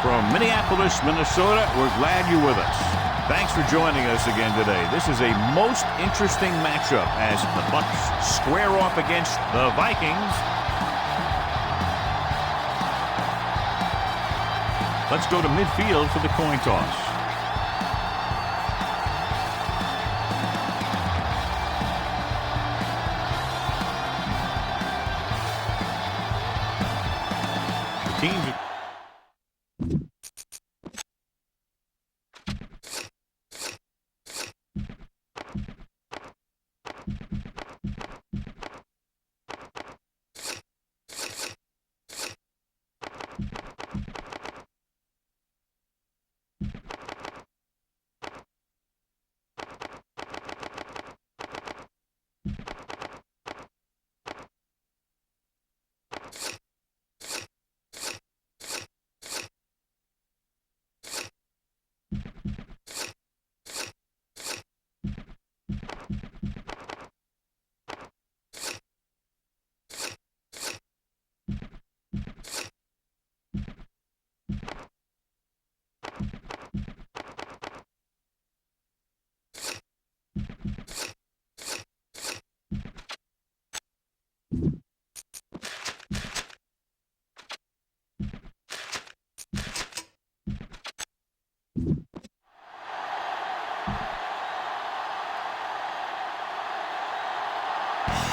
From Minneapolis, Minnesota, we're glad you're with us. Thanks for joining us again today. This is a most interesting matchup as the Bucs square off against the Vikings. Let's go to midfield for the coin toss. The teams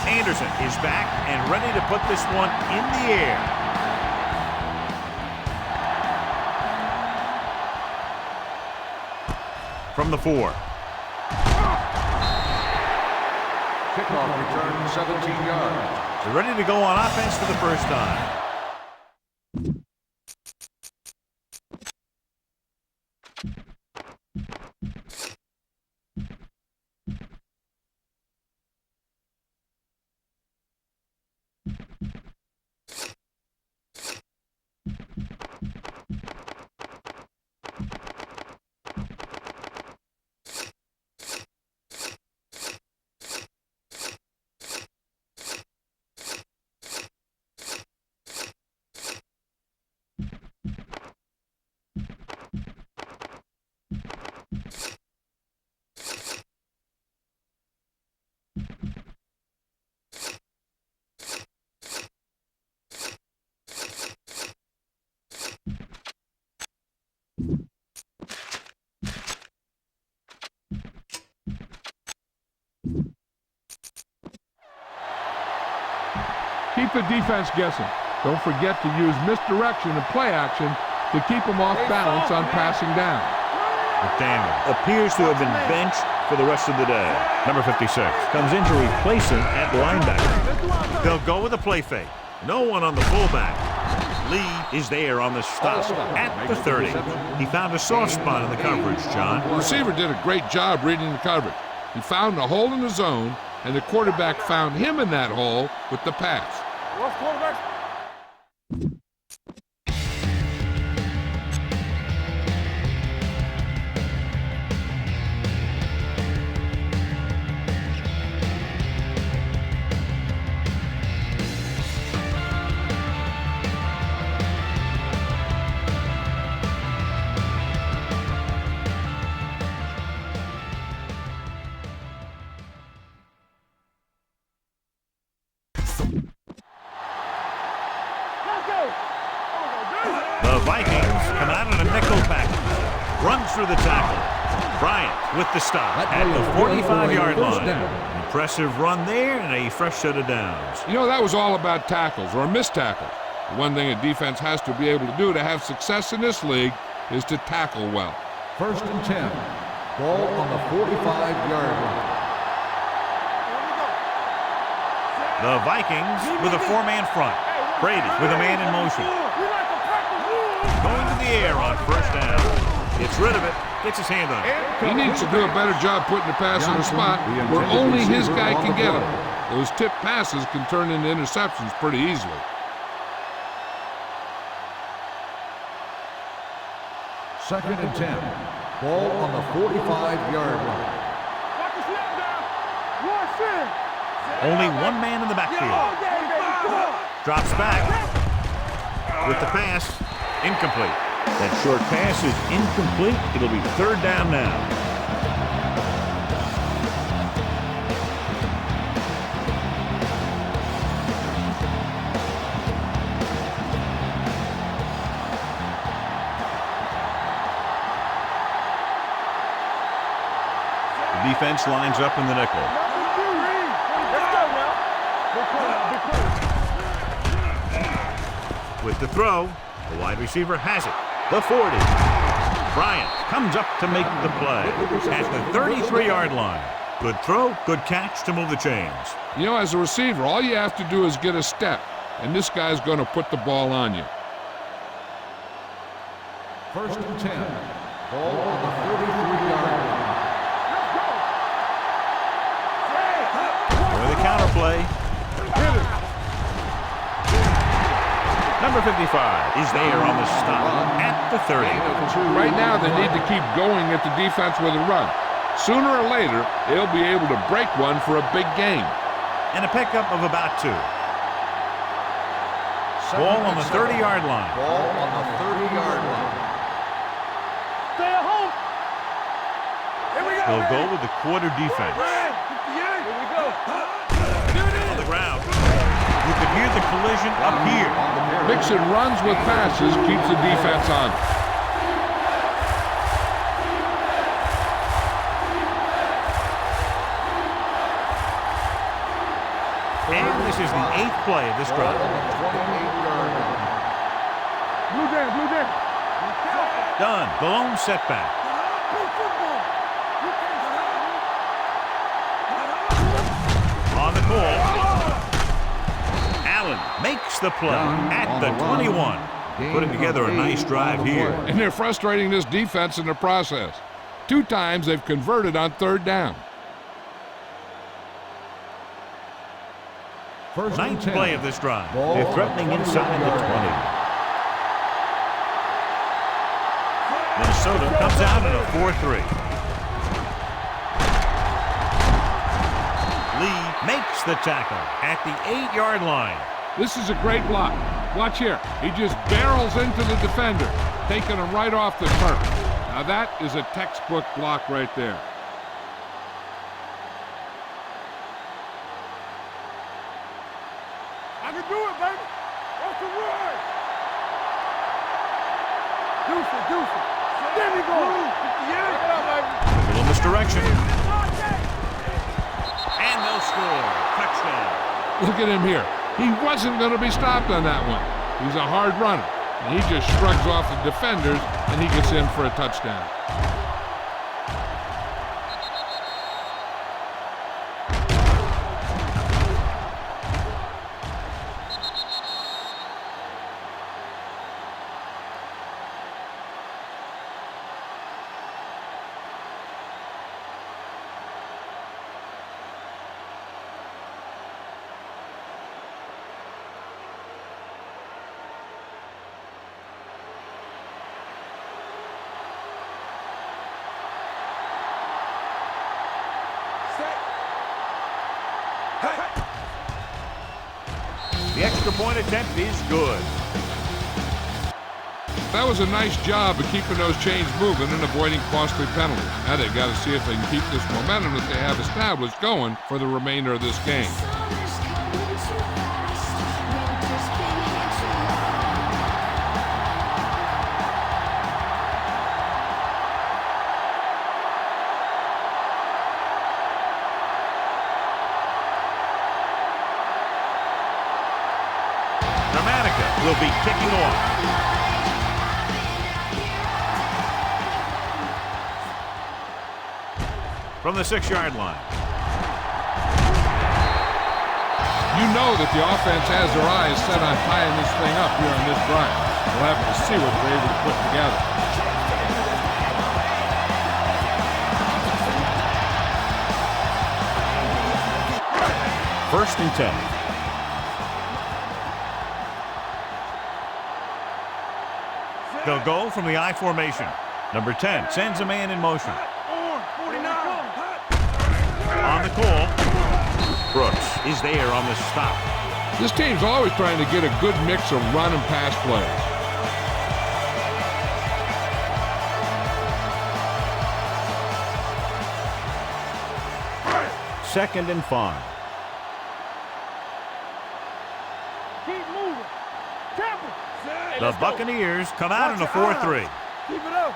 Anderson is back and ready to put this one in the air. From the 4. Kickoff return 17 yards. They're ready to go on offense for the first time. Keep the defense guessing. Don't forget to use misdirection and play action to keep them off balance on passing down. McDaniel appears to have been benched for the rest of the day. Number 56 comes in to replace him at linebacker. They'll go with a play fake. No one on the fullback. Lee is there on the stop at the 30. He found a soft spot in the coverage, John. The receiver did a great job reading the coverage. He found a hole in the zone, and the quarterback found him in that hole with the pass. The Vikings come out in a nickel package. Runs through the tackle. Bryant with the stop at the 45-yard line. Impressive run there and a fresh set of downs. You know, that was all about tackles or missed tackles. The one thing a defense has to be able to do to have success in this league is to tackle well. 1st and 10. Ball on the 45-yard line. The Vikings with a 4-man front. Brady with a man in motion. Going to the air on 1st down. Gets rid of it. Gets his hand on it. He needs to do a better job putting the pass in a spot where only his guy can get him. Those tip passes can turn into interceptions pretty easily. 2nd and 10. Ball on the 45-yard line. Only one man in the backfield. Drops back with the pass. Incomplete. That short pass is incomplete. It'll be third down now. The defense lines up in the nickel. With the throw, the wide receiver has it. The 40. Bryant comes up to make the play at the 33-yard line. Good throw, good catch to move the chains. You know, as a receiver, all you have to do is get a step, and this guy's going to put the ball on you. 1st and 10. Ball on the 33-yard line. For the counter play. Number 55 is there on the stop at the 30. Right now, they need to keep going at the defense with a run. Sooner or later, they'll be able to break one for a big game. And a pickup of about 2. Ball on the 30-yard line. Ball on the 30-yard line. Stay at home. Here we go. They'll go with the quarter defense. Here we go. On the ground. You could hear the collision up here. Mixing runs with passes keeps the defense on. And this is the 8th play of this drive. Blue down, blue down. Done. The lone setback. On the call. Allen makes the play at the 21. Putting together a nice drive here. And they're frustrating this defense in the process. 2 times they've converted on 3rd down. 9th play of this drive. They're threatening inside the 20. Minnesota comes out in a 4-3. Lee makes the tackle at the 8-yard line. This is a great block. Watch here. He just barrels into the defender, taking him right off the turf. Now that is a textbook block right there. I can do it, baby. Off the run. Deuce. There we go. Yeah. Get out, baby. A little misdirection. And they'll score. Touchdown. Look at him here. He wasn't going to be stopped on that one. He's a hard runner. And he just shrugs off the defenders, and he gets in for a touchdown. The extra point attempt is good. That was a nice job of keeping those chains moving and avoiding costly penalties. Now they've got to see if they can keep this momentum that they have established going for the remainder of this game. Will be kicking off. From the 6-yard line. You know that the offense has their eyes set on tying this thing up here on this drive. We'll have to see what they're able to put together. First and 10. They'll go from the I formation. Number 10 sends a man in motion. On the call, Brooks is there on the stop. This team's always trying to get a good mix of run and pass plays. 2nd and 5. Keep moving. Temple. The Buccaneers come out in a 4-3. Keep it up.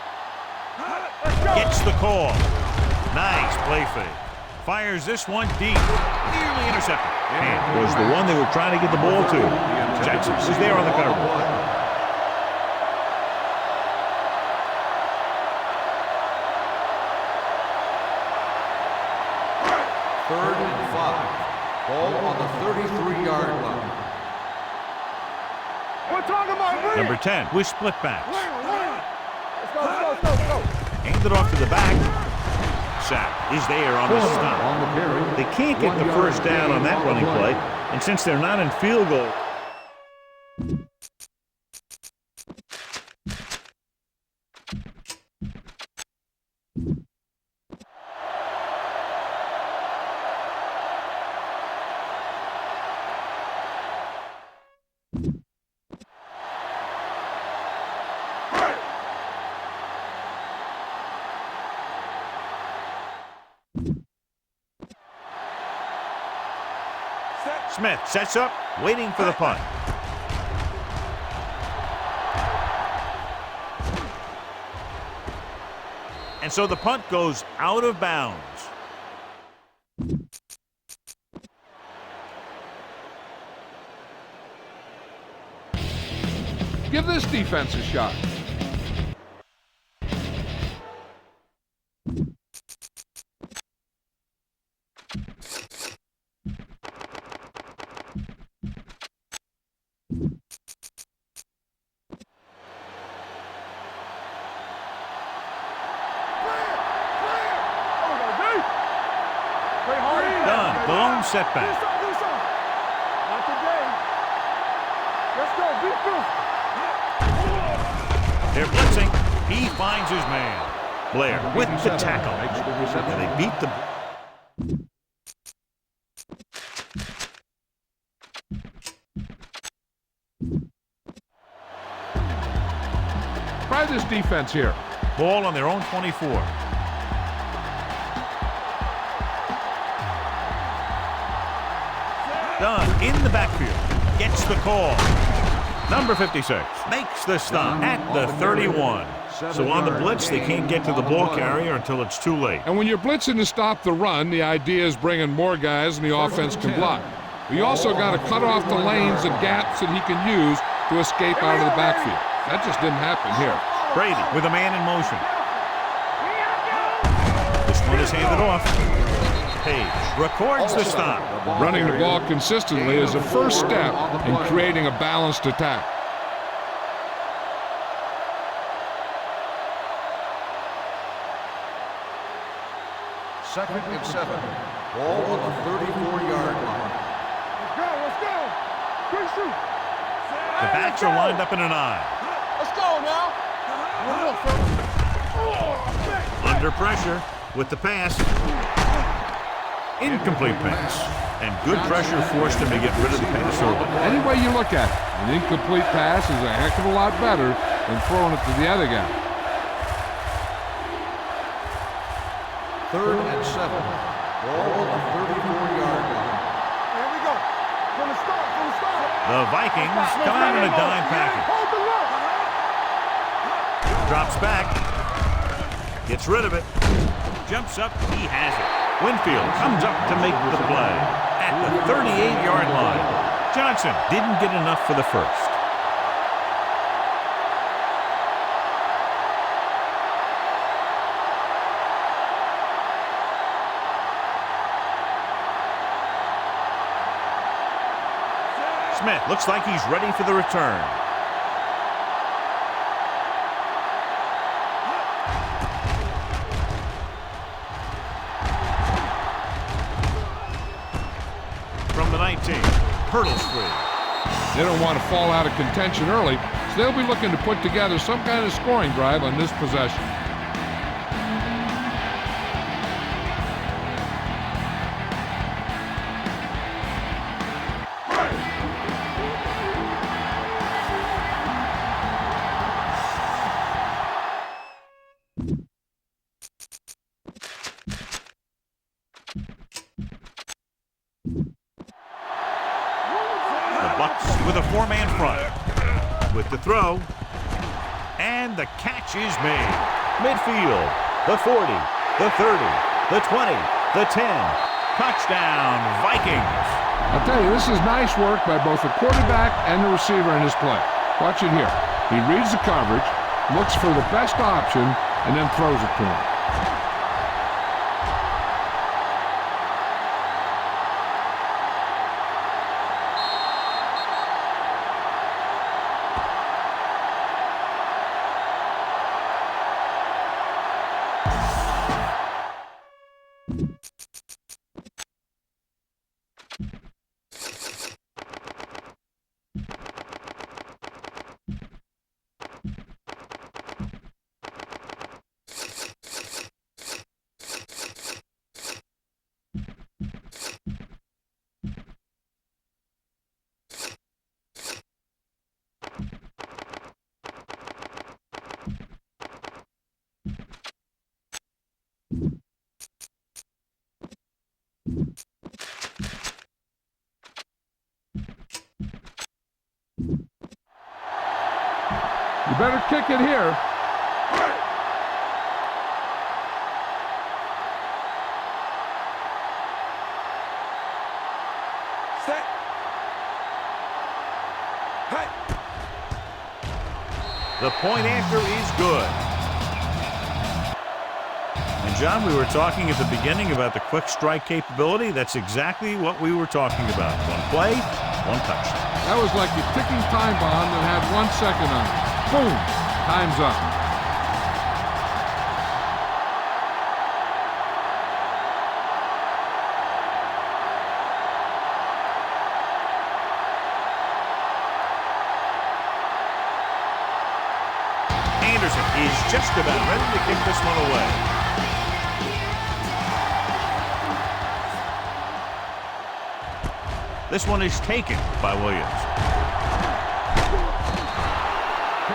Let's go. Gets the call. Nice play fake. Fires this one deep. Nearly intercepted. And was the one they were trying to get the ball to. Jackson is there on the cover. Third and 5. Ball on the 33-yard line. We're talking about Reed. Number 10 with split backs. Let's go. Hand it off to the back. Sack is there on the stop. On the carry. They can't get the first down on that running play, and since they're not in field goal, Smith sets up, waiting for the punt. And so the punt goes out of bounds. Give this defense a shot. Done. The lone setback. Not today. Let's go. Be physical. They're blitzing. He finds his man. Blair with the tackle. And they beat the... Try this defense here. Ball on their own 24. Dunn in the backfield. Gets the call. Number 56 makes the stop at the 31. So on the blitz, they can't get to the ball carrier until it's too late. And when you're blitzing to stop the run, the idea is bringing more guys and the offense can block. But you also got to cut off the lanes and gaps that he can use to escape out of the backfield. That just didn't happen here. Brady with a man in motion. This one is handed off. Page records the stop. Running the ball consistently is a first step in creating a balanced attack. Second and 7. Ball on the 34-yard line. Let's go. Quick shoot. The backs are lined up in an eye. Let's go now. Under pressure with the pass. Incomplete pass. And good pressure forced him to get rid of the pass early. Any way you look at it, an incomplete pass is a heck of a lot better than throwing it to the other guy. Third and 7. Ball on the 34-yard line. Here we go. From the start. The Vikings come out in a dime package. Hold the look. Drops back. Gets rid of it. Jumps up. He has it. Winfield comes up to make the play at the 38-yard line. Johnson didn't get enough for the first. Smith looks like he's ready for the return. From the 19, hurdles free. They don't want to fall out of contention early, so they'll be looking to put together some kind of scoring drive on this possession. four-man front. With the throw. And the catch is made. Midfield. The 40. The 30. The 20. The 10. Touchdown, Vikings. I'll tell you, this is nice work by both the quarterback and the receiver in his play. Watch it here. He reads the coverage, looks for the best option, and then throws it to him. You better kick it here. Set. Hey. The point after is good. And John, we were talking at the beginning about the quick strike capability. That's exactly what we were talking about. One play, one touchdown. That was like a ticking time bomb that had 1 second on it. Boom! Time's up. Anderson is just about ready to kick this one away. This one is taken by Williams.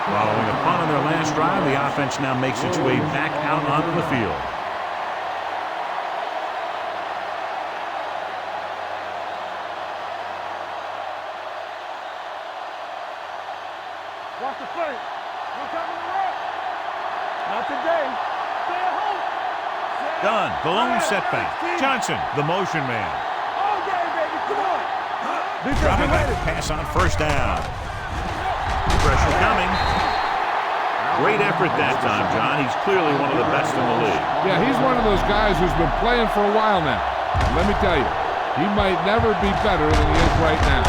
Following a punt on their last drive, the offense now makes its way back out onto the field. Watch the play. No time in the rock. Not today. Stay at home. Done. The lone setback. Johnson, the motion man. All day, baby. Come on. Dropping back to pass on first down. Pressure coming. Great effort that time, John. He's clearly one of the best in the league. Yeah, he's one of those guys who's been playing for a while now. And let me tell you, he might never be better than he is right now.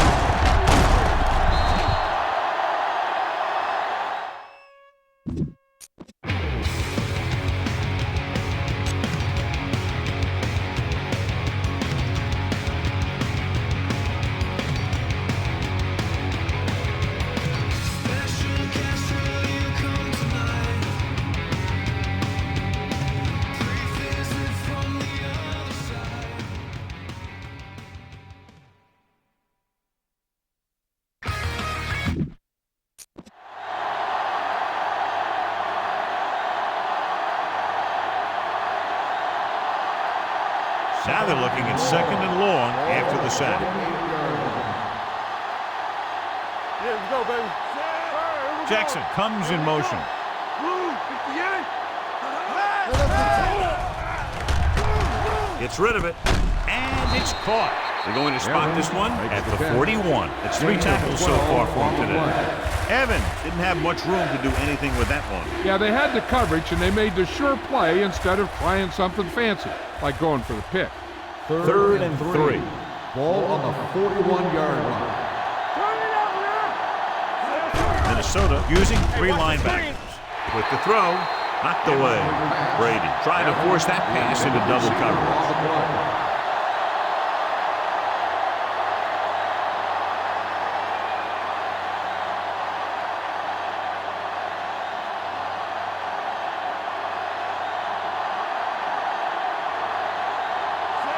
Now they're looking at second and long after the sack. Yeah, let's go, baby. Jackson comes in motion. Gets rid of it, and it's caught. They're going to spot this one at the 41. It's 3 tackles so far for him today. Evans didn't have much room to do anything with that one. Yeah, they had the coverage, and they made the sure play instead of trying something fancy, like going for the pick. Third and 3. Ball on the 41-yard line. Minnesota using 3 linebackers. With the throw, knocked away. Brady trying to force that pass into double coverage.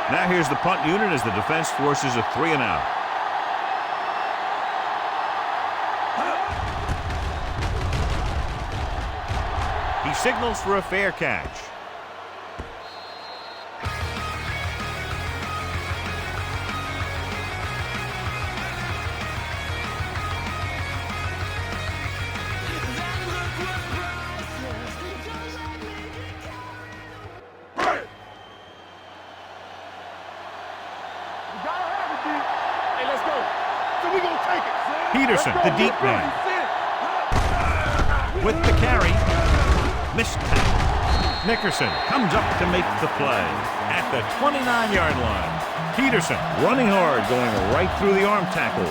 Now here's the punt unit as the defense forces a 3 and out. He signals for a fair catch. Peterson, the deep man. With the carry. Missed tackle. Nickerson comes up to make the play at the 29-yard line. Peterson running hard, going right through the arm tackles.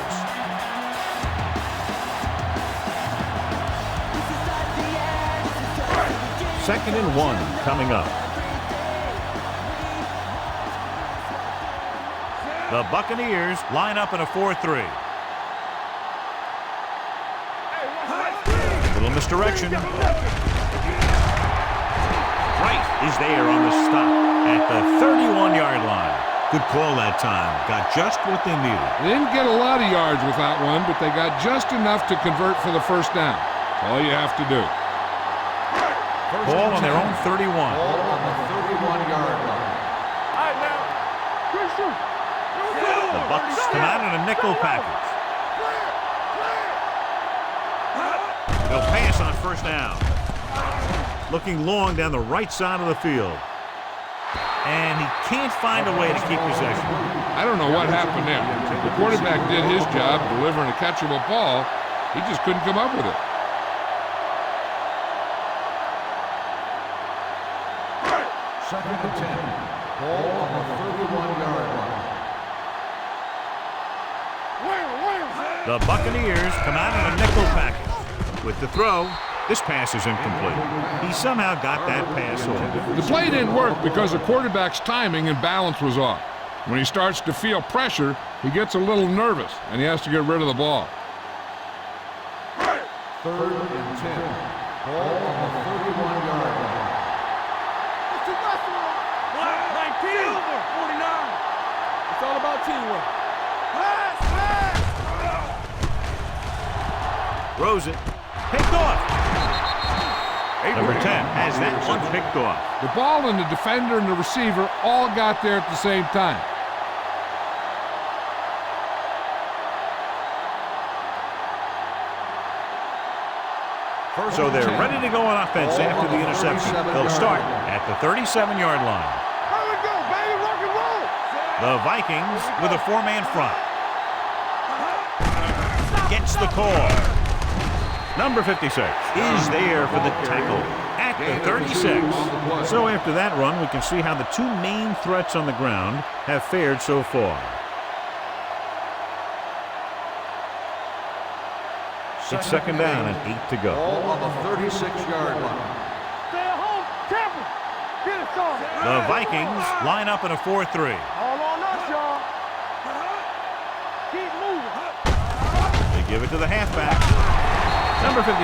Second and 1 coming up. The Buccaneers line up in a 4-3. Little misdirection. Wright is there on the stop at the 31-yard line. Good call that time. Got just what they needed. They didn't get a lot of yards with that one, but they got just enough to convert for the first down. That's all you have to do. Ball on their own 31. Ball on the 31-yard line. All right, now. Quick shoot. The Bucs come out in a nickel package. They'll pass on first down. Looking long down the right side of the field. And he can't find a way to keep possession. I don't know what happened there. The quarterback did his job delivering a catchable ball. He just couldn't come up with it. Second and 10. Ball on the 31-yard line. The Buccaneers come out in a nickel package. With the throw, this pass is incomplete. He somehow got that pass off. The play didn't work because the quarterback's timing and balance was off. When he starts to feel pressure, he gets a little nervous, and he has to get rid of the ball. Third and 10. Ball on the 31-yard line. 19, 49. It's all about teamwork. Throws it. Picked off. Number 10 has that one picked off. The ball and the defender and the receiver all got there at the same time. So they're ready to go on offense after the interception. They'll start at the 37-yard line. Here we go, baby. Rock and roll. The Vikings with a 4-man front. Gets the call. Number 56 is there for the tackle at the 36. So after that run, we can see how the two main threats on the ground have fared so far. It's second down and 8 to go. Ball on the 36-yard line. Stay at home. Temple. Get it started. The Vikings line up in a 4-3. All on us, y'all. Keep moving. They give it to the halfback. Number 55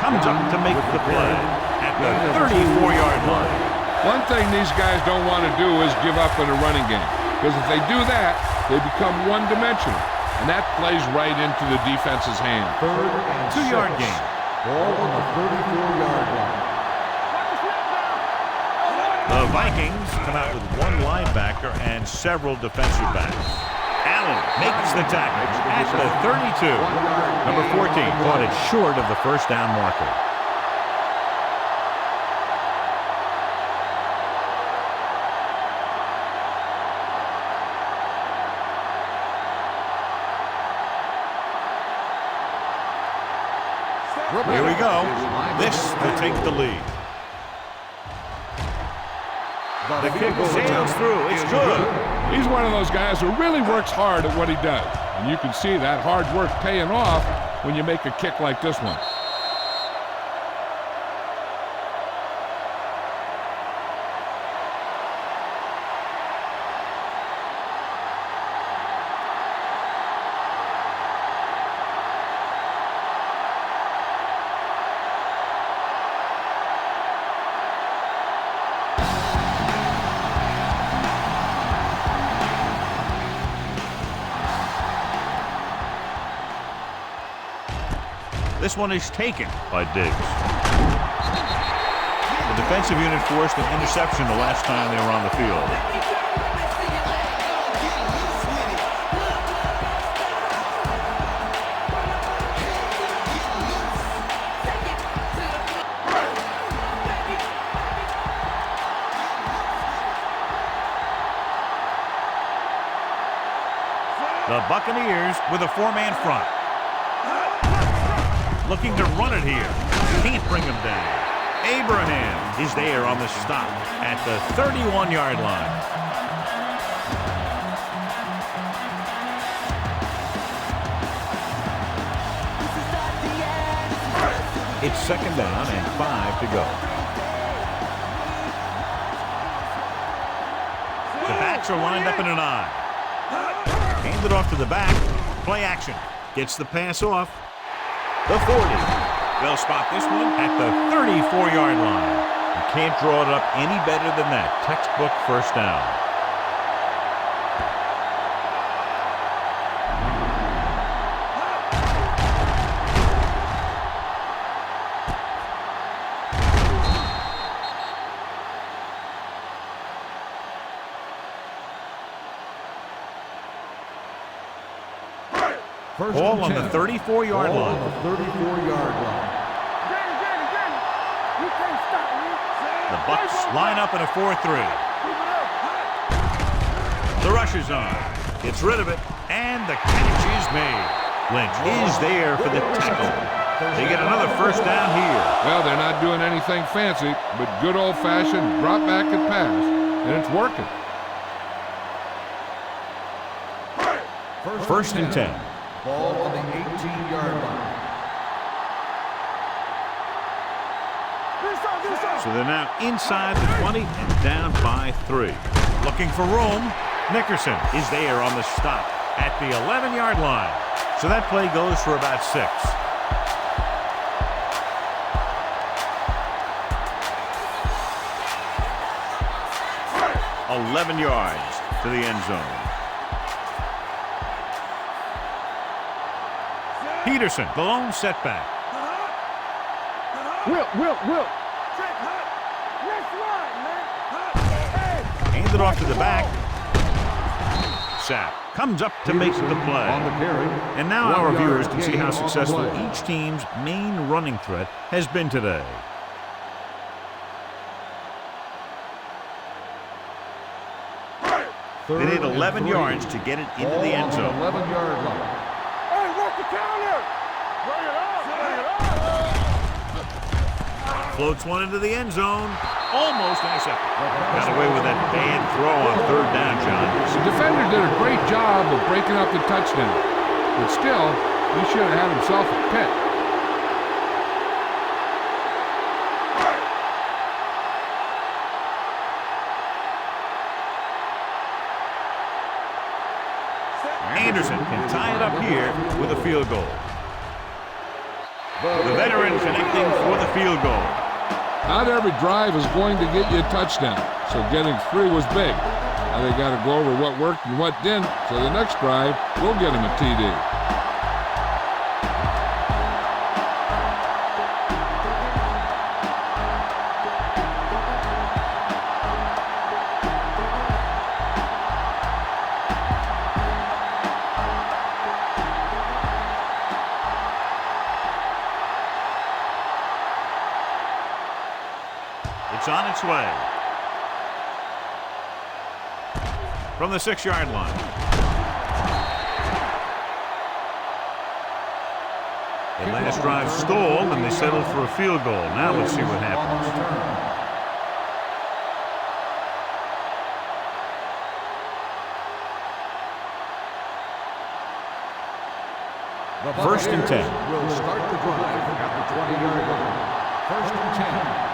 comes up to make the play at the 34-yard line. One thing these guys don't want to do is give up in a running game, because if they do that, they become one-dimensional, and that plays right into the defense's hand. Third and 2-yard 6. gain. Ball on the 34-yard line. The Vikings come out with one linebacker and several defensive backs. Allen makes the tackle at the 32. Number 14 caught it short of the first down marker. Here we go. This will take the lead. The kick sails through. It's good. He's one of those guys who really works hard at what he does. And you can see that hard work paying off when you make a kick like this one. This one is taken by Diggs. The defensive unit forced an interception the last time they were on the field. The Buccaneers with a 4-man front. looking to run it here. Can't bring him down. Abraham is there on the stop at the 31-yard line. It's second down and 5 to go. The backs are lined up in an I. Hand it off to the back. Play action. Gets the pass off. The 40. They'll spot this one at the 34-yard line. You can't draw it up any better than that. Textbook first down. Ball on the 34-yard line. The Bucs line up in a 4-3. The rush is on. Gets rid of it, and the catch is made. Lynch is there for the tackle. They get another first down here. Well, they're not doing anything fancy, but good old-fashioned drop back and pass, and it's working. First and 10. Ball on the 18-yard line. So they're now inside the 20 and down by 3. Looking for room. Nickerson is there on the stop at the 11-yard line. So that play goes for about 6. 11 yards to the end zone. Peterson, the lone setback. Will. Hands it off to the back. Sapp comes up to make the play. And now our viewers can see how successful each team's main running threat has been today. They need 11 yards to get it into the end zone. 11-yard line. Hey, work the counter! Bring it up! Floats one into the end zone. Almost intercepted. Got away with that bad throw on third down, John. The defender did a great job of breaking up the touchdown. But still, he should have had himself a pick. Anderson can tie it up here with a field goal. The veteran connecting for the field goal. Not every drive is going to get you a touchdown, so getting 3 was big. Now they got to go over what worked and what didn't, so the next drive will get him a TD. It's on its way. From the 6-yard line. The last drive stalled, and they settled for a field goal. Now let's see what happens. First and 10. Will start the drive at the 20-yard line. First and 10.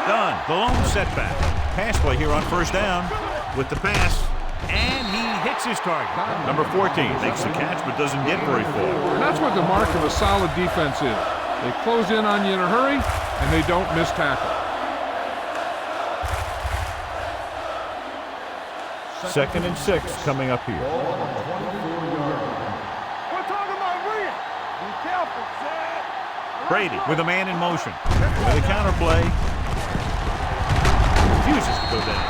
Done. The lone setback. Pass play here on first down with the pass, and he hits his target. Number 14 makes the catch but doesn't get very far. And that's what the mark of a solid defense is. They close in on you in a hurry, and they don't miss tackle. Second and 6 coming up here. We're talking about Rhea. Be careful, Zach. Brady with a man in motion. With a counter play. Refuses to go down.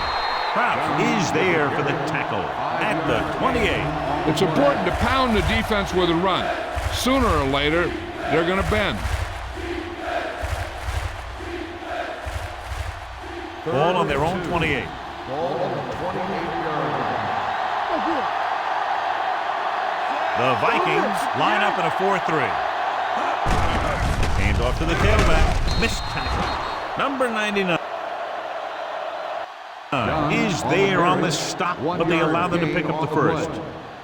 Crouch is there for the tackle at the 28. It's important to pound the defense with a run. Sooner or later, they're going to bend. Ball on their own 28. Ball on the 28-yard line. The Vikings line up in a 4-3. off to the tailback. Missed tackle. Number 99 is there on the stop, but they allow them to pick up the first.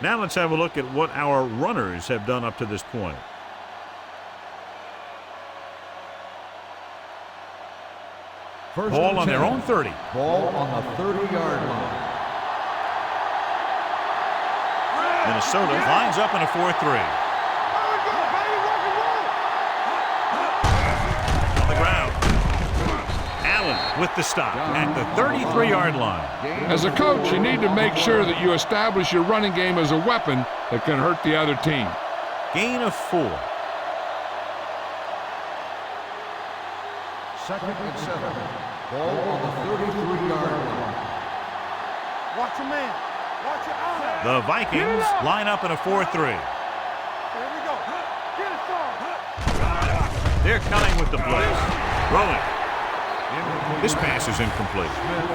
Now let's have a look at what our runners have done up to this point. Ball on their own 30. Ball on the 30-yard line. Minnesota lines up in a 4-3. On the ground. Allen with the stop at the 33-yard line. As a coach, you need to make sure that you establish your running game as a weapon that can hurt the other team. Gain of 4. 2nd and 7. Ball on the 33-yard line. Watch your man. Watch your eye. The Vikings line up in a 4-3. Here we go. Get it, son. They're coming with the blitz. Rolling. This pass is incomplete.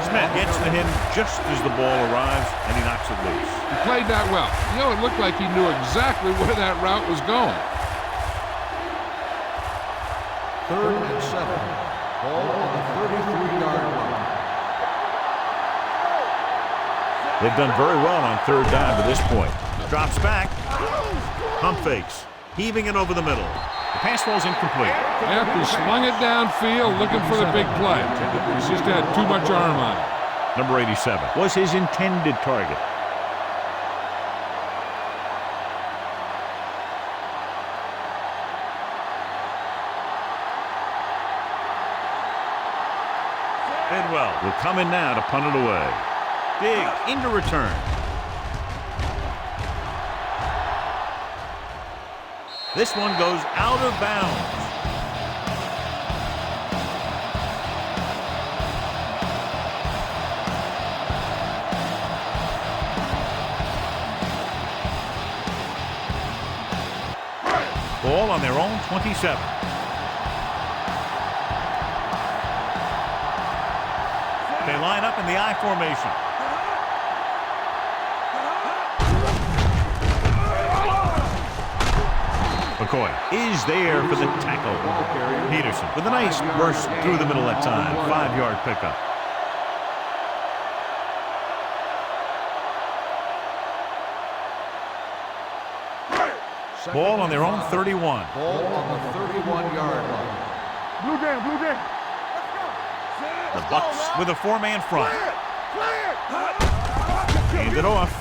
Smith gets to him just as the ball arrives, and he knocks it loose. He played that well. You know, it looked like he knew exactly where that route was going. 3rd and 7. Ball on the 33-yard line. They've done very well on 3rd down to this point. Drops back. Pump fakes. Heaving it over the middle. The pass falls incomplete. After he slung it downfield looking for the big play. He just had too much arm on it. Number 87 was his intended target. Bidwell will come in now to punt it away. Big into return. This one goes out of bounds. Ball on their own 27. They line up in the I formation. McCoy is there for the tackle. Peterson with a nice burst through the middle that time. 5-yard pickup. Ball on their own 31. Ball on the 31-yard line. Blue game, blue game. The Bucs with a 4-man front. Hand it off.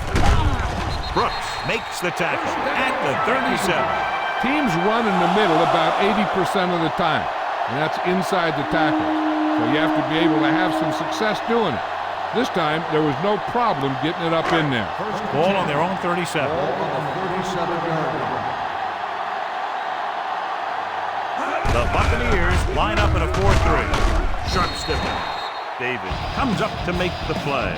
Brooks makes the tackle at the 37. Teams run in the middle about 80% of the time, and that's inside the tackle. So you have to be able to have some success doing it. This time, there was no problem getting it up in there. Ball on their own 37. Ball on the 37-yard line. The Buccaneers line up in a 4-3. Sharp stiffen. David comes up to make the play.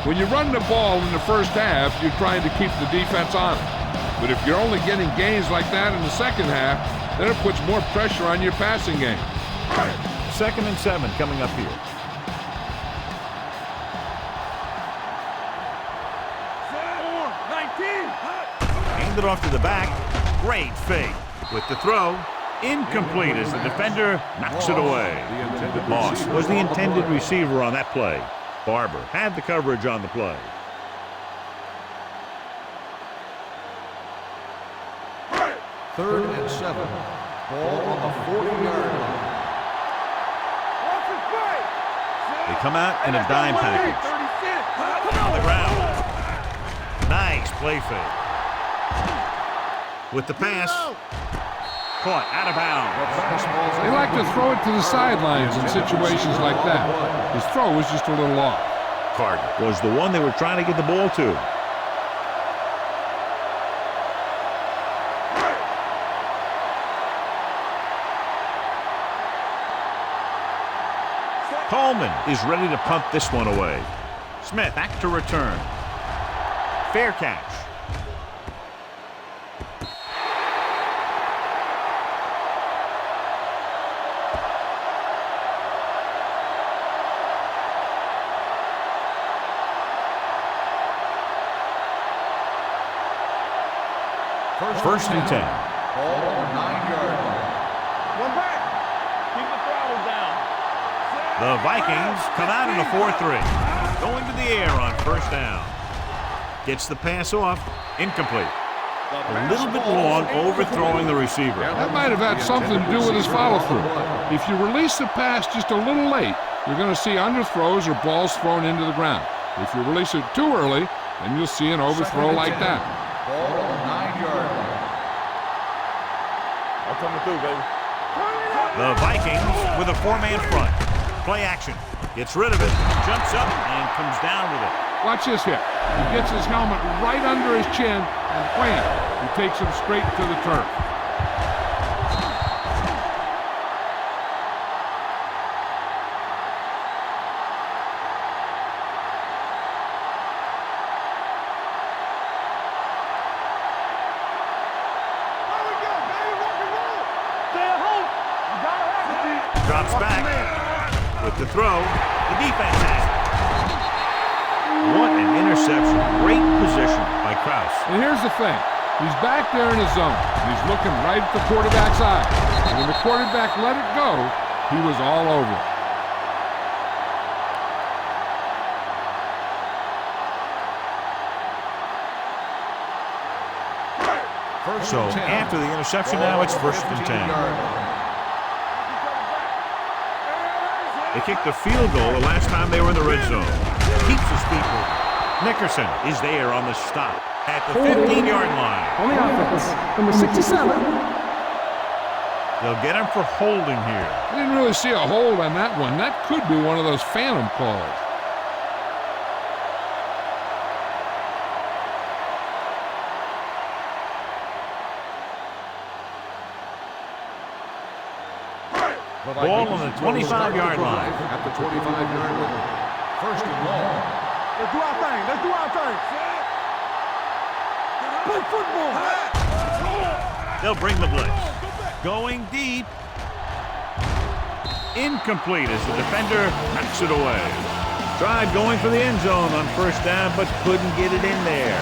When you run the ball in the first half, you're trying to keep the defense on it. But if you're only getting gains like that in the second half, then it puts more pressure on your passing game. 2nd and 7 coming up here. Hand it off to the back. Great fake. With the throw, incomplete as the defender knocks it away. Moss was the intended receiver on that play. Barber had the coverage on the play. Third and 7. Ball on the 40-yard line. They come out in a dime package. On the ground. Nice play fake. With the pass. Caught out of bounds. They like to throw it to the sidelines in situations like that. His throw was just a little off. Carter was the one they were trying to get the ball to. Coleman is ready to punt this one away. Smith back to return. Fair catch. First and 10. Ball on the 9-yard line. One back. The Vikings come out in a 4-3. Going to the air on first down. Gets the pass off. Incomplete. A little bit long, overthrowing the receiver. That might have had something to do with his follow-through. If you release the pass just a little late, you're going to see underthrows or balls thrown into the ground. If you release it too early, then you'll see an overthrow like that. Ball on the 9-yard line. I'm coming through, baby. The Vikings with a 4-man front. Play action. Gets rid of it. Jumps up and comes down with it. Watch this hit. He gets his helmet right under his chin, and wham! He takes him straight to the turf. Drops back with the throw. The defense has it. What an interception. Great position by Kraus. And here's the thing. He's back there in his zone. And he's looking right at the quarterback's eye. And when the quarterback let it go, he was all over it. So after the interception now, it's 1st and 10. They kicked the field goal the last time they were in the red zone. Keeps his feet moving. Nickerson is there on the stop at the 15-yard line. On the offense, number 67. They'll get him for holding here. I didn't really see a hold on that one. That could be one of those phantom calls. Ball on the 25-yard line. At the 25-yard line. 1st and long. Let's do our thing. Let's do our thing. Play football. They'll bring the blitz. Going deep. Incomplete as the defender knocks it away. Tried going for the end zone on 1st down, but couldn't get it in there.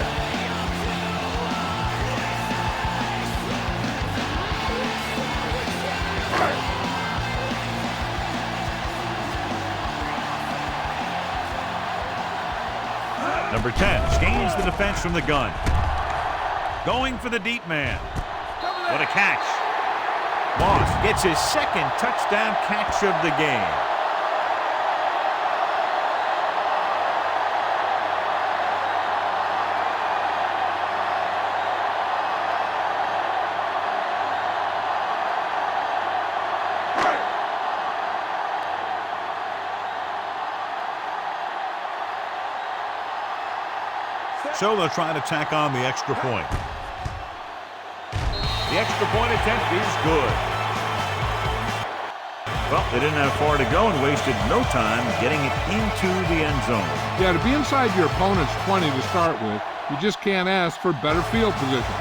Number 10 gains the defense from the gun. Going for the deep man. What a catch. Moss gets his 2nd touchdown catch of the game. So they'll try to tack on the extra point. The extra point attempt is good. Well, they didn't have far to go and wasted no time getting it into the end zone. Yeah, to be inside your opponent's 20 to start with, you just can't ask for better field position.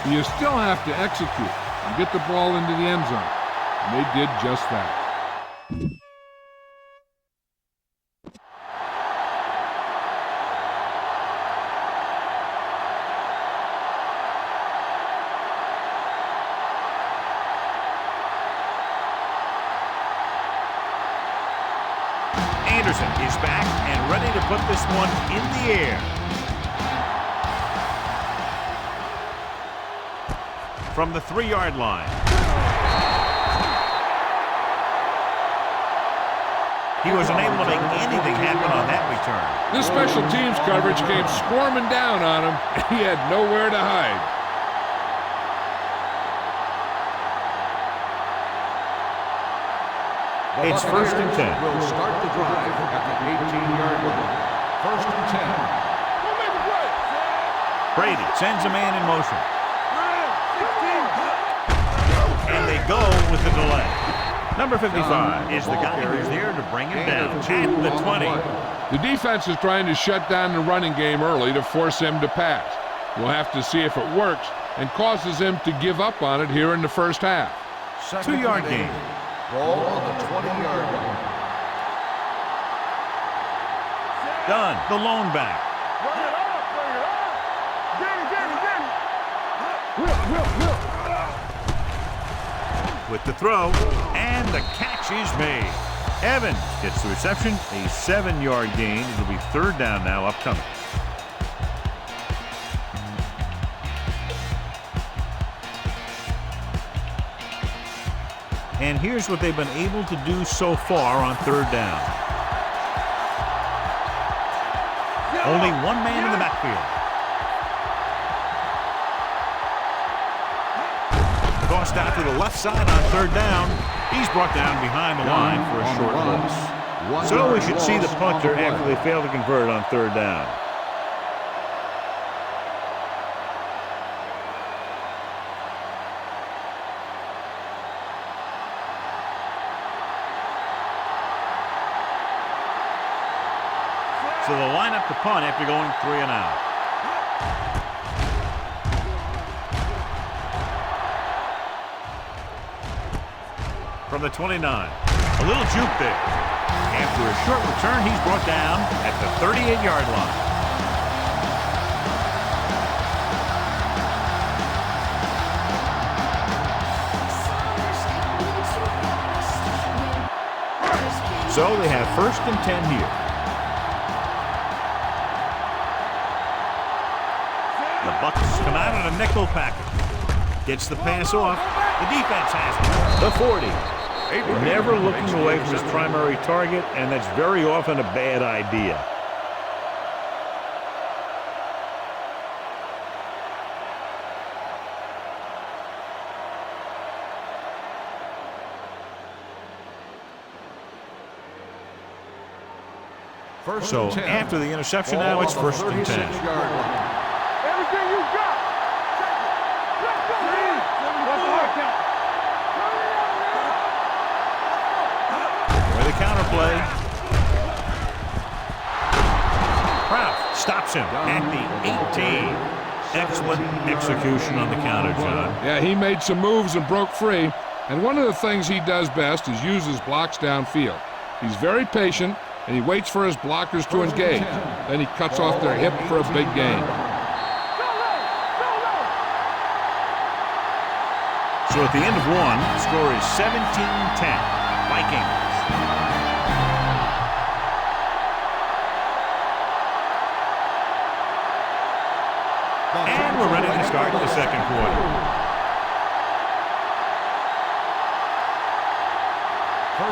You still have to execute and get the ball into the end zone. And they did just that. Anderson is back and ready to put this one in the air. From the 3-yard line. He was unable to make anything happen on that return. This special teams coverage came swarming down on him, and he had nowhere to hide. It's 1st and 10. Will start the drive at the 18-yard line. 1st and 10. Brady sends a man in motion. And they go with the delay. Number 55 is the guy who's there to bring him down at the 20. The defense is trying to shut down the running game early to force him to pass. We'll have to see if it works and causes him to give up on it here in the first half. 2-yard gain. Ball on the 20-yard line. Dunn, the lone back. With the throw, and the catch is made. Evans gets the reception, a 7-yard gain. It'll be third down now upcoming. And here's what they've been able to do so far on third down. Only one man in the backfield. Tossed out to the left side on third down. He's brought down behind the line for a short loss. So we should see the punter after they fail to convert on third down. So they'll line up the punt after going 3 and out. From the 29. A little juke there. After a short return, he's brought down at the 38-yard line. So they have 1st and 10 here. The Bucs come out in a nickel package. Gets the pass off. The defense has it. The 40. Never looking away from his primary target, and that's very often a bad idea. So after the interception now, it's 1st and 10. Everything you got. Let's go, man. What's the hard count? With a counterplay. Kraft stops him at the 18. Excellent execution on the counter, John. Yeah, he made some moves and broke free. And one of the things he does best is use his blocks downfield. He's very patient, and he waits for his blockers to engage. Then he cuts off their hip for a big gain. So at the end of 1, the score is 17-10. Vikings. And we're ready to start the second quarter.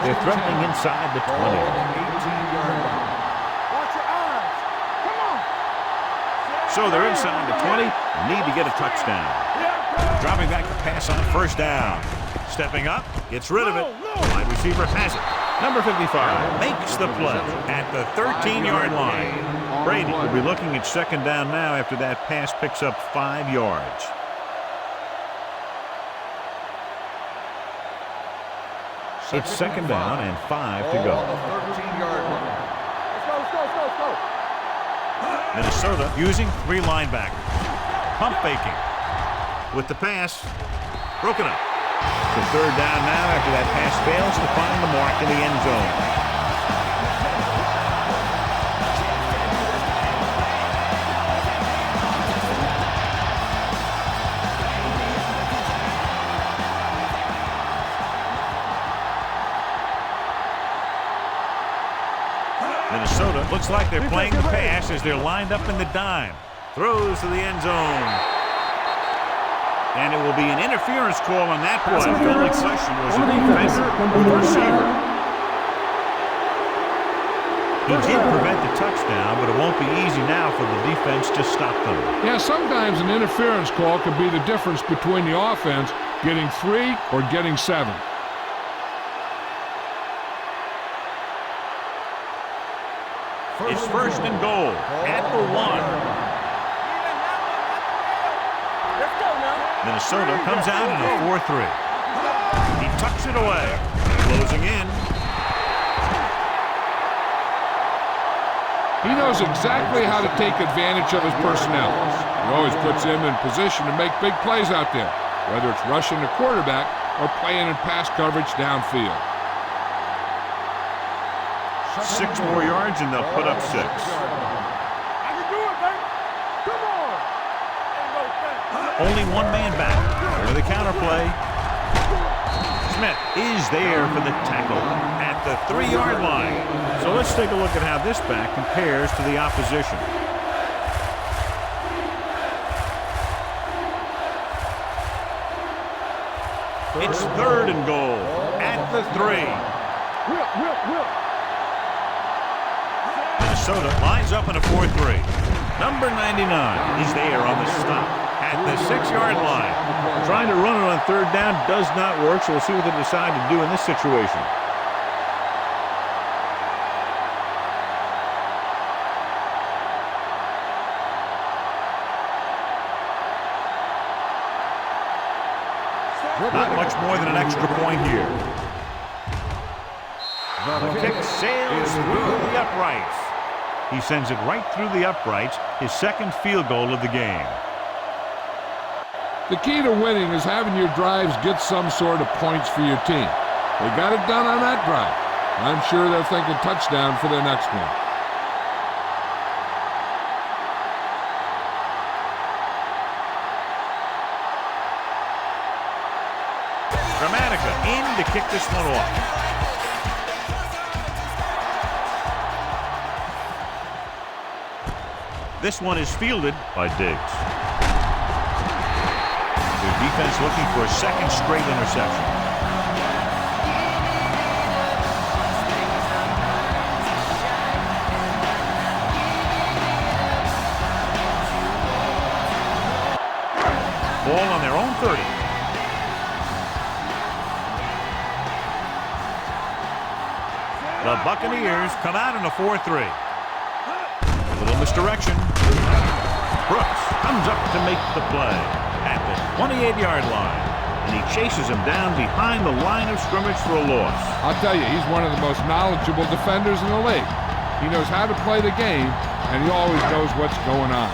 They're threatening inside the 20. Watch your eyes. Come on. So they're inside the 20. Need to get a touchdown. Dropping back to pass on 1st down. Stepping up, gets rid of it. Wide receiver has it. Number 55 makes the play at the 13-yard line. Brady will be looking at 2nd down now after that pass picks up 5 yards. It's 2nd down and 5 to go. Let's go. Minnesota using 3 linebackers. Pump faking. With the pass, broken up. To 3rd down now after that pass fails to find the mark in the end zone. Minnesota looks like they're playing the pass as they're lined up in the dime. Throws to the end zone. And it will be an interference call on that play. The only question was a defender or the receiver. He did prevent the touchdown, but it won't be easy now for the defense to stop them. Yeah, sometimes an interference call could be the difference between the offense getting 3 or getting 7. It's 1st and goal at the 1. Minnesota comes out in a 4-3. He tucks it away. Closing in. He knows exactly how to take advantage of his personnel. He always puts him in position to make big plays out there, whether it's rushing the quarterback or playing in pass coverage downfield. 6 more yards and they'll put up 6. I can do it, baby. Come on. Only one man back. With a counterplay. Smith is there for the tackle at the 3-yard line. So let's take a look at how this back compares to the opposition. It's 3rd and goal at the 3. Minnesota lines up in a 4-3. Number 99 is there on the stop at the 6-yard line. Trying to run it on 3rd down does not work, so we'll see what they decide to do in this situation. Not much more than an extra point here. The kick sails through the uprights. He sends it right through the uprights, his 2nd field goal of the game. The key to winning is having your drives get some sort of points for your team. They got it done on that drive. I'm sure they're thinking touchdown for their next one. Dramatica in to kick this one off. This one is fielded by Diggs. Their defense looking for a 2nd straight interception. Ball on their own 30. The Buccaneers come out in a 4-3. A little misdirection. Brooks comes up to make the play at the 28-yard line. And he chases him down behind the line of scrimmage for a loss. I'll tell you, he's one of the most knowledgeable defenders in the league. He knows how to play the game, and he always knows what's going on.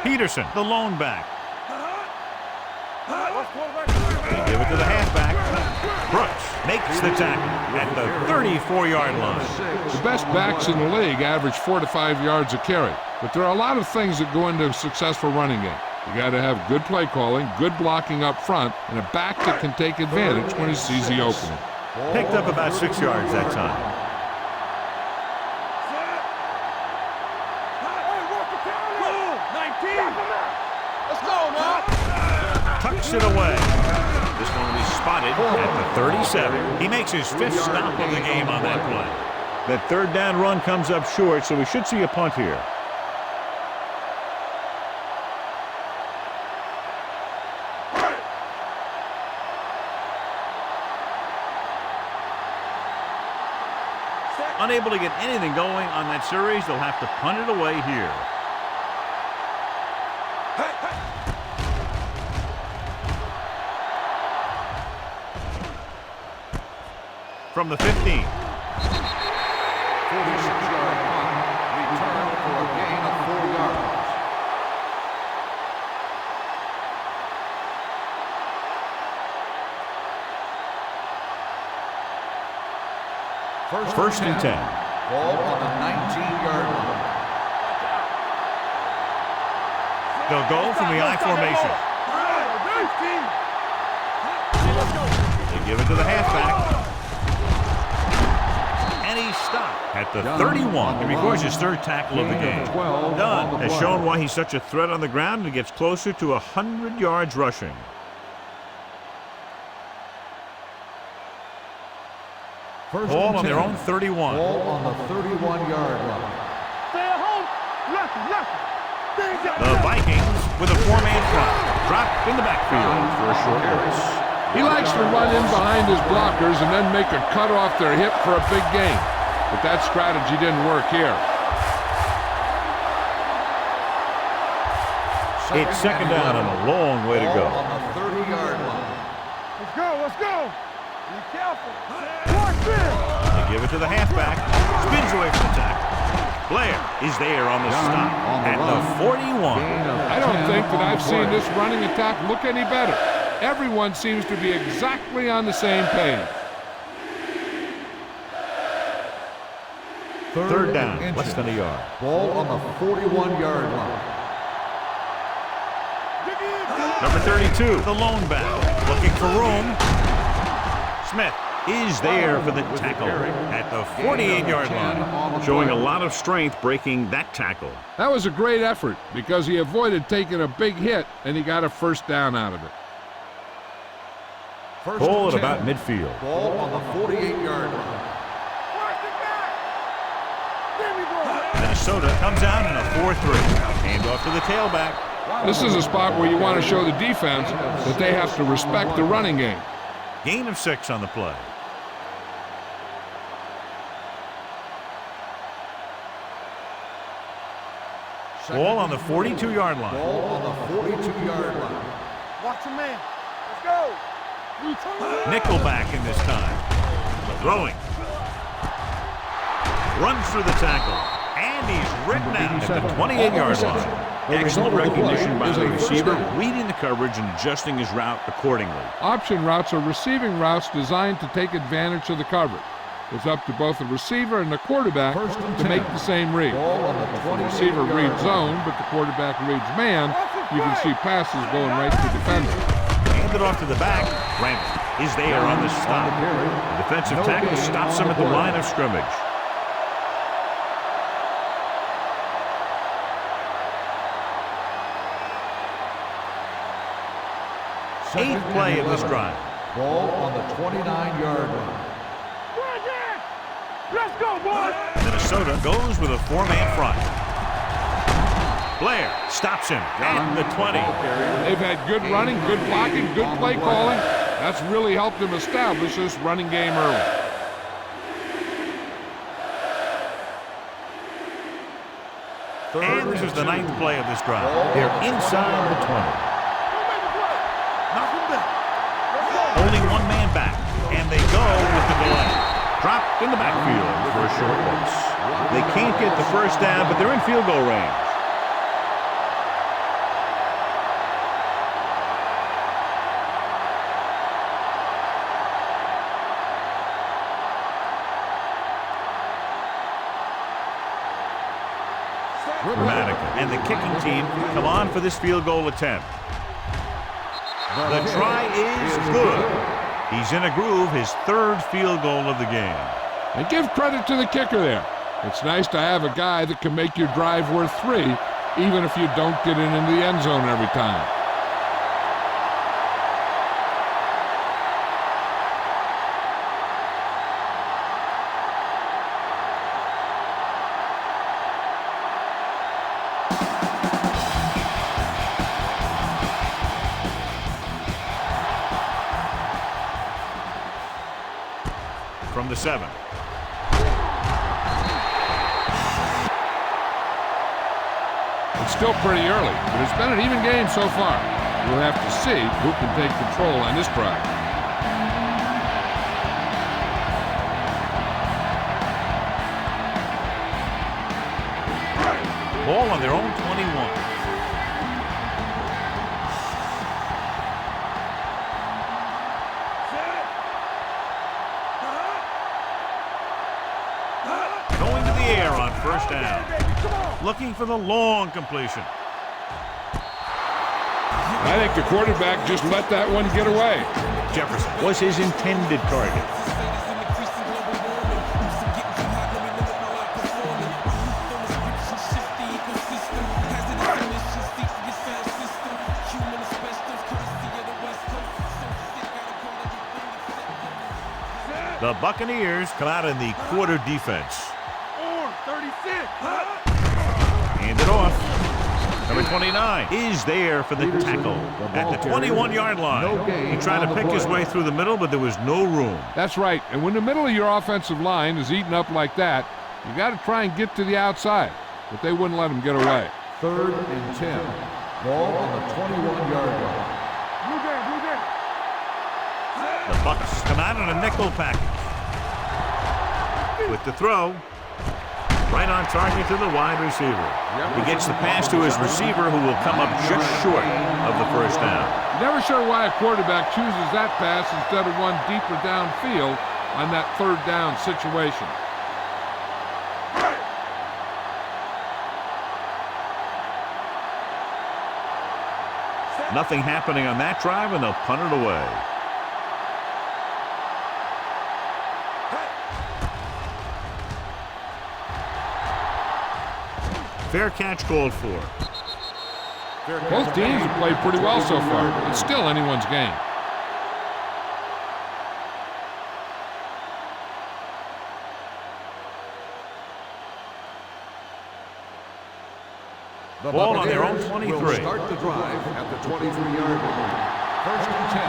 Peterson, the lone back. They give it to the halfback. Brooks makes the tackle at the 34-yard line. The best backs in the league average 4 to 5 yards a carry, but there are a lot of things that go into a successful running game. You got to have good play calling, good blocking up front, and a back that can take advantage when he sees the opening. Picked up about 6 yards that time. Tucks it away. This one will be spotted at the 37. He makes his 5th stop of the game on that play. That 3rd down run comes up short, so we should see a punt here. Unable to get anything going on that series, they'll have to punt it away here. From the 15. 46-yard punt, return for a gain of 4 yards. First and 10. Ball on the 19-yard line. They'll go from the I formation. They give it to the halfback. And he's stopped at the 31. He records his 3rd tackle of the game. Dunn has shown why he's such a threat on the ground and gets closer to 100 yards rushing. Ball on their own 31. Ball on the 31-yard line. The Vikings with a 4-man front. Dropped in the backfield for a short loss. He likes to run in behind his blockers and then make a cut off their hip for a big gain. But that strategy didn't work here. It's 2nd down and a long way to go. On the 30-yard line. Let's go. Be careful. They give it to the halfback. Spins away from the tackle. Blair is there on the stop at the 41. I don't think that I've seen this running attack look any better. Everyone seems to be exactly on the same page. 3rd down, less than a yard. Ball on the 41-yard line. Number 32, the lone back, looking for room. Smith is there for the tackle at the 48-yard line, showing a lot of strength breaking that tackle. That was a great effort because he avoided taking a big hit and he got a first down out of it. Ball at about midfield. Ball on the 48-yard line. Minnesota comes out in a 4-3. Hand off to the tailback. This is a spot where you want to show the defense that they have to respect the running game. Gain of 6 on the play. Ball on the 42-yard line. Ball on the 42-yard line. Watch your man. Let's go. Nickelback in this time. Throwing. Runs through the tackle. And he's written out at the 28-yard line. Excellent recognition by the receiver, reading the coverage and adjusting his route accordingly. Option routes are receiving routes designed to take advantage of the coverage. It's up to both the receiver and the quarterback to make the same read. The receiver reads zone, but the quarterback reads man. You can see passes going right to defenders. Handed off to the back. Randall is there on the stop. The defensive tackle stops him at the line of scrimmage. Eighth play of this drive. Ball on the 29-yard line. Let's go, boys. Minnesota goes with a 4-man front. Blair stops him at the 20. They've had good running, good blocking, good play calling. That's really helped them establish this running game early. And this is the 9th play of this drive. They're inside the 20. Only one man back, and they go with the delay. Dropped in the backfield for a short loss. They can't get the first down, but they're in field goal range. Dramatica and the kicking team come on for this field goal attempt. The try is good. He's in a groove, his 3rd field goal of the game. And give credit to the kicker there. It's nice to have a guy that can make your drive worth 3, even if you don't get it into the end zone every time. From the 7. It's still pretty early, but it's been an even game so far. We'll have to see who can take control on this drive. Ball on their own 21. Going to the air on first down. Looking for the long completion. I think the quarterback just let that one get away. Jefferson was his intended target. The Buccaneers come out in the quarter defense. 36. Hand it off. Number 29 is there for the tackle at the 21-yard line. He tried to pick his way through the middle, but there was no room. That's right. And when the middle of your offensive line is eaten up like that, you got to try and get to the outside. But they wouldn't let him get away. 3rd and 10. Ball on the 21-yard line. The Bucs come out in a nickel package. With the throw, right on target to the wide receiver. He gets the pass to his receiver, who will come up just short of the first down. Never sure why a quarterback chooses that pass instead of one deeper downfield on that 3rd down situation. Nothing happening on that drive, and they'll punt it away. Fair catch called for. Both teams have played pretty well so far. It's still anyone's game. The Ball on their own Buccaneers 23. will start the drive at the 23-yard line. First and 10.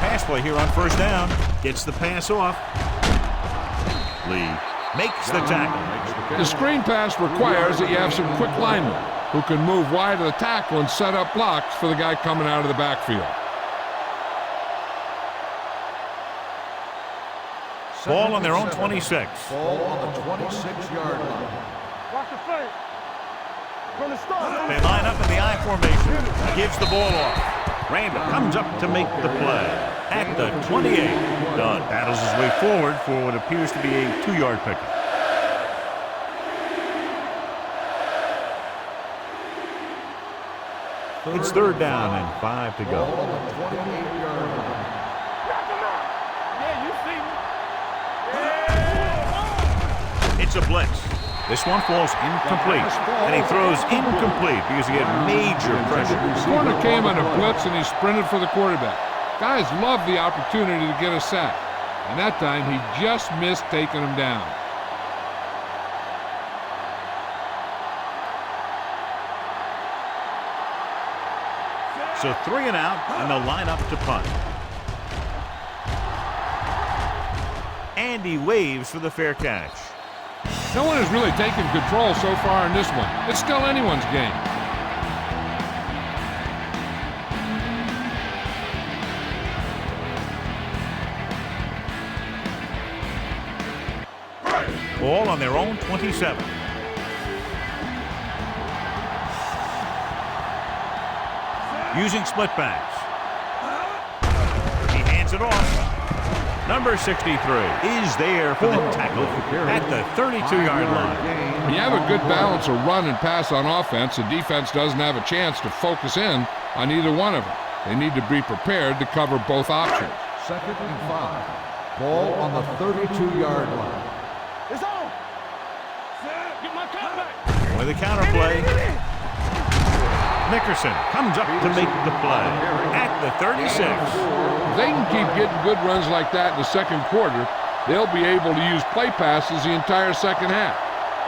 Pass play here on first down. Gets the pass off. Lee makes the tackle. The screen pass requires that you have some quick linemen who can move wide of the tackle and set up blocks for the guy coming out of the backfield. Ball on their own 26. Ball on the 26-yard line. Watch the fake. From the start. They line up in the I formation. Gives the ball off. Randall comes up to make the play. At the 28. Dunn battles his way forward for what appears to be a 2-yard pickup. It's third down and 5 to go. Ball on the 28-yard line. Yeah, you see me. It's a blitz. This one falls incomplete. And he throws incomplete because he had major pressure. The corner came on a blitz and he sprinted for the quarterback. Guys love the opportunity to get a sack. And that time he just missed taking him down. So 3 and out, and they'll line up to punt. And he waves for the fair catch. No one has really taken control so far in this one. It's still anyone's game. Ball on their own 27. Using split backs. He hands it off. Number 63 is there for the tackle at the 32-yard line. When you have a good balance of run and pass on offense, the defense doesn't have a chance to focus in on either one of them. They need to be prepared to cover both options. Second and 5. Ball on the 32-yard line. It's on. Get my comeback. With a counter play. Nickerson comes up to make the play at the 36. If they can keep getting good runs like that in the second quarter, they'll be able to use play passes the entire second half,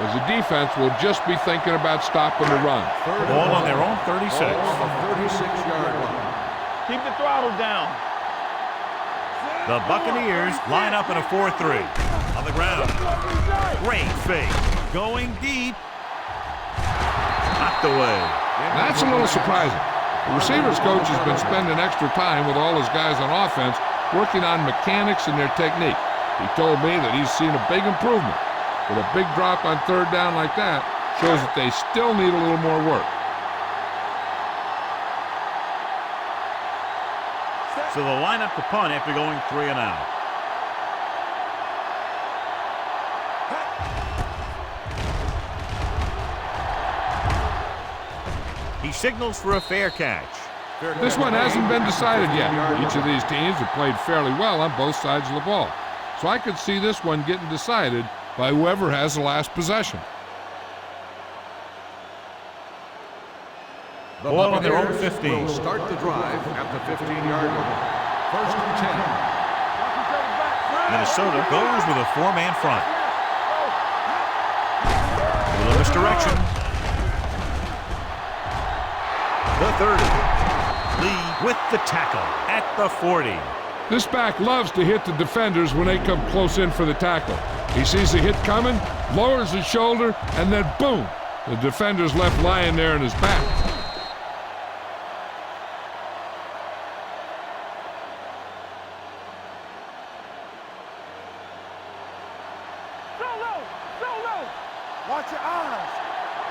as the defense will just be thinking about stopping the run. Ball on their own 36. Ball on the 36-yard line. Keep the throttle down. The Buccaneers line up in a 4-3. On the ground. Great fake. Going deep. Knocked away. That's a little surprising. The receivers coach has been spending extra time with all his guys on offense working on mechanics and their technique. He told me that he's seen a big improvement. But a big drop on third down like that shows that they still need a little more work. So they'll line up to punt after going 3 and out. He signals for a fair catch. This one hasn't been decided yet. Each of these teams have played fairly well on both sides of the ball. So I could see this one getting decided by whoever has the last possession. The Ball on their own Buccaneers 15. will start the drive at the 15-yard line. First and 10. Minnesota goes with a 4-man front. A little misdirection. The 30. Lee with the tackle at the 40. This back loves to hit the defenders when they come close in for the tackle. He sees the hit coming, lowers his shoulder, and then boom, the defender's left lying there in his back. Watch your eyes.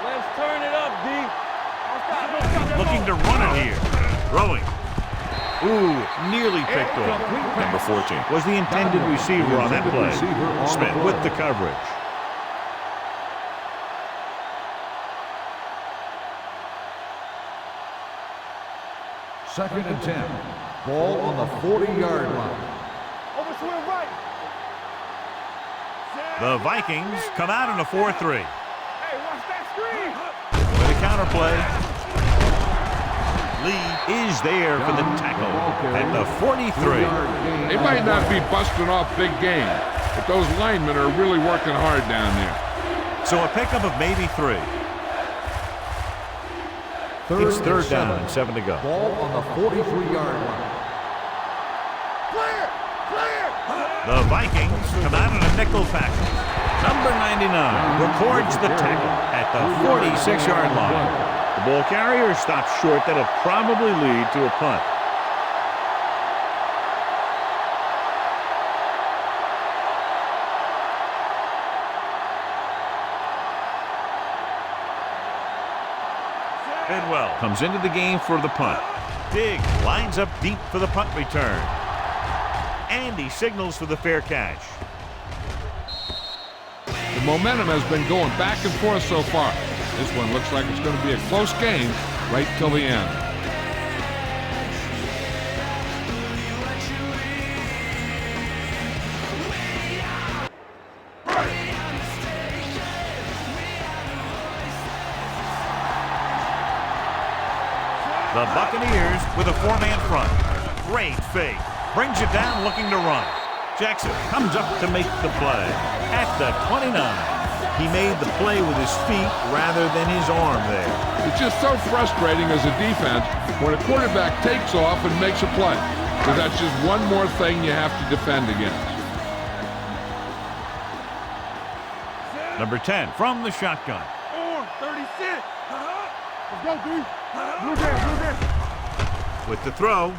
Let's turn it up, D. Looking to run it here. Throwing. Ooh, nearly picked off. Number 14 was the intended receiver on that play. Smith with the coverage. Second and 10. Ball on the 40-yard line. Over to the right. The Vikings come out in a 4-3. Hey, watch that screen. With a counterplay. Lee is there for the tackle at the 43. They might not be busting off big game, but those linemen are really working hard down there. So a pickup of maybe 3. It's third down and 7 to go. Ball on the 43-yard line. Clear. Clear. The Vikings come out in a nickel package. Number 99 records the tackle at the 46-yard line. The ball carrier stops short. That'll probably lead to a punt. Bidwell comes into the game for the punt. Diggs lines up deep for the punt return. And he signals for the fair catch. The momentum has been going back and forth so far. This one looks like it's going to be a close game right till the end. The Buccaneers with a 4-man front. Great fake. Brings it down looking to run. Jackson comes up to make the play at the 29. He made the play with his feet rather than his arm there. It's just so frustrating as a defense when a quarterback takes off and makes a play, because that's just one more thing you have to defend against. Number 10 from the shotgun. 36. Let's go, dude. Blue down. With the throw.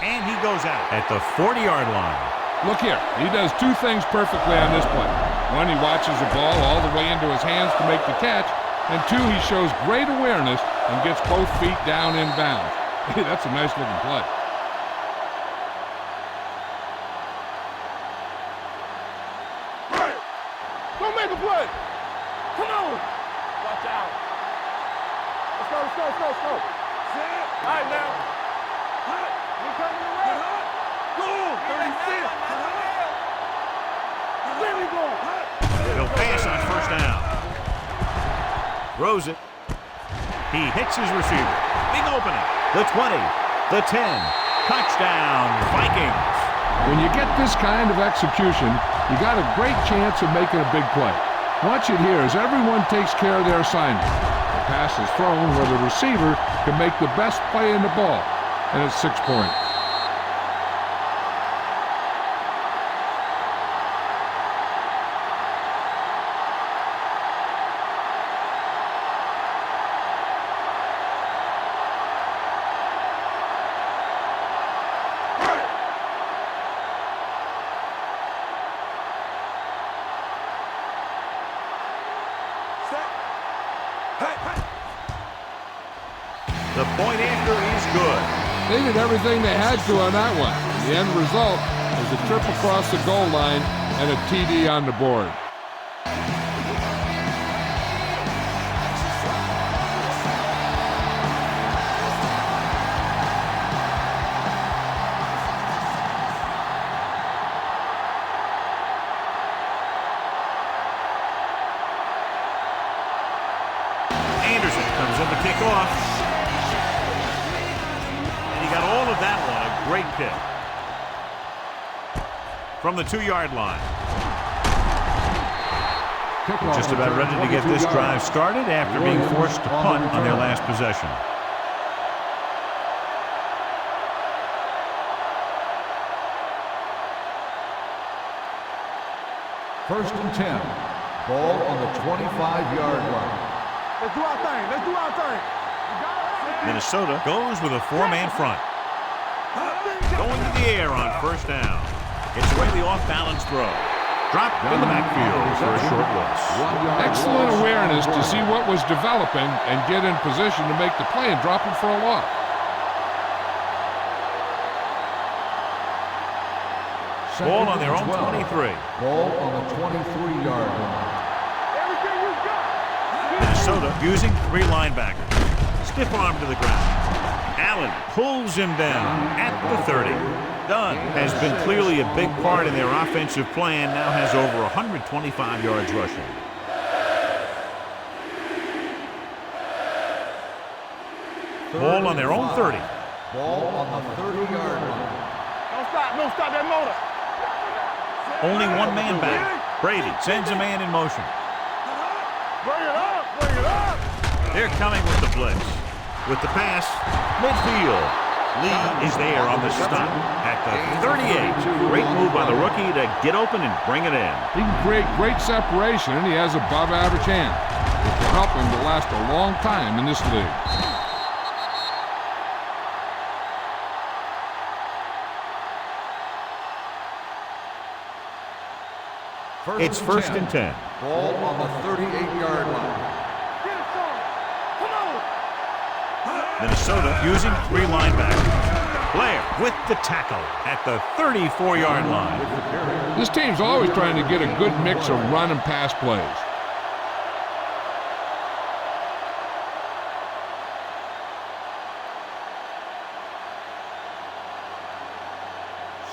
And he goes out at the 40-yard line. Look here, he does 2 things perfectly on this play. 1, he watches the ball all the way into his hands to make the catch, and 2, he shows great awareness and gets both feet down in bounds. Hey, that's a nice looking play. Don't make a play. Come on. Watch out. Let's go. All right, now. We coming around. Go. 36. Where we going? He'll pass on first down. Throws it. He hits his receiver. Big opening. The 20. The 10. Touchdown, Vikings. When you get this kind of execution, you got a great chance of making a big play. Watch it here as everyone takes care of their assignment. The pass is thrown where the receiver can make the best play in the ball, and it's 6 points. The point after is good. They did everything they had to on that one. The end result is a trip across the goal line and a TD on the board. Anderson comes in to kick off. And he got all of that one. A great pick. From the 2-yard line. Just about ready to get this drive started after being forced to punt on their last possession. First and 10. Ball on the 25-yard line. Let's do our thing. Minnesota goes with a 4-man front. Going to the air on first down. Gets away the off-balance throw. Dropped in the backfield for a short loss. Excellent awareness to see what was developing and get in position to make the play and drop it for a loss. Ball on their own 23. Ball on the 23-yard line. Everything you got. Minnesota using 3 linebackers. Stiff arm to the ground. Allen pulls him down at the 30. Dunn has been clearly a big part in their offensive plan, now has over 125 yards rushing. Ball on their own 30. Ball on the 30-yard line. Don't stop that motor. Only one man back. Brady sends a man in motion. Bring it up, bring it up. They're coming with the blitz. With the pass, midfield. Lee is there on the stop at the 38. Great move by the rookie to get open and bring it in. He can create great separation, and he has above-average hands, which will help him to last a long time in this league. It's first and 10. Ball on the 38-yard line. Get it, son. Come on. Minnesota using 3 linebackers. Blair with the tackle at the 34-yard line. This team's always trying to get a good mix of run and pass plays.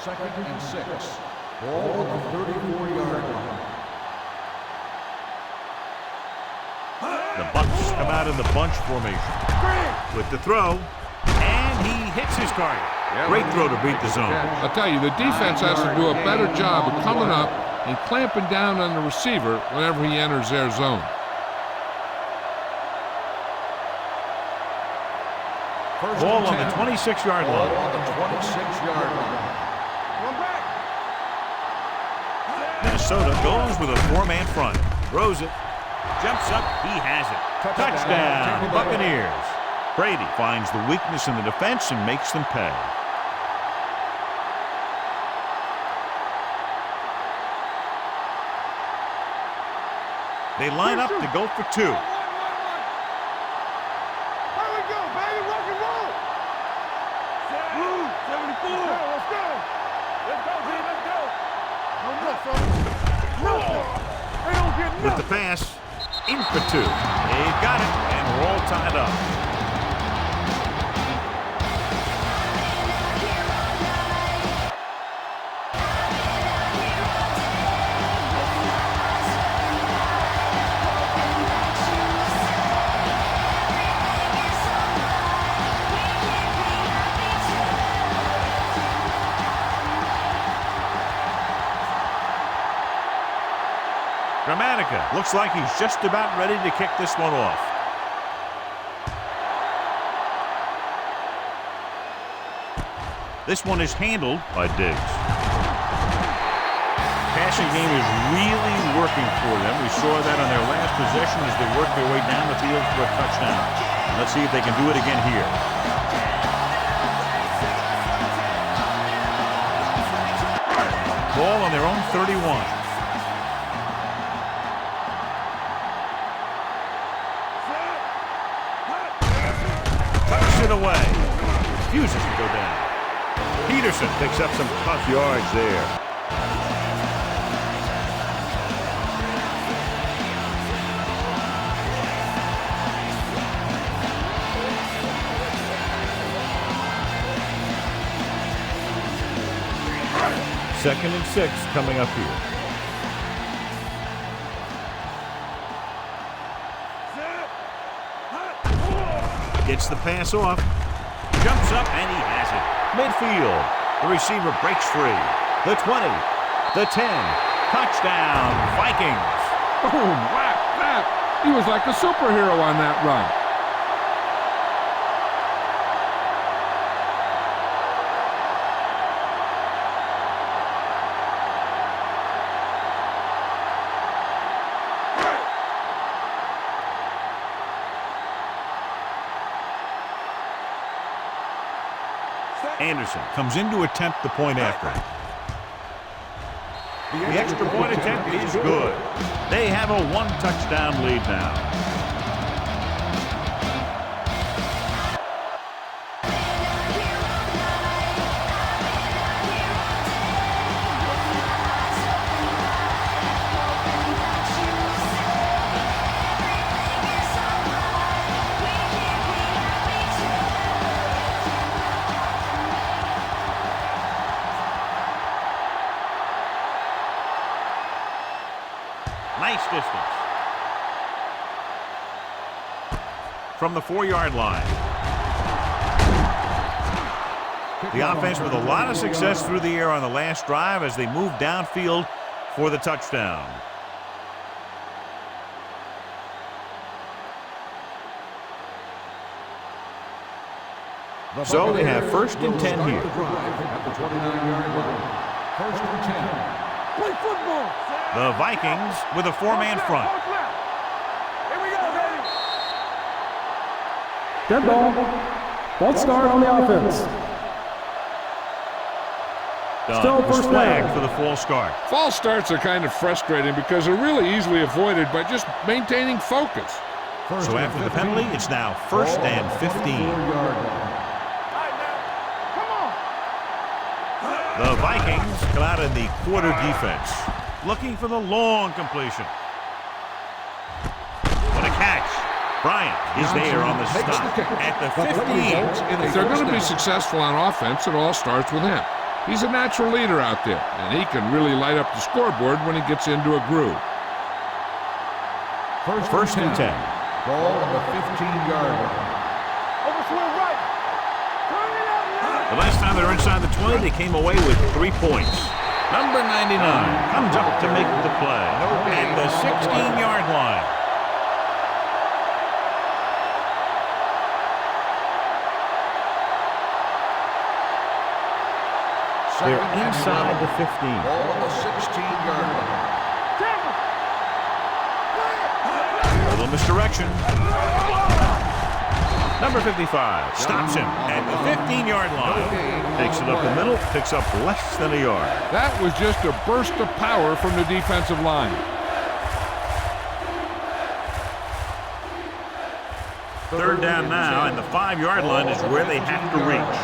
Second and 6. Ball on the 34-yard line. The Bucs come out in the bunch formation. With the throw, and he hits his target. Great throw to beat the zone. I'll tell you, the defense has to do a better job of coming up and clamping down on the receiver whenever he enters their zone. Ball on the 26-yard Ball line. on the 26-yard line. Run back. Minnesota goes with a 4-man front. Throws it. Jumps up. He has it. Touchdown, Buccaneers. Brady finds the weakness in the defense and makes them pay. They line up to go for 2. Here we go, baby. Rock and roll. Blue, 74. Let's go. Let's go, G. Let's go. No more, son. No more. They don't get nothing. With the pass, in for 2. They got it, and we're all tied up. Dramatica looks like he's just about ready to kick this one off. This one is handled by Diggs. Passing game is really working for them. We saw that on their last possession as they worked their way down the field for a touchdown. Let's see if they can do it again here. Ball on their own 31. It away. Refuses to go down. Peterson picks up some tough yards there. Second and 6 coming up here. Gets the pass off, jumps up, and he has it. Midfield. The receiver breaks free. The 20, the 10. Touchdown, Vikings. Boom, whack, that. He was like a superhero on that run. Anderson comes in to attempt the point after. The extra point attempt is good. They have a 1-touchdown lead now. distance. From the 4-yard line. The offense with a lot of success through the air on the last drive as they move downfield for the touchdown. So they have 1st and 10 here. At the 29-yard line. 1st and 10. Play football. The Vikings with a 4-man front. Here we go, baby. Dead ball. False start on the offense. Still Done. first Flag down. for the false start. False starts are kind of frustrating because they're really easily avoided by just maintaining focus. So after the penalty, it's now 1st and 15. The Vikings come out in the quarter defense, looking for the long completion. What a catch. Bryant is there on the stop at the 15. If they're going to be successful on offense, it all starts with him. He's a natural leader out there, and he can really light up the scoreboard when he gets into a groove. 1st and 10. Ball on the 15-yard line. Overswing right. Turn it up, man. The last time they were inside the 20, they came away with 3 points. Number 99 comes up to make the play at the 16-yard line. They're inside the 15. Ball on the 16-yard line. A little misdirection. Number 55 stops him at the 15-yard line. Takes it up the middle, picks up less than a yard. That was just a burst of power from the defensive line. Third down now, and the 5-yard line is where they have to reach.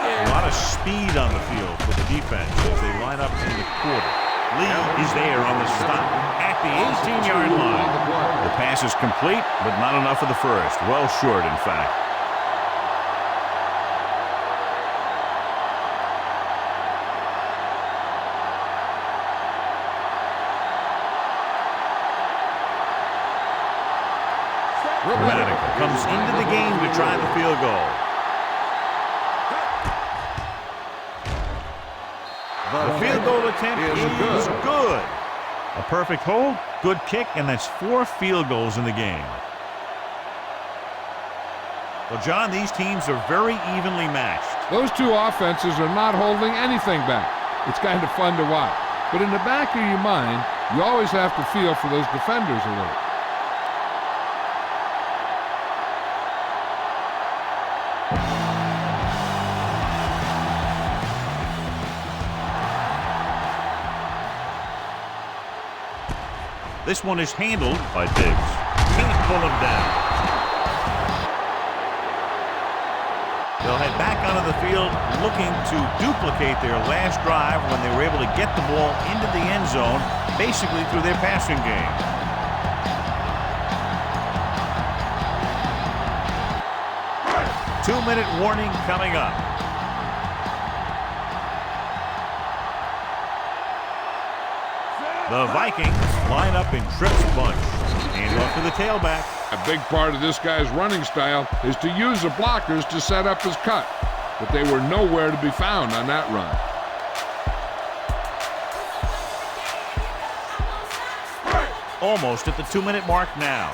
A lot of speed on the field for the defense as they line up in the quarter. Lee is there on the stop at the 18-yard line. The pass is complete, but not enough for the first. Well short, in fact. Radical comes into the game to try the field goal. The field goal attempt is good. A perfect hold, good kick, and that's 4 field goals in the game. Well, John, these teams are very evenly matched. Those two offenses are not holding anything back. It's kind of fun to watch. But in the back of your mind, you always have to feel for those defenders a little. This one is handled by Diggs. Can't pull him down. They'll head back onto the field looking to duplicate their last drive when they were able to get the ball into the end zone, basically through their passing game. Two-minute warning coming up. The Vikings line up in trips bunch. Hand off to the tailback. A big part of this guy's running style is to use the blockers to set up his cut. But they were nowhere to be found on that run. Almost at the 2-minute mark now.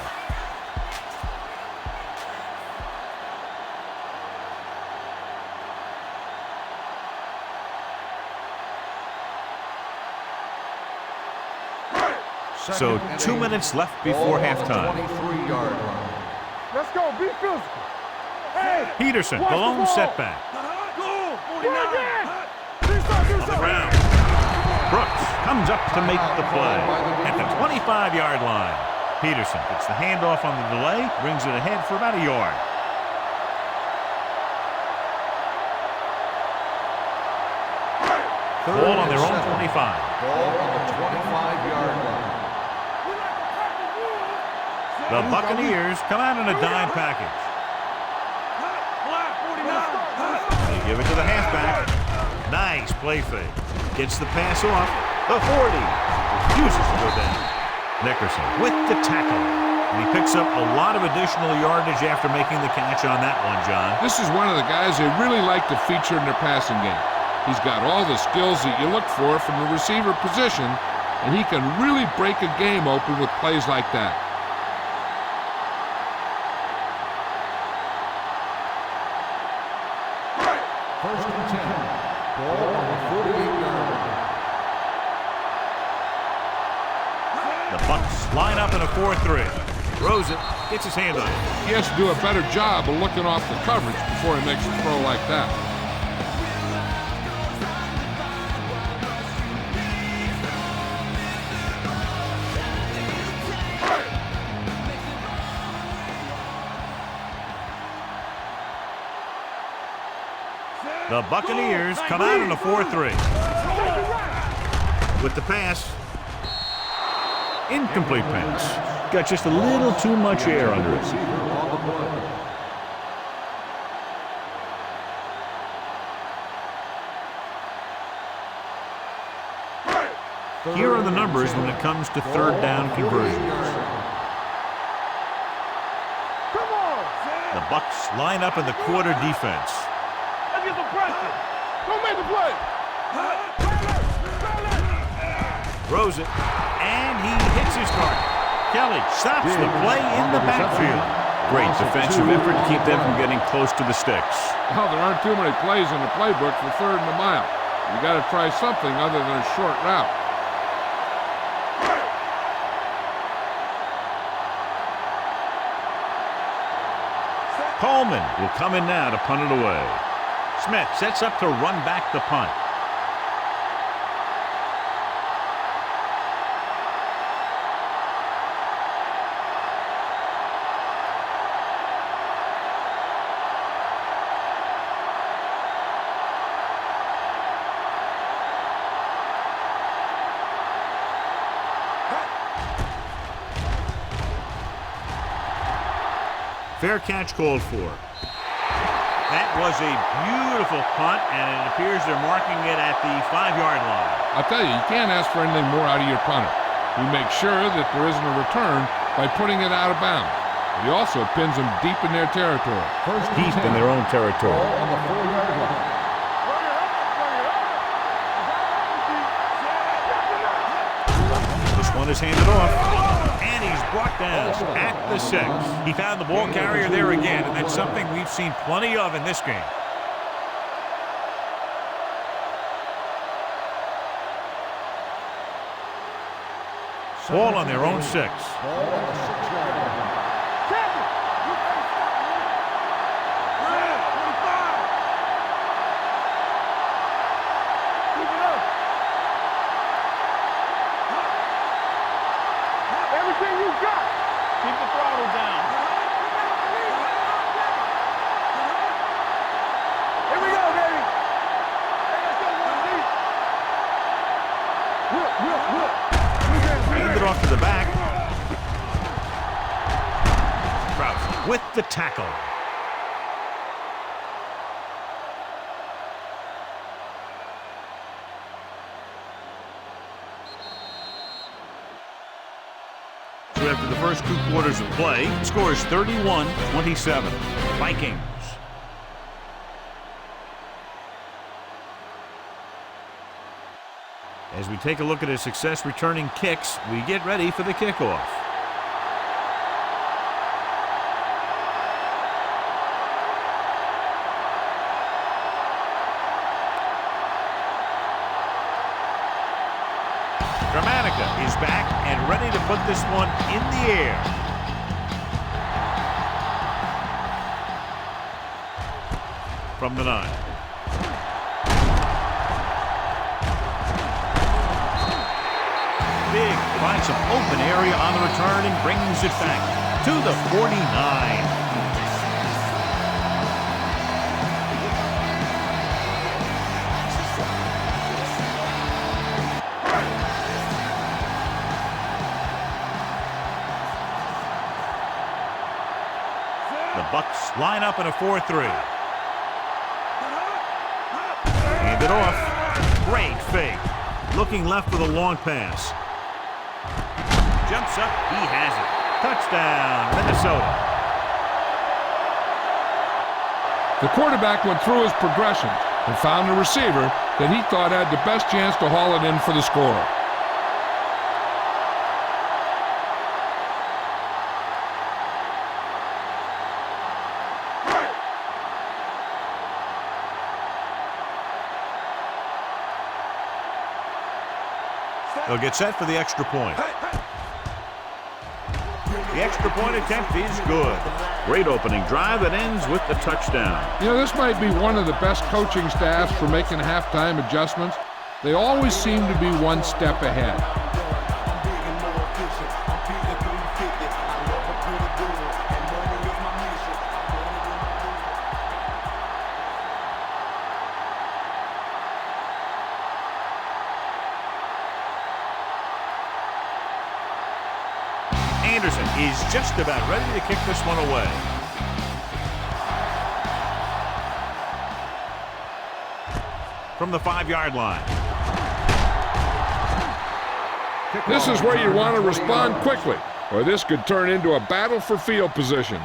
So 2 minutes left before halftime. 23-yard line. Let's go. Be physical. Hey. Peterson, watch the the lone ball. setback. Go. 49. Do something. On the ground. Brooks comes up to make the play at the 25-yard line. Peterson gets the handoff on the delay, brings it ahead for about a yard. Ball on their own 25. Ball on the 25-yard line. The Buccaneers come out in a dime package. They give it to the halfback. Nice play fake. Gets the pass off. The 40. Refuses to go down. Nickerson with the tackle. And he picks up a lot of additional yardage after making the catch on that one, John. This is one of the guys they really like to feature in their passing game. He's got all the skills that you look for from the receiver position, and he can really break a game open with plays like that. First and 10. Ball on the 48-yard line. The Bucs line up in a 4-3. Throws it. Gets his hand on it. He has to do a better job of looking off the coverage before he makes a throw like that. The Buccaneers come out in a 4-3. With the pass. Incomplete pass. Got just a little too much air under it. Here are the numbers when it comes to third down conversions. The Bucs line up in the quarter defense. Let's get some pressure. Don't make the play. Throws it, and he hits his target. Kelly stops the play in the backfield. Great defensive effort to keep them from getting close to the sticks. Well, there aren't too many plays in the playbook for third and a mile. You got to try something other than a short route. Coleman will come in now to punt it away. Smith sets up to run back the punt. Fair catch called for. That was a beautiful punt, and it appears they're marking it at the 5-yard line. I'll tell you, you can't ask for anything more out of your punter. You make sure that there isn't a return by putting it out of bounds. But he also pins them deep in their territory. First Deep in their own territory. Ball on the 4-yard line. This one is handed off. And he's brought down at the 6. He found the ball carrier there again, and that's something we've seen plenty of in this game. Ball on their own 6. Ball on the 6-yard line. Everything you got. Keep the throttle down. Here we go, baby. Hey, let's go, Whip. Hand it off to the back. Krause with the tackle. So after the first 2 quarters of play, the score is 31-27. Vikings. As we take a look at his success returning kicks, we get ready for the kickoff. Dramatica is back and ready to put this one in the air. From the 9. Big finds some open area on the return and brings it back to the 49. The Bucs line up in a 4-3. Handed it off. Great fake. Looking left for the long pass. Jumps up. He has it. Touchdown, Minnesota. The quarterback went through his progressions and found a receiver that he thought had the best chance to haul it in for the score. They'll get set for the extra point. The extra point attempt is good. Great opening drive that ends with the touchdown. You know, this might be one of the best coaching staffs for making halftime adjustments. They always seem to be one step ahead. Anderson is just about ready to kick this one away. From the 5-yard line. This is where you want to respond quickly, or this could turn into a battle for field position.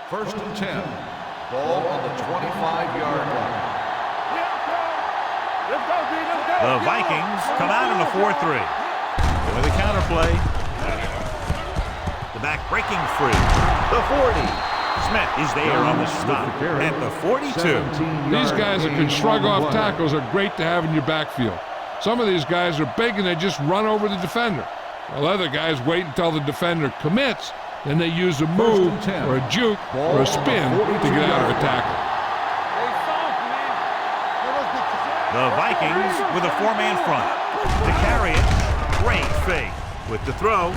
First and 10. Ball on the 25-yard line. The Vikings come out in a 4-3. With a counterplay. The back breaking free. The 40. Smith is there on the stop at the 42. These guys that can shrug off tackles are great to have in your backfield. Some of these guys are big and they just run over the defender. While other guys wait until the defender commits, then they use a move or a juke or a spin to get out of a tackle. The Vikings with a 4-man front. To carry it, great fake. With the throw,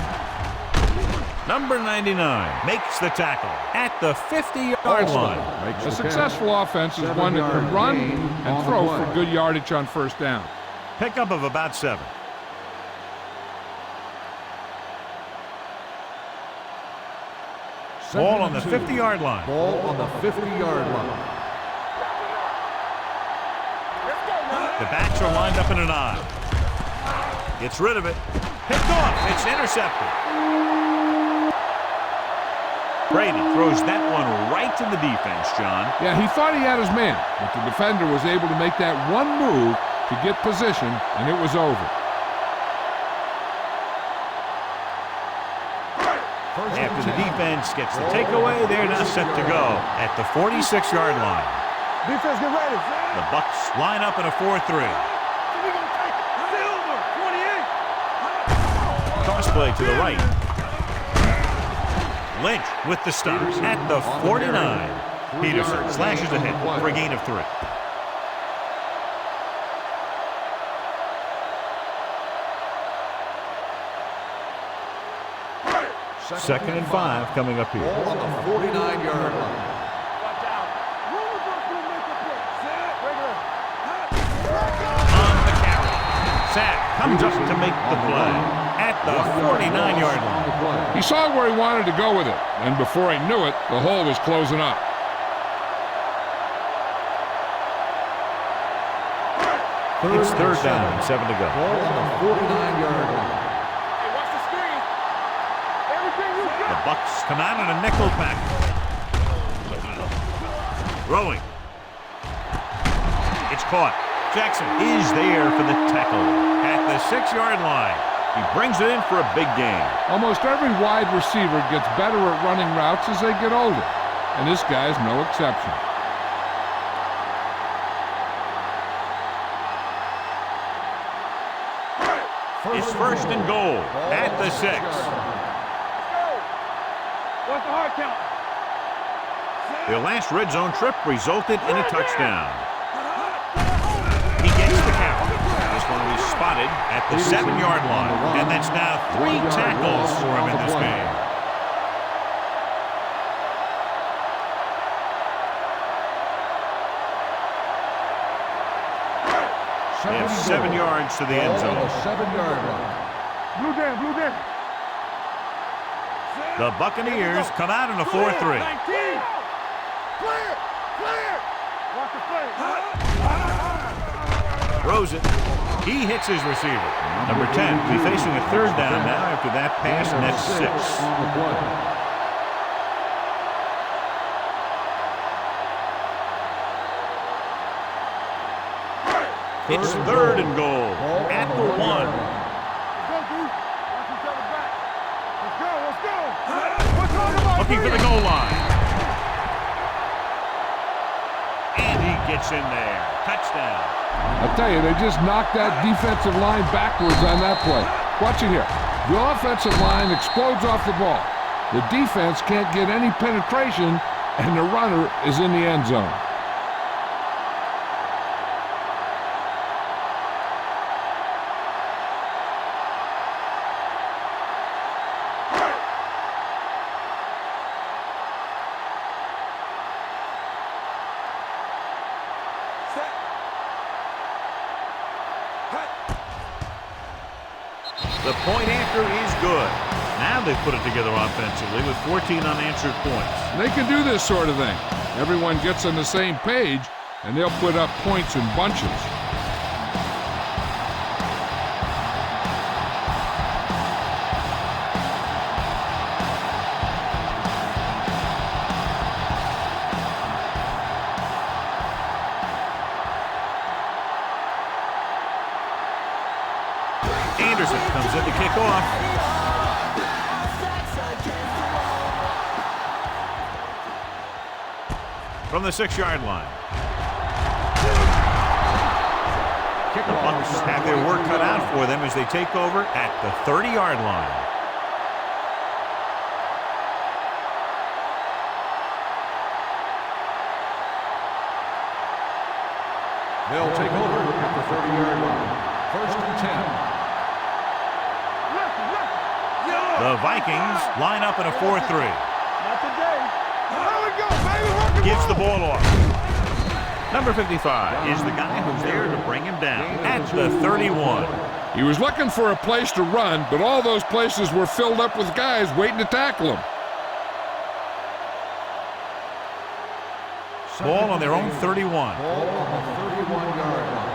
number 99 makes the tackle at the 50-yard line. A successful offense is one that can run and throw for good yardage on first down. Pickup of about 7. Ball on the 50-yard line. Ball on the 50-yard line. The backs are lined up in an I. Gets rid of it. Picked off. It's intercepted. Brady throws that one right to the defense, John. Yeah, he thought he had his man, but the defender was able to make that one move to get position, and it was over. After the defense gets the takeaway, they're now set to go at the 46-yard line. Defense, get ready. The Bucs line up in a 4-3. Toss play to the right. Lynch with the stop at the 49. Peterson slashes ahead for a gain of 3. Second and 5 coming up here. Ball on the 49-yard line. On the carry. Sack comes up to make the play at the 49-yard line. He saw where he wanted to go with it, and before he knew it, the hole was closing up. It's third down and 7 to go. Ball on the 49-yard line. The Bucs come out in a nickel pack. Throwing. It's caught. Jackson is there for the tackle at the 6-yard line. He brings it in for a big gain. Almost every wide receiver gets better at running routes as they get older, and this guy's no exception. It's first and goal at the 6. What's the hard count? Their last red zone trip resulted in a touchdown. He gets the count. This one will be spotted at the 7-yard line, and that's now 3 tackles for him in this game. They have 7 yards to the end zone. 7-yard line. Blue down, blue down. The Buccaneers come out in a 4-3. 19. Clear. Watch the play. Throws it. He hits his receiver. Number 10 will be facing a third down now after that pass net 6. On the play. It's third and goal at the 1. Let's go, dude. Watch each other back. Let's go. What's on the ball? Looking for the goal line. And he gets in there. Touchdown. I tell you, they just knocked that defensive line backwards on that play. Watch it here. The offensive line explodes off the ball. The defense can't get any penetration, and the runner is in the end zone. The point after is good. Now they've put it together offensively with 14 unanswered points. They can do this sort of thing. Everyone gets on the same page, and they'll put up points in bunches. Anderson comes in to kick off. From the 6-yard line. The Bucs have their work cut out for them as they take over at the 30-yard line. They'll take over at the 30-yard line. First and 10. The Vikings line up in a 4-3. Not today. There we go, baby. Gives the ball off. Number 55 is the guy who's there to bring him down at the 31. He was looking for a place to run, but all those places were filled up with guys waiting to tackle him. Ball on their own 31. Ball on the 31-yard line.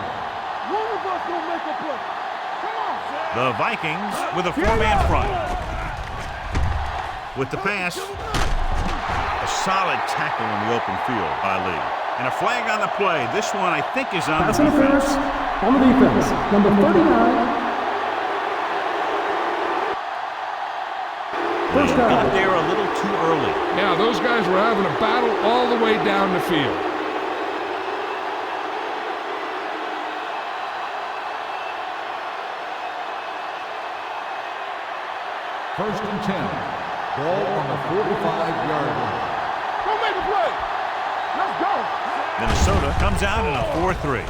One of us will make a play. Come on. The Vikings with a 4-man front. With the pass, a solid tackle in the open field by Lee. And a flag on the play. This one, I think, is on Pass the interference defense. on the defense. Number 39. First Got down. there a little too early. Yeah, those guys were having a battle all the way down the field. First and 10. Ball on the 45-yard line. Go make a play. Let's go. Minnesota comes out in a 4-3.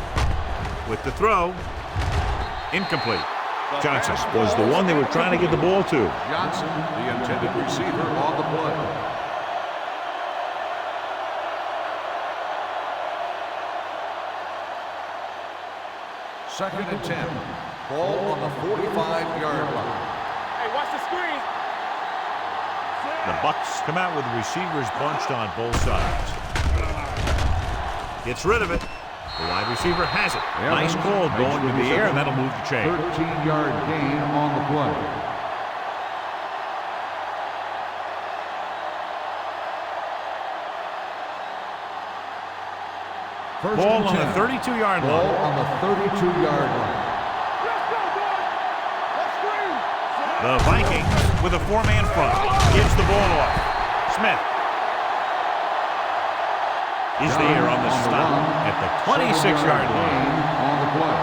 With the throw, incomplete. Johnson was the one they were trying to get the ball to. Johnson, the intended receiver on the play. Second and 10. Ball on the 45-yard line. Hey, watch the screen. The Bucs come out with receivers bunched on both sides. Gets rid of it. The wide receiver has it. Nice call going to the air, and that'll move the chain. 13-yard gain on the play. Ball on the 32-yard Ball line. on the 32-yard line. Let's go, boys. Let's screen. The Vikings with a 4-man front. Gives the ball off. Smith is there on the stop at the 26-yard line. On the play.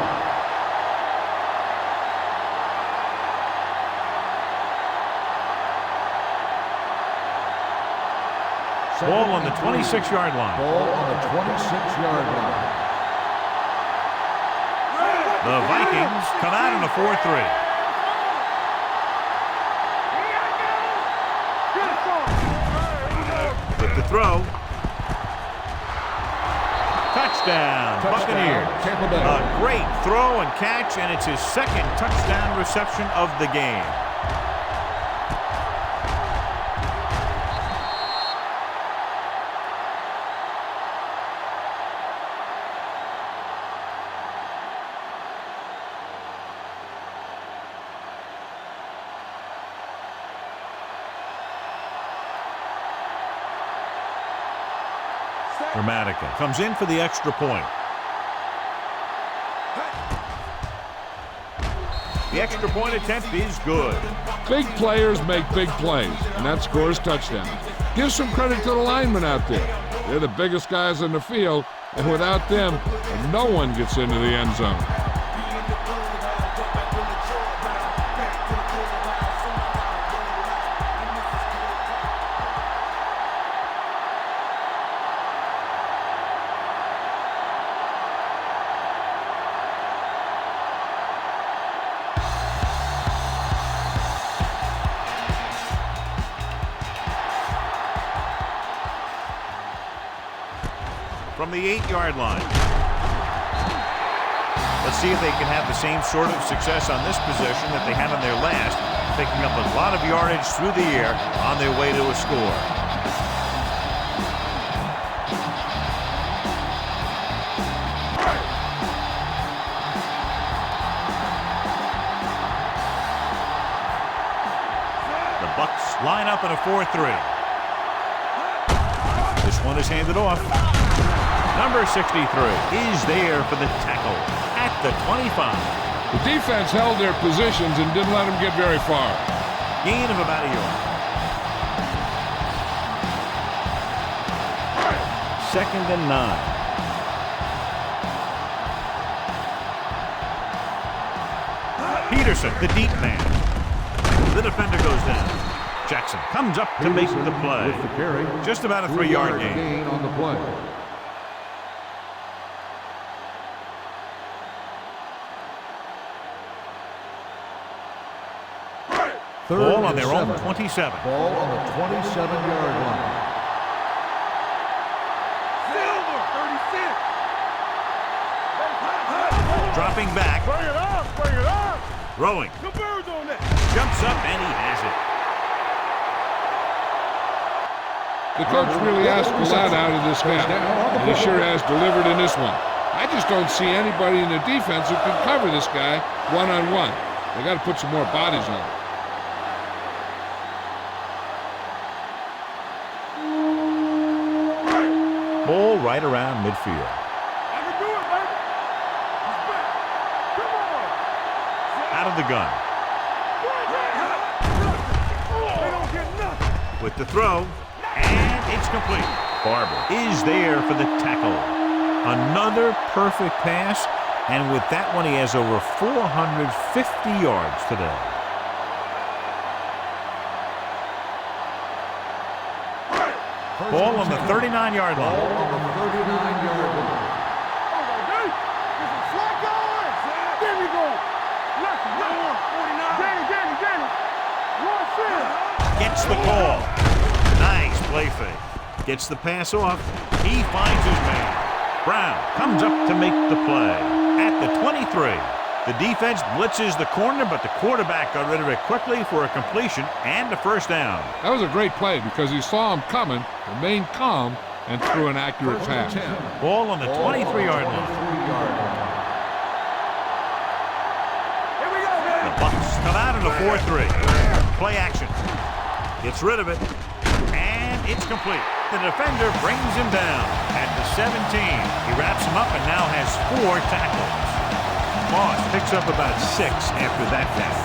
Ball on the 26-yard line. Ball on the 26-yard line. The Vikings come out in a 4-3. With the throw. Touchdown, Buccaneers. Tampa Bay. A great throw and catch, and it's his second touchdown reception of the game. Dramatica comes in for the extra point. The extra point attempt is good. Big players make big plays, and that scores touchdowns. Give some credit to the linemen out there. They're the biggest guys in the field, and without them, no one gets into the end zone. From the 8-yard line. Let's see if they can have the same sort of success on this possession that they had on their last, picking up a lot of yardage through the air on their way to a score. The Bucs line up in a 4-3. This one is handed off. Number 63 is there for the tackle at the 25. The defense held their positions and didn't let them get very far. Gain of about a yard. Second and 9. Peterson, the deep man. The defender goes down. Jackson comes up to make the play. With the carry. Just about a 3-yard gain. On the play. Ball on their own 27. Ball on the 27-yard line. Silver, 36. Dropping back. Bring it up, bring it up. Throwing. The birds on that. Jumps up and he has it. The coach really asked a lot out of this guy, and he sure has delivered in this one. I just don't see anybody in the defense who can cover this guy one-on-one. They got to put some more bodies on him. Ball right around midfield. I can do it, baby. He's back. Come on. Out of the gun. They don't get nothing. With the throw. And it's complete. Barber is there for the tackle. Another perfect pass. And with that one, he has over 450 yards today. Ball on the 39-yard line. Ball on the 39-yard line. There we go. Lucky, number 49. Danny. One center. Gets the call. Nice play fake. Gets the pass off. He finds his man. Brown comes up to make the play. At the 23. The defense blitzes the corner, but the quarterback got rid of it quickly for a completion and a first down. That was a great play because he saw him coming, remained calm, and threw an accurate pass. Ball on the 23-yard line. Here we go, baby. The Bucs come out in a 4-3. Play action. Gets rid of it. And it's complete. The defender brings him down at the 17. He wraps him up and now has 4 tackles. Moss picks up about 6 after that tackle.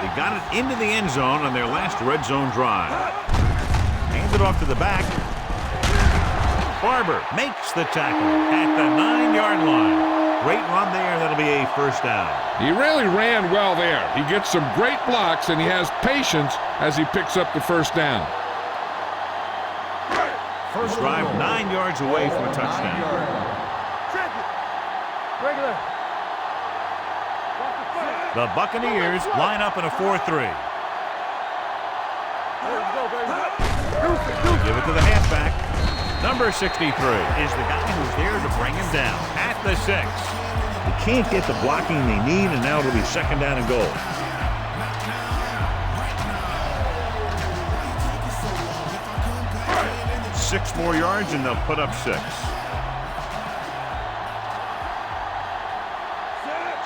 They got it into the end zone on their last red zone drive. Hands it off to the back. Barber makes the tackle at the 9-yard line. Great run there. That'll be a first down. He really ran well there. He gets some great blocks, and he has patience as he picks up the first down. First drive 9 yards away from a touchdown. Check it. Regular. The Buccaneers line up in a 4-3. Let's go, baby. Give it to the halfback. Number 63 is the guy who's there to bring him down at the 6. They can't get the blocking they need, and now it'll be second down and goal. Six more yards, and they'll put up 6.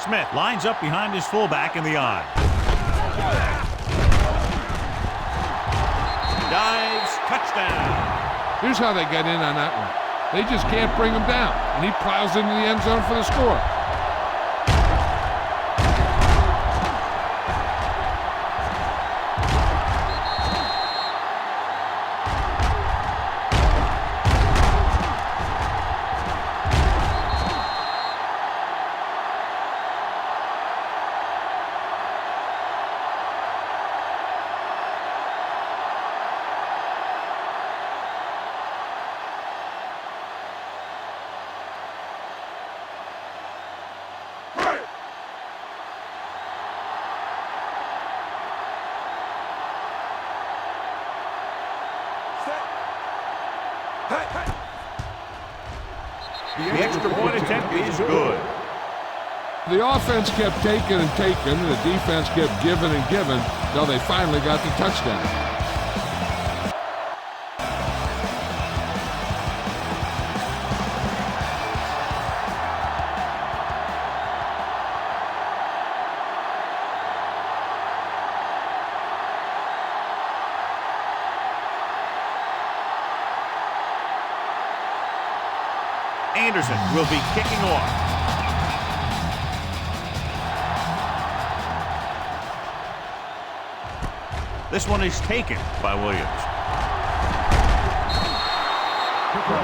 Smith lines up behind his fullback in the I. Dives, touchdown. Here's how they get in on that one. They just can't bring him down, and he plows into the end zone for the score. The extra point attempt is good. The offense kept taking and taking, and the defense kept giving and giving until they finally got the touchdown. Anderson will be kicking off. This one is taken by Williams.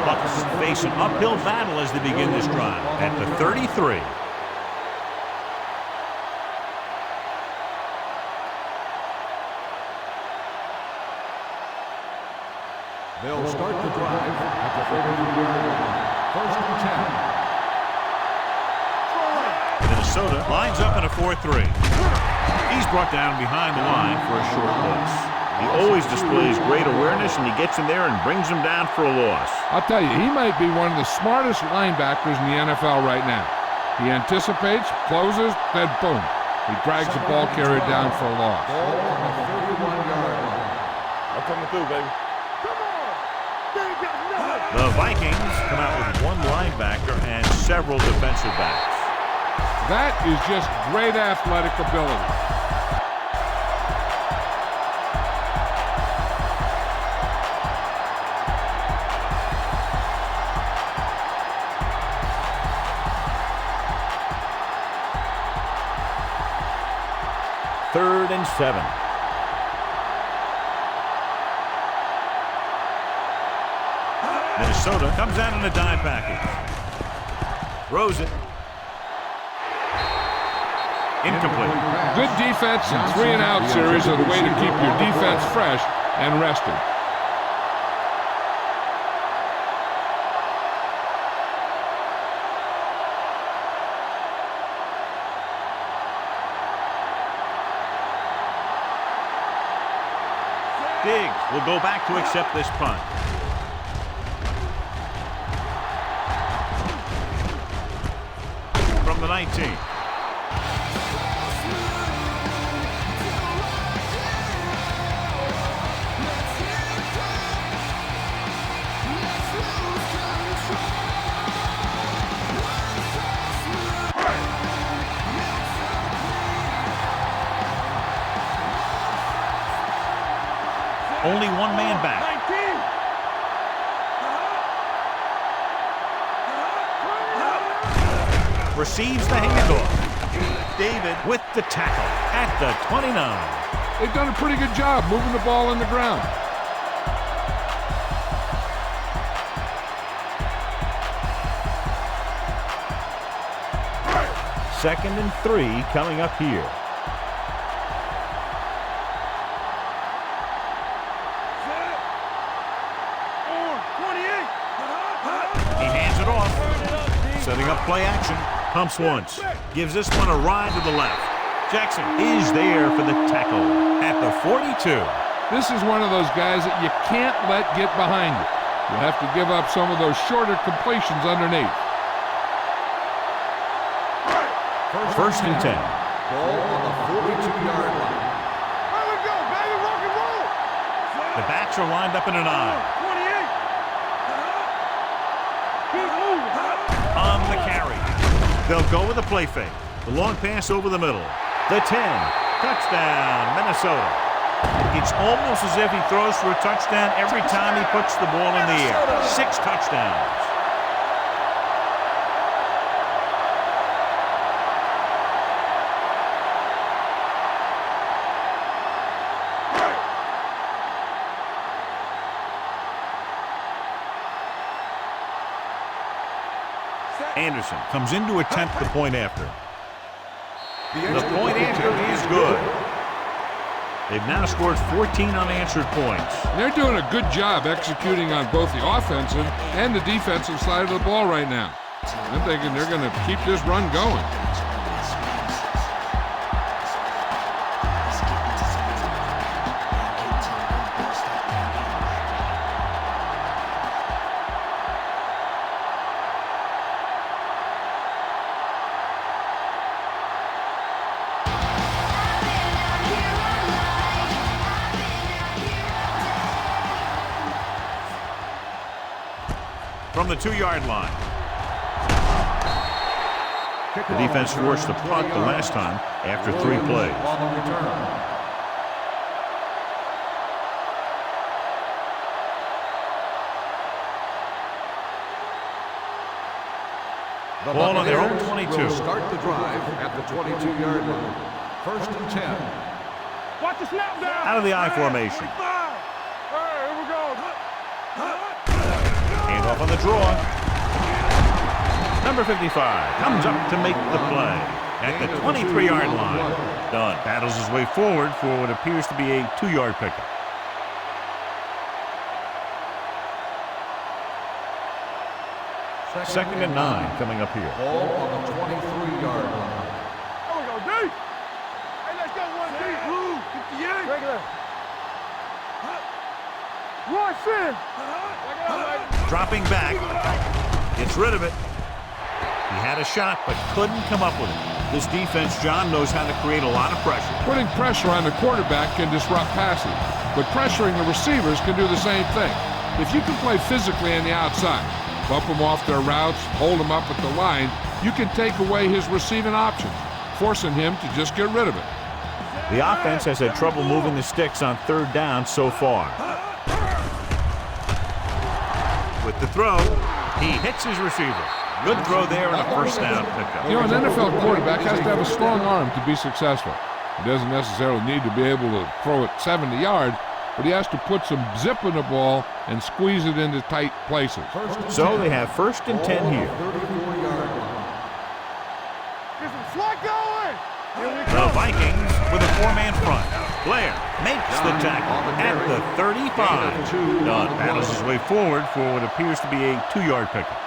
Bucks face an uphill battle as they begin this drive at the 33. They'll start the drive at the 32-yard line. First and 10. Minnesota lines up in a 4-3. He's brought down behind the line for a short loss. He always displays great awareness, and he gets in there and brings him down for a loss. I'll tell you, he might be one of the smartest linebackers in the NFL right now. He anticipates, closes, then boom. He drags the ball carrier down for a loss. Ball on the 31-yard line. I'm coming through, baby. Come on! They ain't got nothing. The Vikings come out with one linebacker and several defensive backs. That is just great athletic ability. Third and 7. Minnesota comes out in a dime package. Throws it. Incomplete. Good defense and 3-and-out series are the way to keep your defense fresh and rested. Diggs will go back to accept this punt. From the 19. Only one man back. 19. Receives the handoff. David with the tackle at the 29. They've done a pretty good job moving the ball on the ground. Second and 3 coming up here. He hands it off. Setting up play action. Pumps once. Gives this one a ride to the left. Jackson is there for the tackle at the 42. This is one of those guys that you can't let get behind you. You have to give up some of those shorter completions underneath. First and 10. Ball on the 42-yard line. Here we go, baby, rock and roll. The backs are lined up in an I. 28. Keep moving. On the carry. They'll go with a play fake. The long pass over the middle. The 10. Touchdown, Minnesota. It's almost as if he throws for a touchdown every time he puts the ball in the air. 6 touchdowns. Anderson comes in to attempt the point after. The point after is good. They've now scored 14 unanswered points. They're doing a good job executing on both the offensive and the defensive side of the ball right now. I'm thinking they're going to keep this run going. From the 2-yard line. The defense forced a punt the last time after 3 plays. Ball on their own 22. Start the drive at the 22-yard line. 1st and 10. Watch the snap down. Out of the I formation. Here we go. Off on the draw. Number 55 comes up to make the play at the 23-yard line. Dunn battles his way forward for what appears to be a 2-yard pickup. Second and 9 coming up here. Ball on the 23-yard line. There we go, D. Hey, let's go, 1D. Blue, 58. Regular. Run, sin. Dropping back, gets rid of it. He had a shot, but couldn't come up with it. This defense, John, knows how to create a lot of pressure. Putting pressure on the quarterback can disrupt passing, but pressuring the receivers can do the same thing. If you can play physically on the outside, bump them off their routes, hold them up at the line, you can take away his receiving options, forcing him to just get rid of it. The offense has had trouble moving the sticks on 3rd down so far. With the throw, he hits his receiver. Good throw there and a 1st down pickup. You know, an NFL quarterback has to have a strong arm to be successful. He doesn't necessarily need to be able to throw it 70 yards, but he has to put some zip in the ball and squeeze it into tight places. So they have 1st and 10 here. Get some slack going. The Vikings with a 4-man front. Blair makes the tackle at the 35. Dunn battles his way forward for what appears to be a 2-yard pickup.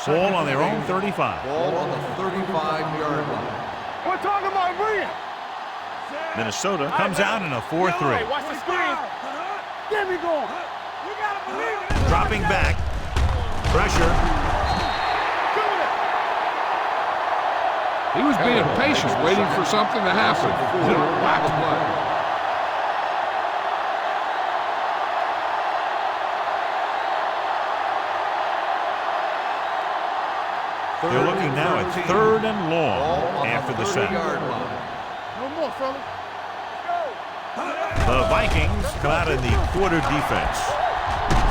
Ball on their own 35. Ball on the 35-yard line. We're talking about bringing. Minnesota comes out in a 4-3. Watch the screen. Get me going. We gotta believe it. Dropping back. Pressure. He was being patient, waiting for something to happen. They're looking now at 3rd and long after the sack. No more, fellas. The Vikings come out in the quarter defense.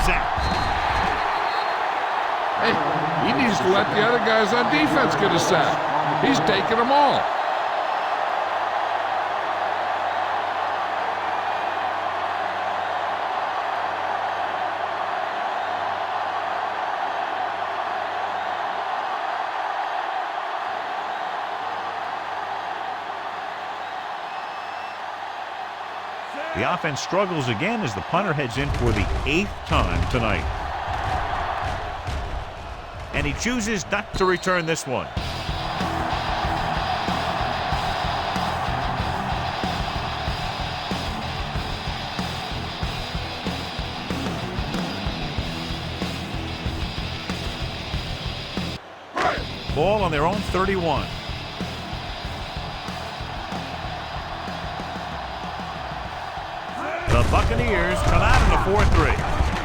Zach. Hey, he needs to let the other guys on defense get a sack. He's taking them all. The offense struggles again as the punter heads in for the 8th time tonight. And he chooses not to return this one. Ball on their own 31. The Buccaneers come out in a 4-3.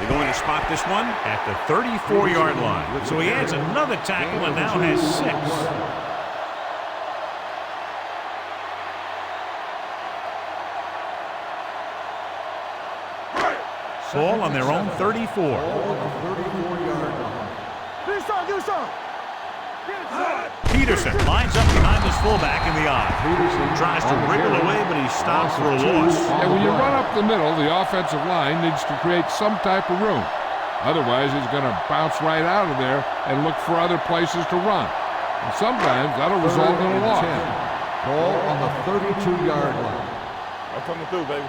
They're going to spot this one at the 34-yard line. So he adds another tackle and now has 6. Ball on their own 34. Peterson lines up behind his fullback in the eye. Peterson tries to wriggle away, but he's stopped for a loss. And when you run up the middle, the offensive line needs to create some type of room. Otherwise, he's going to bounce right out of there and look for other places to run. And sometimes that'll result in a loss. Ball on the 32-yard line. I'm coming through, baby.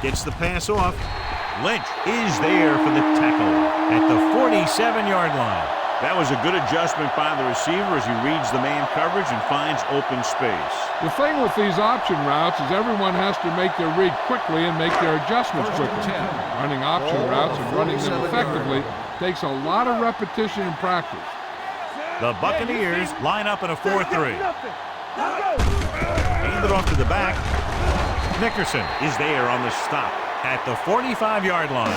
Gets the pass off. Lynch is there for the tackle at the 47-yard line. That was a good adjustment by the receiver as he reads the man coverage and finds open space. The thing with these option routes is everyone has to make their read quickly and make their adjustments quickly. Running option routes and running them effectively takes a lot of repetition and practice. The Buccaneers line up in a 4-3. Hand it off to the back. Nickerson is there on the stop at the 45-yard line.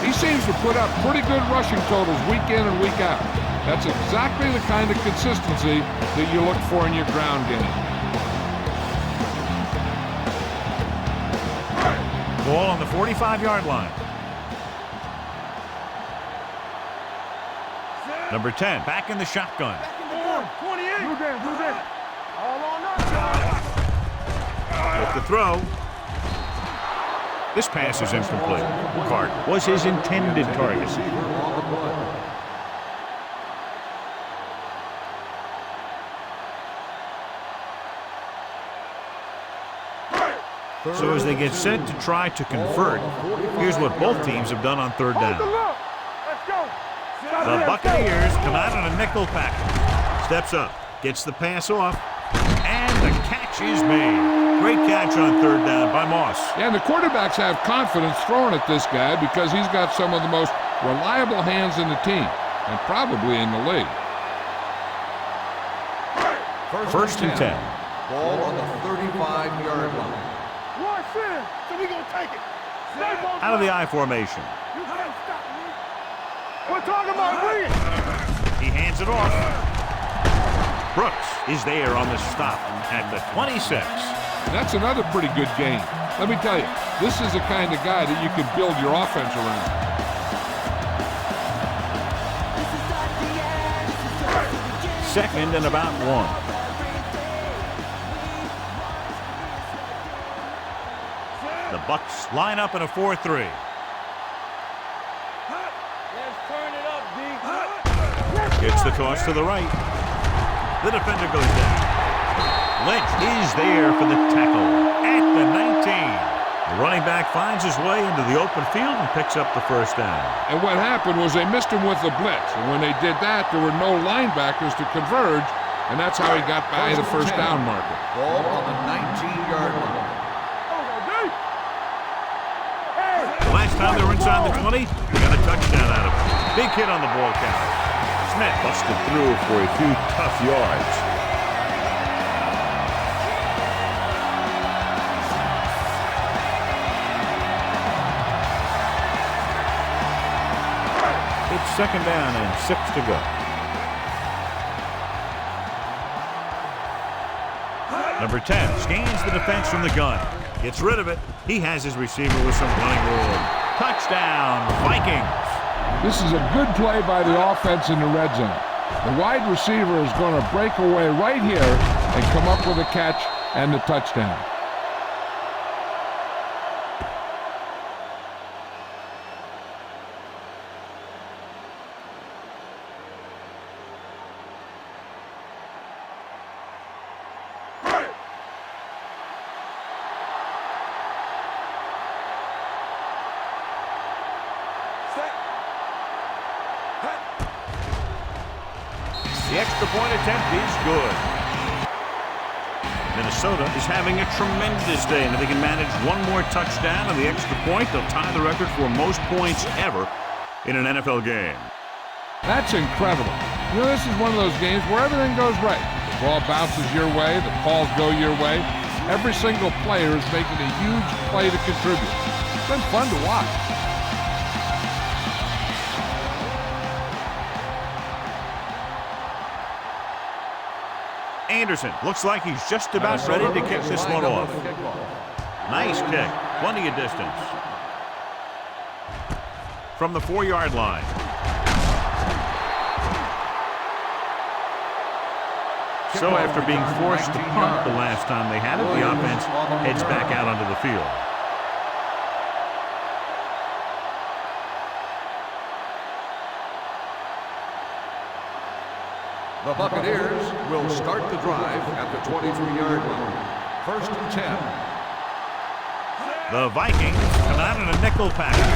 He seems to put up pretty good rushing totals week in and week out. That's exactly the kind of consistency that you look for in your ground game. Ball on the 45-yard line. Number 10, back in the shotgun. 28. With the throw. This pass is incomplete. Cart was his intended target. So as they get set to try to convert, here's what both teams have done on third down. The Buccaneers come out in a nickel package. Steps up, gets the pass off, and the catch is made. Great catch on third down by Moss. Yeah, and the quarterbacks have confidence throwing at this guy because he's got some of the most reliable hands in the team, and probably in the league. First and 10. Ball on the 35-yard line. So we gonna take it. Out of the I formation. We're talking about bringing. He hands it off. Brooks is there on the stop at the 26. That's another pretty good game. Let me tell you, this is the kind of guy that you can build your offense around. Second and about 1. The Bucs line up in a 4-3. Let's turn it up, D. Gets the toss to the right. The defender goes down. Lynch is there for the tackle at the 19. The running back finds his way into the open field and picks up the first down. And what happened was they missed him with the blitz. And when they did that, there were no linebackers to converge, and that's how he got by the first down marker. Ball on the 19-yard line. The last time they were inside the 20, they got a touchdown out of it. Big hit on the ball count. Smith busted through for a few tough yards. It's second down and 6 to go. Number 10 scans the defense from the gun. Gets rid of it. He has his receiver with some running room. Touchdown, Vikings. This is a good play by the offense in the red zone. The wide receiver is going to break away right here and come up with a catch and the touchdown. The extra point attempt is good. Minnesota is having a tremendous day, and if they can manage one more touchdown on the extra point, they'll tie the record for most points ever in an NFL game. That's incredible. You know, this is one of those games where everything goes right. The ball bounces your way, the calls go your way. Every single player is making a huge play to contribute. It's been fun to watch. Anderson looks like he's just about ready to kick this one off. Nice kick. Plenty of distance. From the 4-yard line. So after being forced to punt the last time they had it, the offense heads back out onto the field. The Buccaneers will start the drive at the 23-yard line. 1st and 10. The Vikings come out in a nickel package.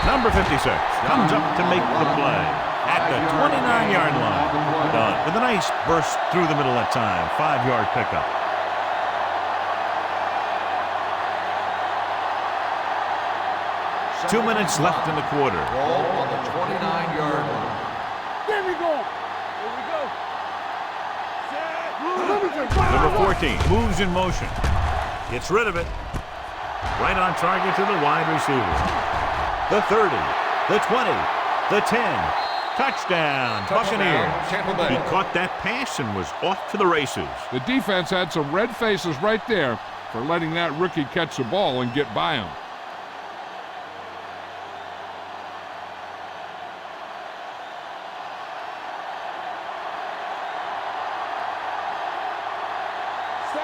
Number 56 comes up to make the play at the 29-yard line. Done with a nice burst through the middle that time. 5-yard pickup. Two minutes left in the quarter. Ball on the 29-yard line. There we go. Here we go. Number 14 moves in motion. Gets rid of it. Right on target to the wide receiver. The 30, the 20, the 10. Touchdown, Buccaneers. He caught that pass and was off to the races. The defense had some red faces right there for letting that rookie catch the ball and get by him.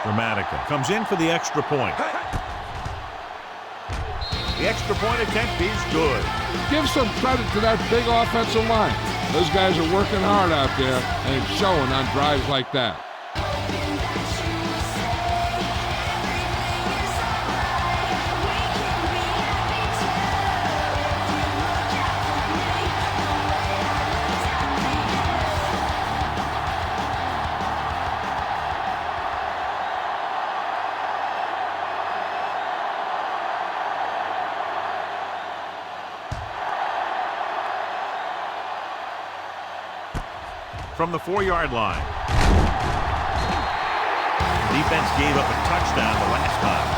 Dramatica comes in for the extra point. The extra point attempt is good. Give some credit to that big offensive line. Those guys are working hard out there, and it's showing on drives like that. From the 4-yard line. Defense gave up a touchdown the last time.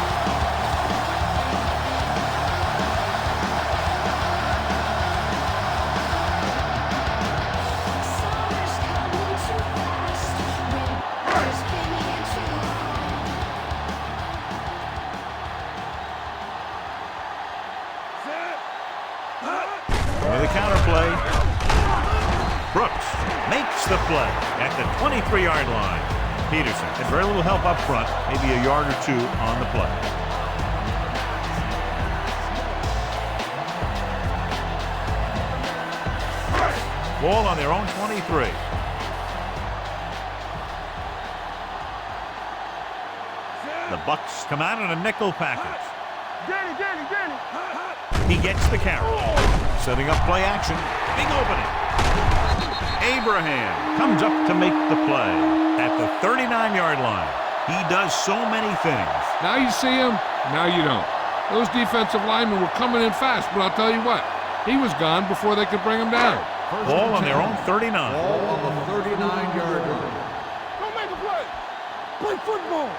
With a counter play. Brooks makes the play at the 23-yard line. Peterson had very little help up front, maybe a yard or two on the play. Ball on their own 23. The Bucs come out in a nickel package. Danny. He gets the carry. Setting up play action. Big opening. Abraham comes up to make the play at the 39-yard line. He does so many things. Now you see him, now you don't. Those defensive linemen were coming in fast, but I'll tell you what, he was gone before they could bring him down. Ball on their own 39. Ball on the 39-yard line. Don't make a play. Play football.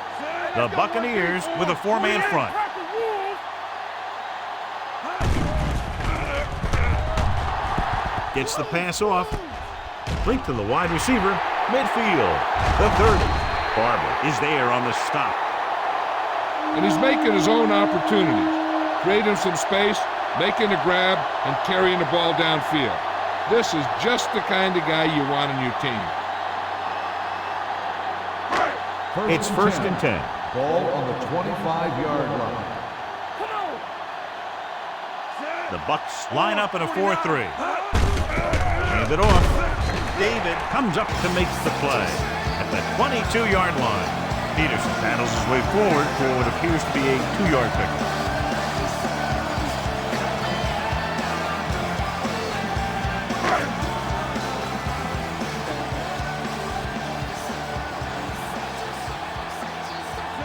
The Buccaneers with a 4-man front. Gets the pass off. Complete to the wide receiver. Midfield. The 30. Barber is there on the stop. And he's making his own opportunities, creating some space, making a grab, and carrying the ball downfield. This is just the kind of guy you want on your team. It's 1st and 10. Ball on the 25-yard line. The Bucs line up in a 4-3. Hand it off. David comes up to make the play at the 22-yard line. Peterson paddles his way forward for what appears to be a 2-yard pickup.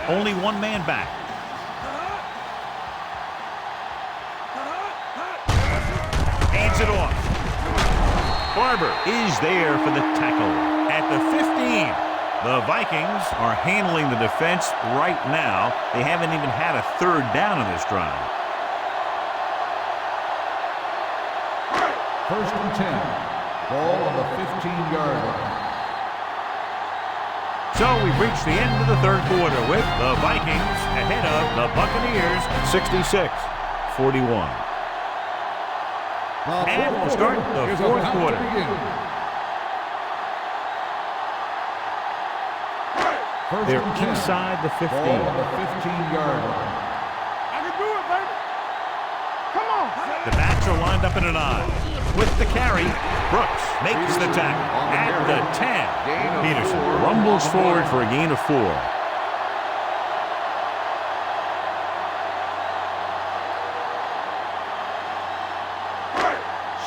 Only one man back. Hands it off. Barber is there for the tackle at the 15. The Vikings are handling the defense right now. They haven't even had a third down in this drive. First and 10. Ball on the 15-yard line. So we've reached the end of the third quarter with the Vikings ahead of the Buccaneers 66-41. And we'll start the fourth quarter. They're inside the 15. Ball on the 15-yard line. I can do it, baby. Come on. The backs are lined up in an I. With the carry, Brooks makes the tackle at the 10. Peterson rumbles forward for a gain of 4.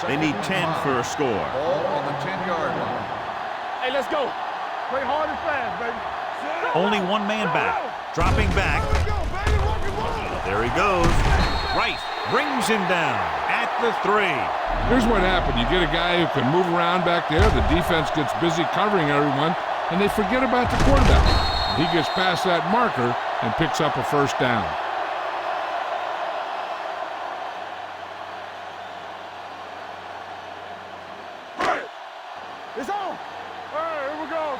They need 10 for a score. Ball on the 10-yard line. Hey, let's go. Play hard and fast, baby. Only one man back. Dropping back. Let's go, baby. Rock and roll. There he goes. Rice brings him down at the 3. Here's what happened. You get a guy who can move around back there. The defense gets busy covering everyone, and they forget about the quarterback. He gets past that marker and picks up a first down. It's on. All right, here we go.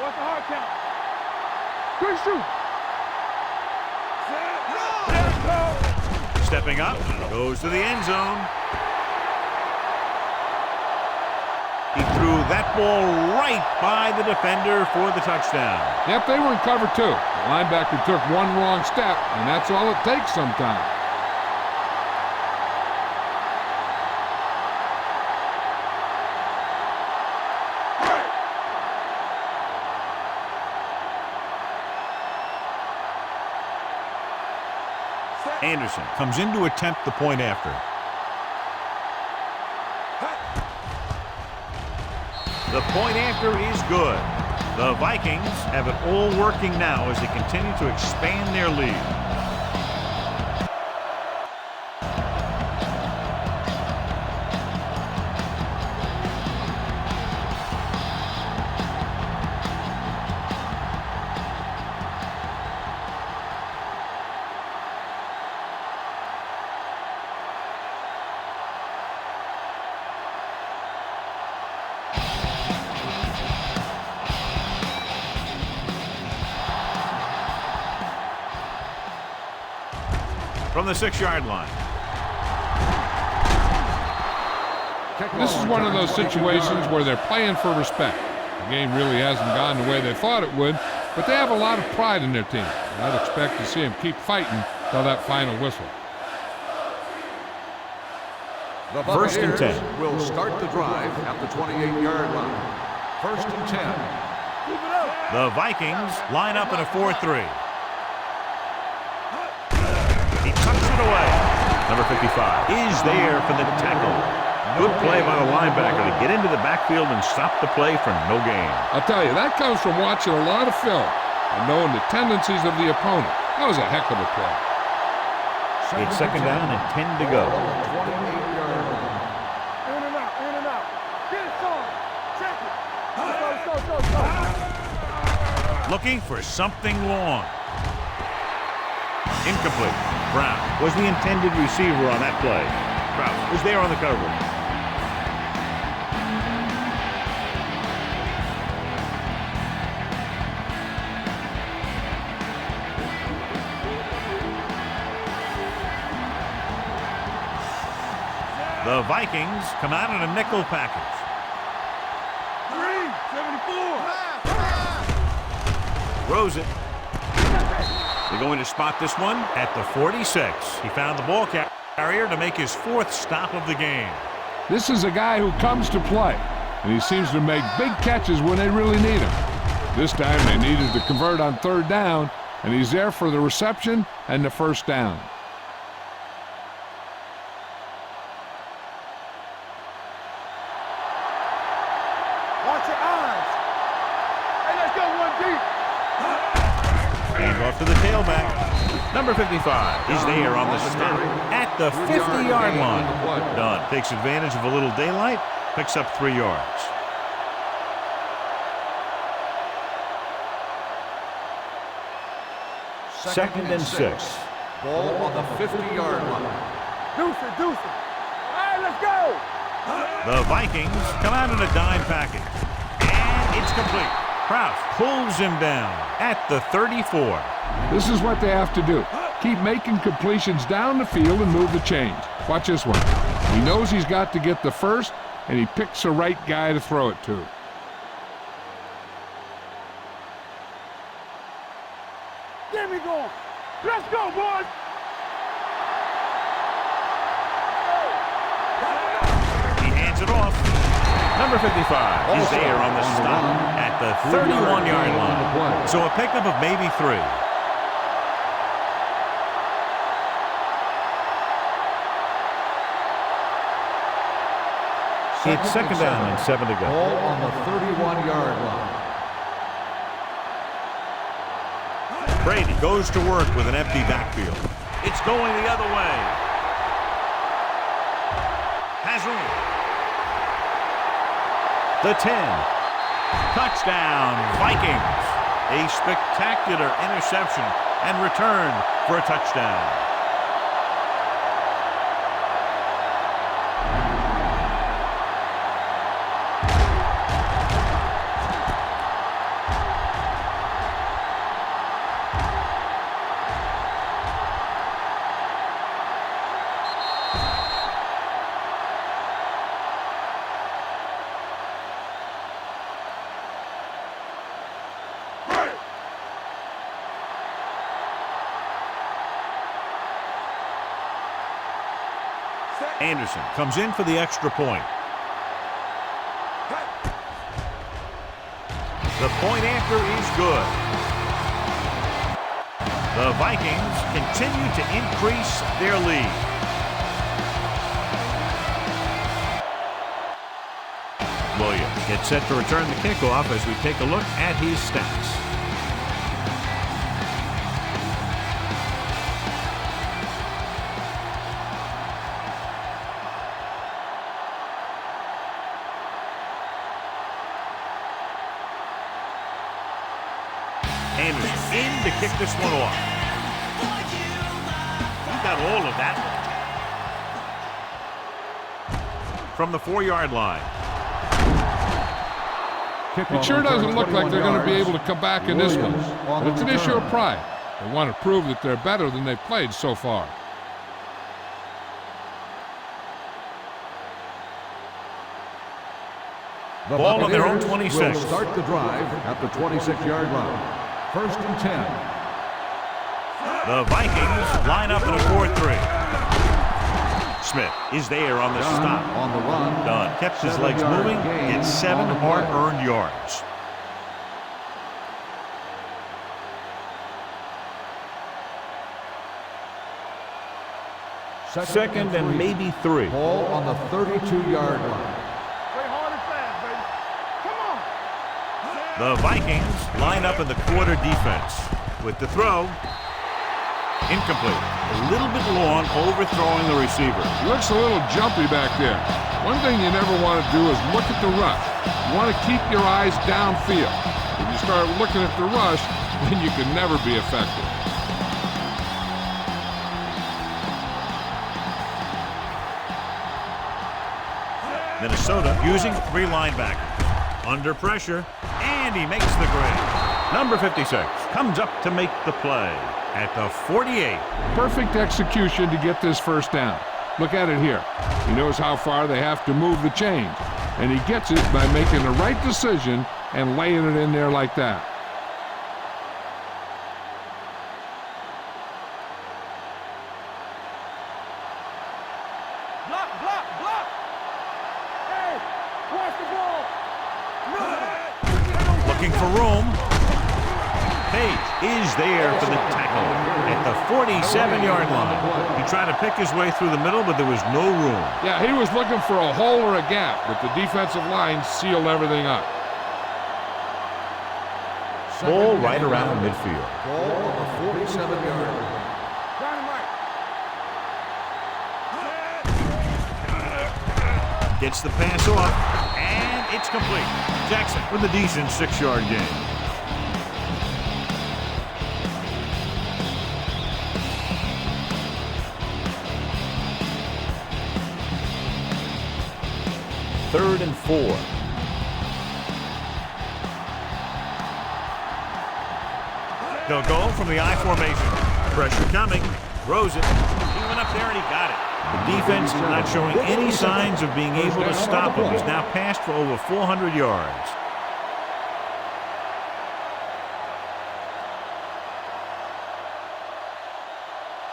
What's the hard count? Quick shoot. Stepping up, goes to the end zone. He threw that ball right by the defender for the touchdown. Yep, they were in cover 2. The linebacker took one wrong step, and that's all it takes sometimes. Anderson comes in to attempt the point after. The point after is good. The Vikings have it all working now as they continue to expand their lead. From the 6-yard line. This is one of those situations where they're playing for respect. The game really hasn't gone the way they thought it would, but they have a lot of pride in their team. I'd expect to see them keep fighting till that final whistle. The First and 10. Will start the drive at the 28-yard line. First and 10. The Vikings line up in a 4-3. He tucks it away. Number 55 is there for the tackle. Good play by the linebacker to get into the backfield and stop the play for no gain. I'll tell you, that comes from watching a lot of film and knowing the tendencies of the opponent. That was a heck of a play. It's second down and 10 to go. 28-yard line. In and out, in and out. Get it, son. Check it. Go. Looking for something long. Incomplete. Brown was the intended receiver on that play. Brown was there on the coverage. The Vikings come out in a nickel package. 374. Throws it. They're going to spot this one at the 46. He found the ball carrier to make his 4th stop of the game. This is a guy who comes to play, and he seems to make big catches when they really need him. This time they needed to convert on 3rd down, and he's there for the reception and the first down. Watch your eyes. Hey, let's go one deep. Hand off to the tailback. Number 55 is there on the stop at the 50-yard line. Dunn takes advantage of a little daylight, picks up 3 yards. Second and 6. Ball on the 50-yard line. Deuce it, deuce it. All right, let's go. The Vikings come out in a dime package. And it's complete. Kraus pulls him down at the 34. This is what they have to do. Keep making completions down the field and move the chains. Watch this one. He knows he's got to get the first, and he picks the right guy to throw it to. Get me going. Let's go, boys. He hands it off. Number 55 is there on the stop at the 31-yard line. So a pickup of maybe 3. It's second down and 7 to go. Ball on the 31-yard line. Brady goes to work with an empty backfield. It's going the other way. Has room. The 10. Touchdown, Vikings. A spectacular interception and return for a touchdown. Anderson comes in for the extra point. The point after is good. The Vikings continue to increase their lead. Williams gets set to return the kickoff as we take a look at his stats. Anderson in to kick this one off. He got all of that from the 4-yard line. It sure doesn't look like they're going to be able to come back in this one, but it's an issue of pride. They want to prove that they're better than they've played so far. The Ball on their own Buccaneers 26. will start the drive at the 26-yard line. First and 10. The Vikings line up in a 4-3. Smith is there on the stop. On the run. Dunn kept his legs 7-yard moving. gain It's 7 on the play. hard-earned yards. Second and maybe 3. Ball on the 32-yard line. Play hard and fast, baby. Come on. The Vikings line up in the quarter defense. With the throw, incomplete. A little bit long, overthrowing the receiver. He looks a little jumpy back there. One thing you never want to do is look at the rush. You want to keep your eyes downfield. If you start looking at the rush, then you can never be effective. Minnesota using 3 linebackers. Under pressure, and he makes the grab. Number 56 comes up to make the play at the 48. Perfect execution to get this first down. Look at it here. He knows how far they have to move the chains, and he gets it by making the right decision and laying it in there like that. Block, block, block. Hey, watch the ball. Looking for room. Page is there for the tackle at the 47-yard line. He tried to pick his way through the middle, but there was no room. Yeah, he was looking for a hole or a gap, but the defensive line sealed everything up. Ball right around midfield. Ball on the 47-yard line. Dynamite. Gets the pass off, and it's complete. Jackson with a decent 6-yard gain. 3rd and 4. They'll go from the I formation. Pressure coming. Throws it. He went up there and he got it. The defense not showing any signs of being able to stop him. He's now passed for over 400 yards.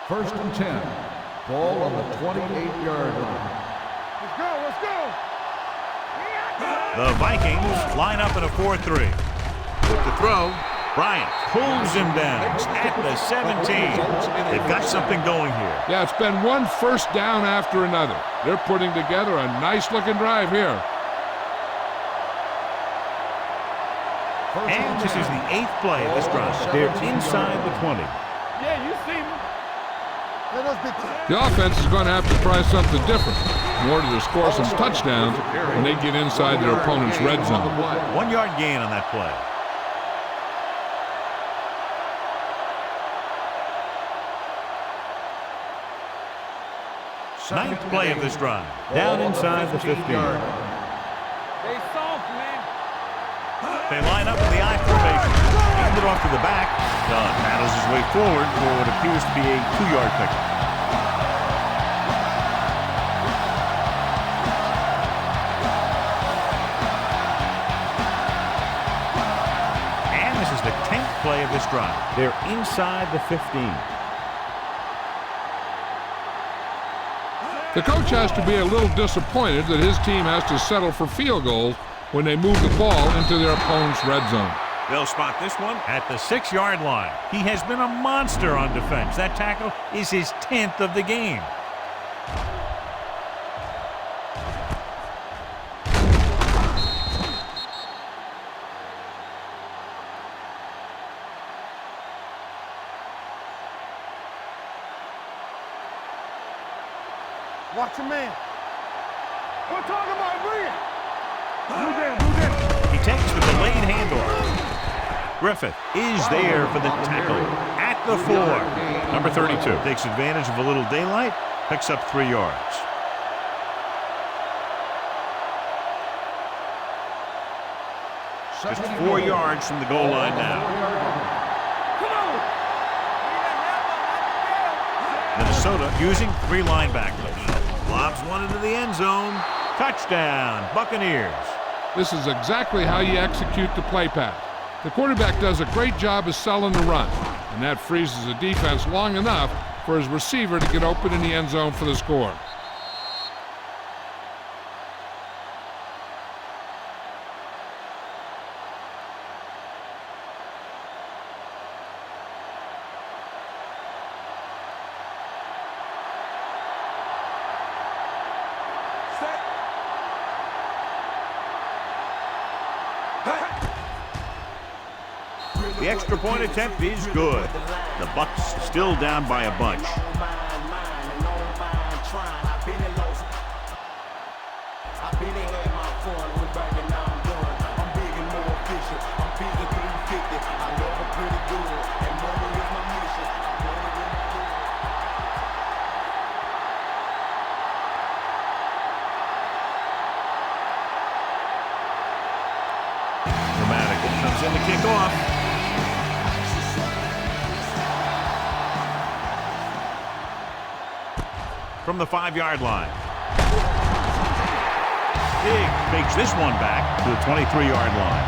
First and 10. Ball on the 28-yard line. Let's go, let's go. The Vikings line up in a 4-3. With the throw, Bryant pulls him down at the 17. They've got something going here. Yeah, it's been one first down after another. They're putting together a nice-looking drive here. And this is the 8th play of this drive. They're inside the 20. Yeah, you see me. Let us be. The offense is going to have to try something different in order to score some touchdowns when they get inside their opponent's red zone. 1 yard gain on that play. Ninth play of this drive. Down inside the 15. They soft, man. They line up in the I formation. Hand it off to the back. Dunn battles his way forward for what appears to be a 2-yard pickup. And this is the 10th play of this drive. They're inside the 15. The coach has to be a little disappointed that his team has to settle for field goals when they move the ball into their opponent's red zone. They'll spot this one at the 6-yard line. He has been a monster on defense. That tackle is his 10th of the game. Watch your man. We're talking about bring it. Move in. He takes the delayed handoff. Griffith is there for the tackle at the 4. Number 32 takes advantage of a little daylight, picks up 3 yards. Just 4 yards from the goal line now. Minnesota using 3 linebackers. Lobs one into the end zone. Touchdown, Buccaneers. This is exactly how you execute the play pass. The quarterback does a great job of selling the run, and that freezes the defense long enough for his receiver to get open in the end zone for the score. The extra point attempt is good. The Bucs still down by a bunch. Dramatic comes in to kick off. From the 5-yard line. Big takes this one back to the 23-yard line.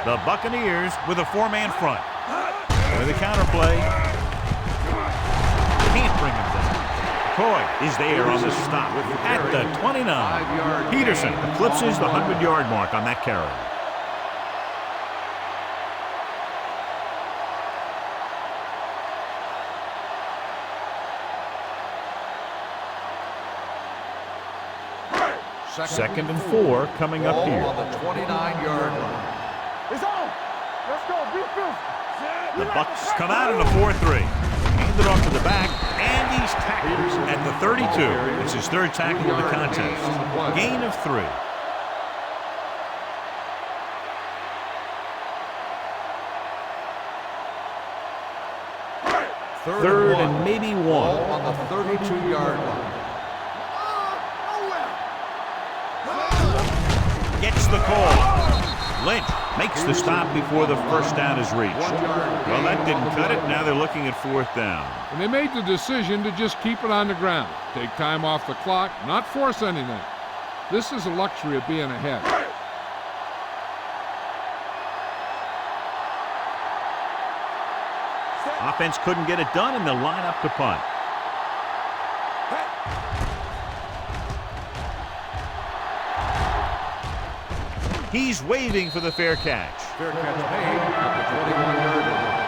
The Buccaneers with a 4-man front. With a counterplay. Can't bring him down. Coy is there on the stop at the 29. Peterson eclipses the 100-yard mark on that carry. Second and 4 coming up here. On the 29-yard line. It's on. Let's go. Be filthy. The Bucs come out in a 4-3. Hand it off to the back. And he's tackled at the 32. It's his third tackle of the contest. Gain of 3. Third and maybe 1. Ball on the 32-yard line. Gets the call. Lynch makes the stop before the first down is reached. Well, that didn't cut it. Now they're looking at 4th down. And they made the decision to just keep it on the ground. Take time off the clock, not force anything. This is the luxury of being ahead. Offense couldn't get it done, and they'll line up to punt. He's waving for the fair catch. Fair catch made at the 21-yard line.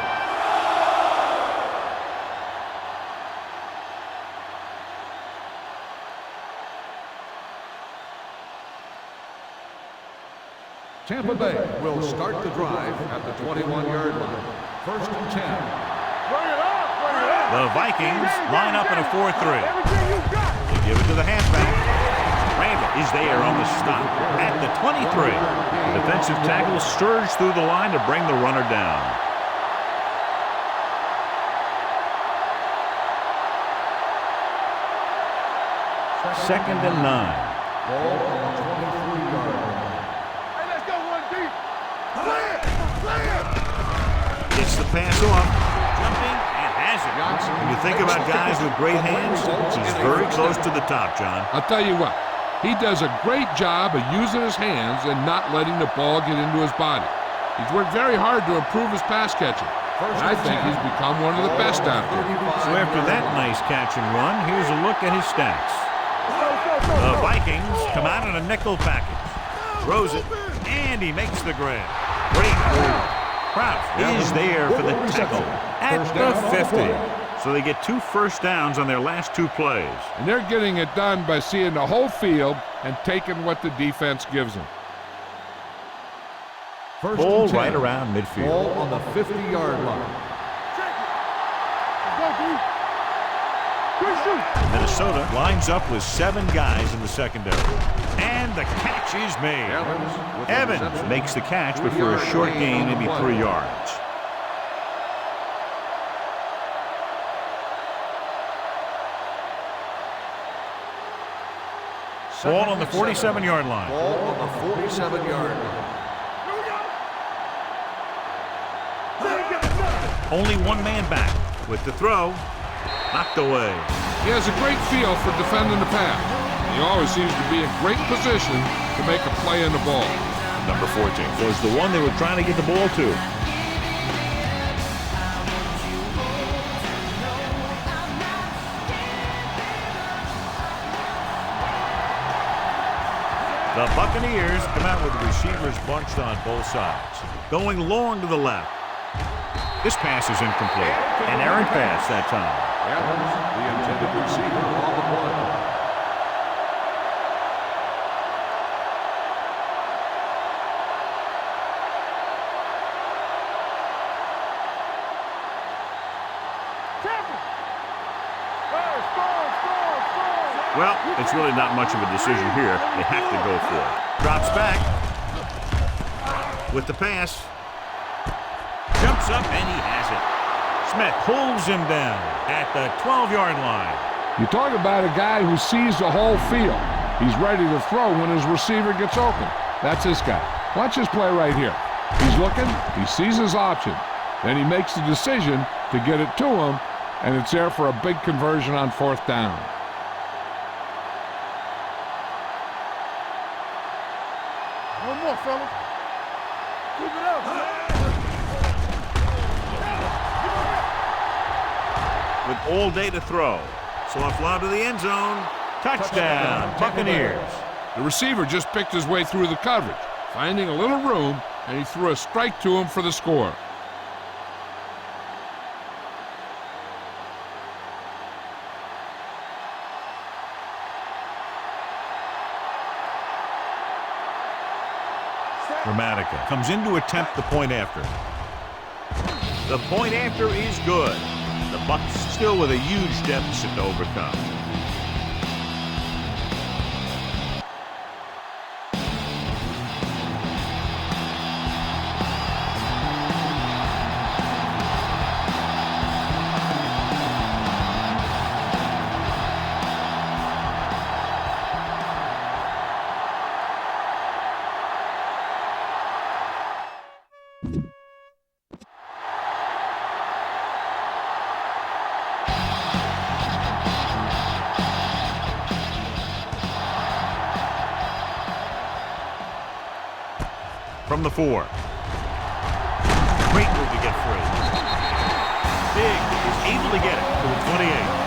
Tampa Bay will start the drive at the 21-yard line. 1st and 10. The Vikings line up in a 4-3. They give it to the halfback. Randall is there on the stop at the 23. The defensive tackle surged through the line to bring the runner down. Second and 9. Ball on the 23-yard line. Hey, let's go one deep. Play it. Gets the pass off. Jumping and has it. When you think about guys with great hands, he's very close to the top, John. I'll tell you what, he does a great job of using his hands and not letting the ball get into his body. He's worked very hard to improve his pass catching. And I think he's become one of the best out there. So after that nice catch and run, here's a look at his stats. The Vikings come out in a nickel package. Throws it, and he makes the grab. Great move. Kraft is there for the tackle at the 50. So they get 2 first downs on their last 2 plays. And they're getting it done by seeing the whole field and taking what the defense gives them. Ball right around midfield. Ball on the 50-yard line. Minnesota lines up with 7 guys in the secondary. And the catch is made. Evans makes the catch, but for a short gain, maybe 3 yards. Ball on the 47-yard line. Ball on the 47-yard line. Only 1 man back with the throw. Knocked away. He has a great feel for defending the pass. He always seems to be in great position to make a play on the ball. Number 14 was the one they were trying to get the ball to. The Buccaneers come out with the receivers bunched on both sides. Going long to the left. This pass is incomplete. An errant pass that time. Evans, the intended receiver on the play. Well, it's really not much of a decision here. They have to go for it. Drops back. With the pass. Jumps up and he has it. Smith pulls him down at the 12-yard line. You talk about a guy who sees the whole field. He's ready to throw when his receiver gets open. That's this guy. Watch this play right here. He's looking, he sees his option. Then he makes the decision to get it to him, and it's there for a big conversion on 4th down. One more, fellas. Keep it up. With all day to throw. So a fly to the end zone. Touchdown, Buccaneers. The receiver just picked his way through the coverage, finding a little room, and he threw a strike to him for the score. Dramatica comes in to attempt the point after. The point after is good. The Bucs still with a huge deficit to overcome. From the 4. Great move to get free. Big is able to get it to the 28.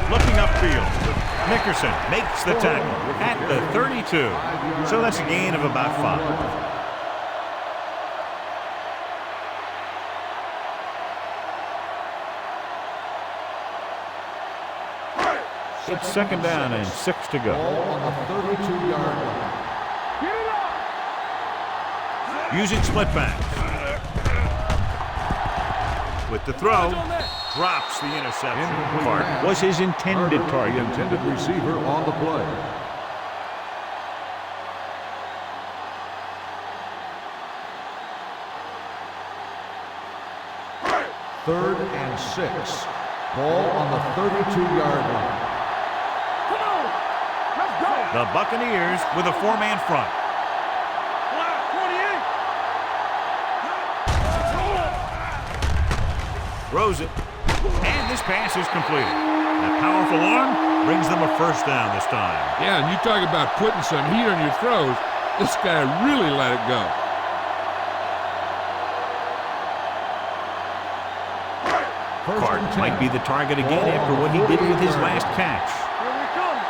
Looking upfield. Nickerson makes the tackle at the 32. So that's a gain of about 5. It's second down and 6 to go. On the 32-yard line. Using split backs. With the throw. Drops the interception. Clark was his intended target. The intended receiver on the play. Third and 6. Ball on the 32-yard line. Come on! Let's go! The Buccaneers with a 4-man front. 28! Throws it. And this pass is completed. That powerful arm brings them a first down this time. Yeah, and you talk about putting some heat on your throws. This guy really let it go. Clark might be the target again after what he did with his last catch. Here we come!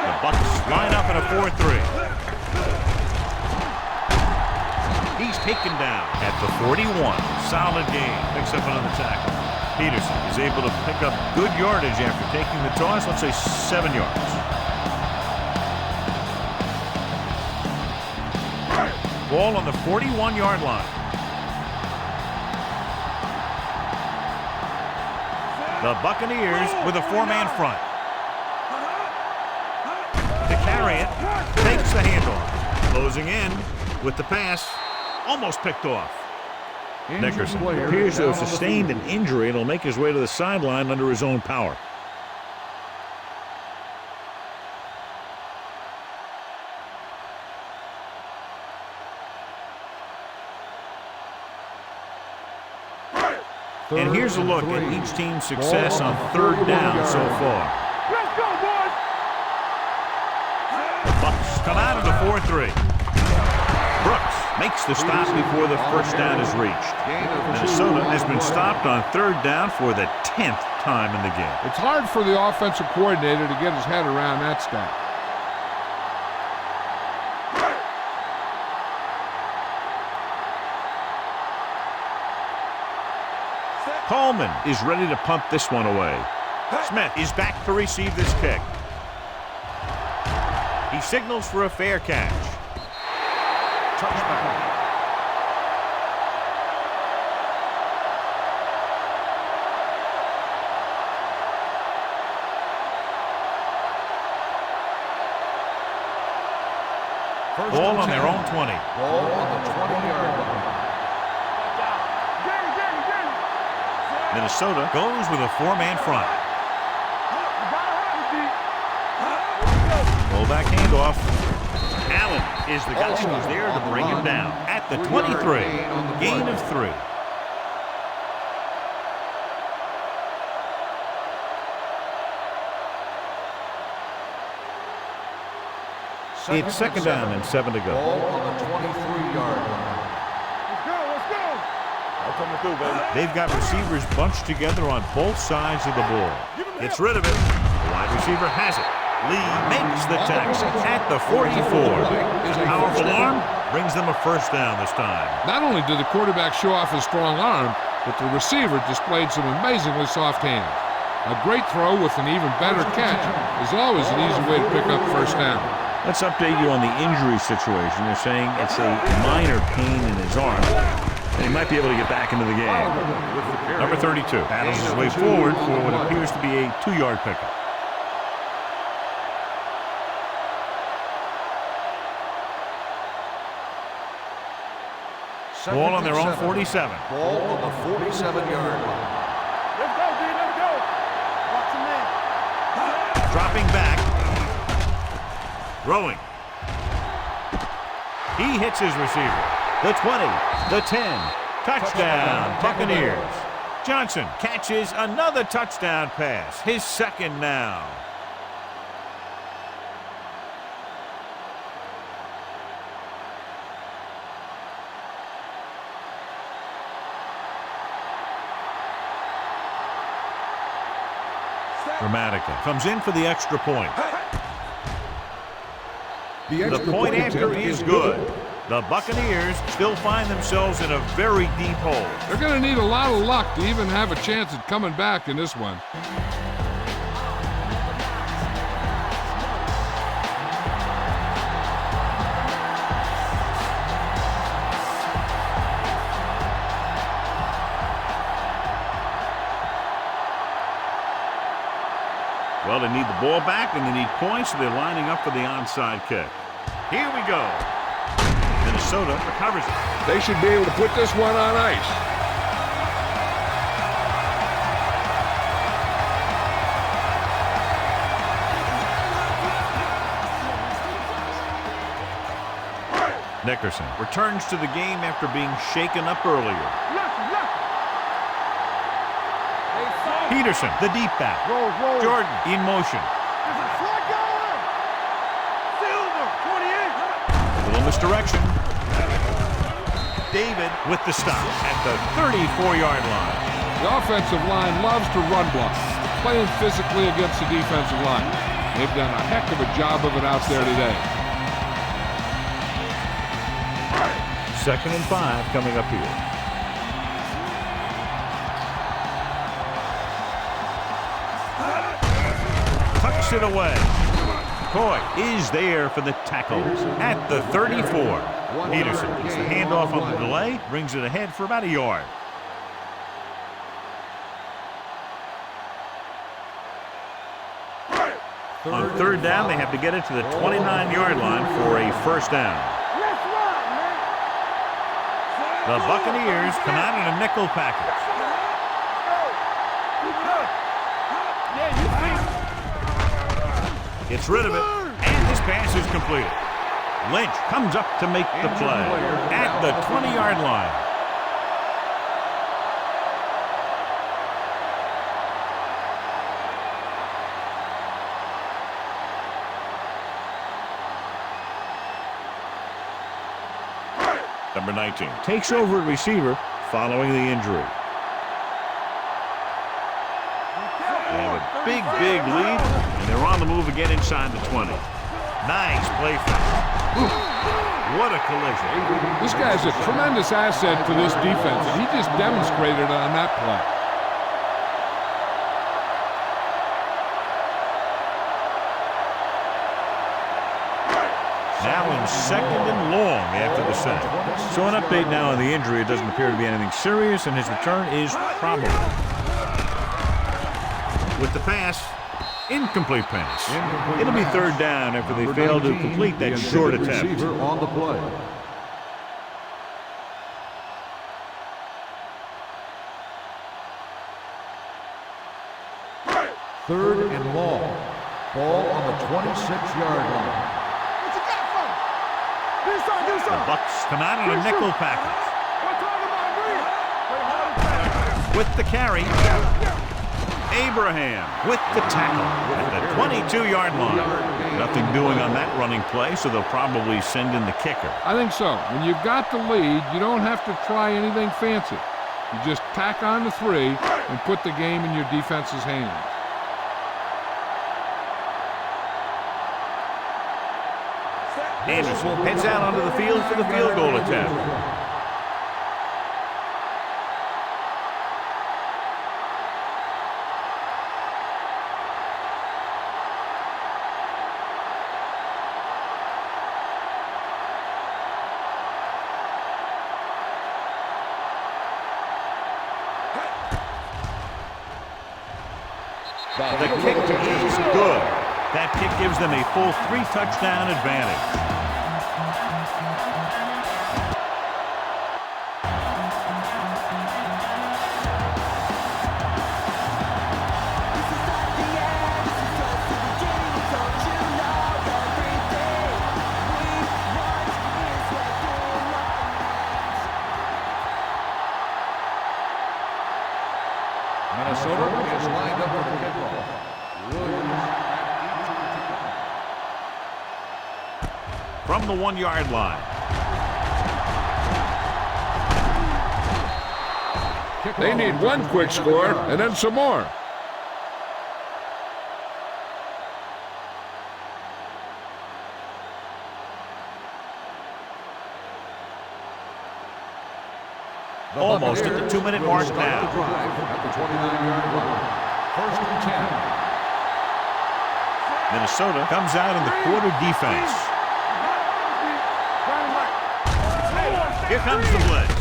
The Bucs line up in a 4-3. He's taken down at the 41. Solid game. Picks up another tackle. Peterson is able to pick up good yardage after taking the toss. Let's say 7 yards. Ball on the 41-yard line. The Buccaneers with a 4-man front. To carry it, takes the handoff. Closing in with the pass. Almost picked off. Nickerson appears to have sustained an injury and will make his way to the sideline under his own power. And here's a look at each team's success on third down so far. Let's go, boys! The Bucs come out of the 4-3. Brooks makes the stop before the first down is reached. Minnesota has been stopped on third down for the 10th time in the game. It's hard for the offensive coordinator to get his head around that stat. Coleman is ready to punt this one away. Smith is back to receive this kick. He signals for a fair catch. Touchback. Ball on their own 20. Ball on the 20-yard line. Minnesota goes with a 4-man front. Fullback handoff. Allen is the guy who's there to bring him down at the 23. Gain of 3. It's second down and 7 to go. Ball on the 23-yard line. Let's go! All coming through, baby. They've got receivers bunched together on both sides of the ball. Gets rid of it. The wide receiver has it. Lee makes the tackle at the 44. A powerful arm brings them a first down this time. Not only did the quarterback show off his strong arm, but the receiver displayed some amazingly soft hands. A great throw with an even better catch is always an easy way to pick up first down. Let's update you on the injury situation. They're saying it's a minor pain in his arm, and he might be able to get back into the game. Number 32 battles his way forward for what appears to be a 2-yard pickup. Ball on their own 47. Ball on the 47-yard line. Let's go, D. Let's go. Watch him in. Dropping back. Throwing. He hits his receiver. The 20, the 10. Touchdown, Buccaneers. Johnson catches another touchdown pass. His second now. Dramatica comes in for the extra point. The point after is good. The Buccaneers still find themselves in a very deep hole. They're going to need a lot of luck to even have a chance at coming back in this one. Well, they need the ball back and they need points, so they're lining up for the onside kick. Here we go. Minnesota recovers it. They should be able to put this one on ice. Nickerson returns to the game after being shaken up earlier. Peterson, the deep back. Jordan in motion. A little misdirection. David with the stop at the 34-yard line. The offensive line loves to run block, playing physically against the defensive line. They've done a heck of a job of it out there today. 2nd and 5 coming up here. Tucks it away. Coy is there for the tackle at the 34. Peterson gets the handoff on the delay, brings it ahead for about a yard. On 3rd down, they have to get it to the 29-yard line for a first down. The Buccaneers come out in a nickel package. Gets rid of it, and this pass is completed. Lynch comes up to make the play at the 20-yard line. Number 19 takes over at receiver following the injury. They have a big lead, and they're on the move again inside the 20. Nice play fake. What a collision. This guy's a tremendous asset for this defense, and he just demonstrated it on that play. Now in 2nd and long after the sack. So an update now on the injury. It doesn't appear to be anything serious, and his return is probable. With the pass, incomplete pass. It'll be 3rd down after they failed to complete that short attempt. On the play. Third and long. Ball on the 26-yard line. The Bucs come out in a nickel package. With the carry, Abraham with the tackle at the 22-yard line. Nothing doing on that running play, so they'll probably send in the kicker. I think so. When you've got the lead, you don't have to try anything fancy. You just tack on the 3 and put the game in your defense's hands. Anderson heads out onto the field for the field goal attempt. The kick is good. That kick gives them a full 3-touchdown advantage. Minnesota is lined up for the kickoff. Williams from the 1-yard line. They need one quick score and then some more. Almost at the 2-minute mark now. at the 29-yard line. 1st and 10. Minnesota comes out in the quarter defense. Here comes the blitz.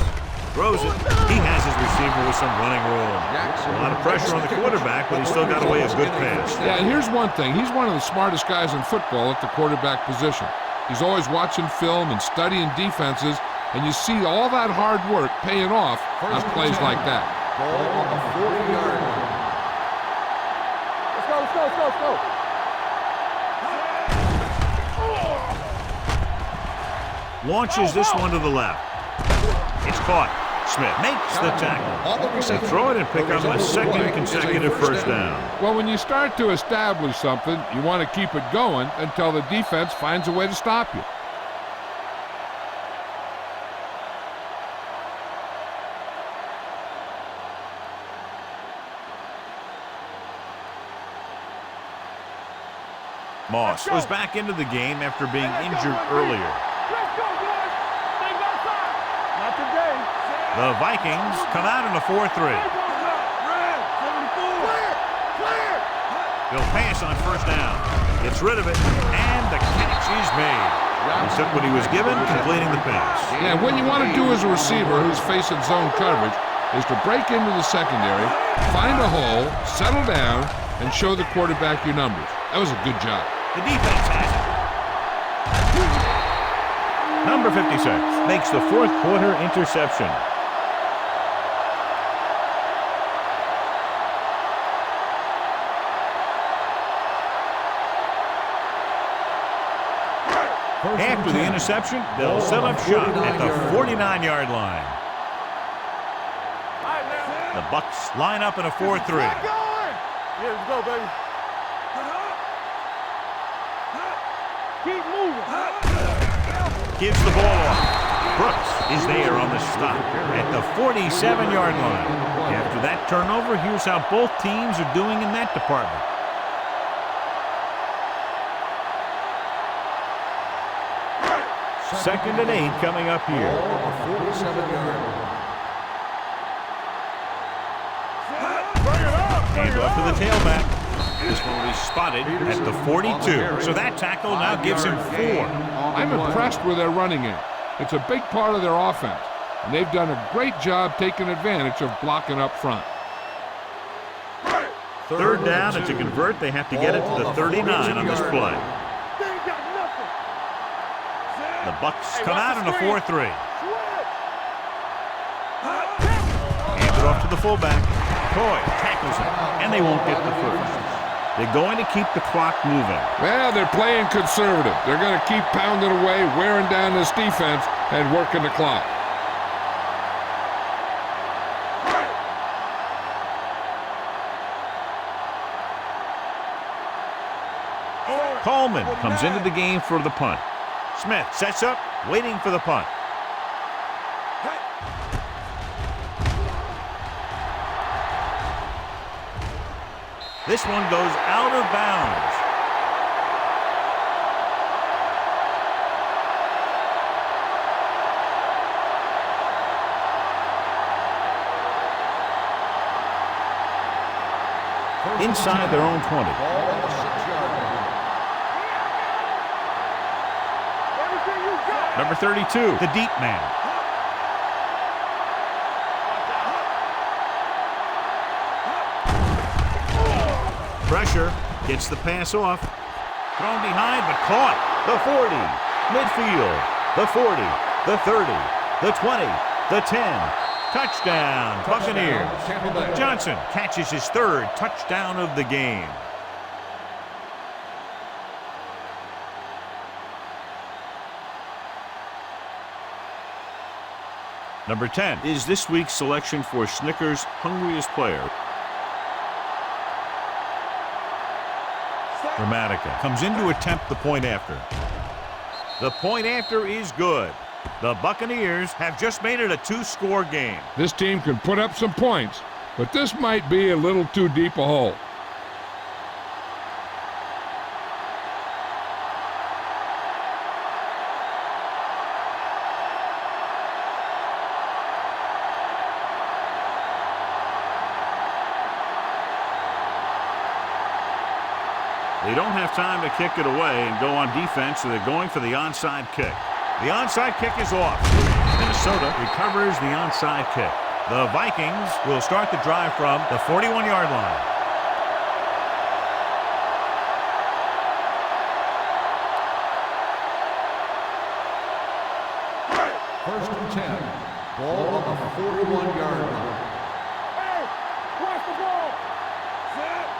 Throws it. He has his receiver with some running room. A lot of pressure on the quarterback, but he still got away a good pass. Yeah, and here's one thing. He's one of the smartest guys in football at the quarterback position. He's always watching film and studying defenses, and you see all that hard work paying off on plays like that. Ball on the 40-yard line. Let's go, let's go, let's go, let's go. Launches this one to the left. It's caught. Smith makes the tackle. They throw it and pick up a second consecutive first down. Well, when you start to establish something, you want to keep it going until the defense finds a way to stop you. Moss was back into the game after being injured earlier. Let's go, boys. Stay outside. Not today. The Vikings come out in a 4-3. Red, 74. Clear. He'll pass on first down. Gets rid of it, and the catch is made. He took what he was given, completing the pass. Yeah, what you want to do as a receiver who's facing zone coverage is to break into the secondary, find a hole, settle down, and show the quarterback your numbers. That was a good job. The defense has it. Number 56 makes the fourth quarter interception. After the interception, they'll set up shop at the 49-yard line. The Bucs line up in a 4-3. Yeah, let's go, baby. Keep moving. Gives the ball off. Brooks is there on the stop at the 47-yard line. After that turnover, here's how both teams are doing in that department. Second and 8 coming up here. Hand off to the tailback. This one will be spotted at the 42. So that tackle now gives him 4. I'm impressed with their running game. It's a big part of their offense, and they've done a great job taking advantage of blocking up front. Third down, and to convert, they have to get it to the 39 on this play. The Bucs come out in a 4-3. Hand it off to the fullback. Toy tackles him, and they won't get the first. They're going to keep the clock moving. Well, they're playing conservative. They're going to keep pounding away, wearing down this defense, and working the clock. Coleman comes into the game for the punt. Smith sets up, waiting for the punt. This one goes out of bounds. inside their own 20. Ball on the 6-yard line. Everything you got. Number 32, the deep man. Pressure, gets the pass off. Thrown behind, but caught. The 40, midfield. The 40, the 30, the 20, the 10. Touchdown, Buccaneers. Johnson catches his third touchdown of the game. Number 10 is this week's selection for Snickers' hungriest player. Dramatica comes in to attempt the point after. The point after is good. The Buccaneers have just made it a 2-score game. This team can put up some points, but this might be a little too deep a hole. They don't have time to kick it away and go on defense, so they're going for the onside kick. The onside kick is off. Minnesota recovers the onside kick. The Vikings will start the drive from the 41-yard line. First and 10. Ball on the 41-yard line. Hey, watch the ball.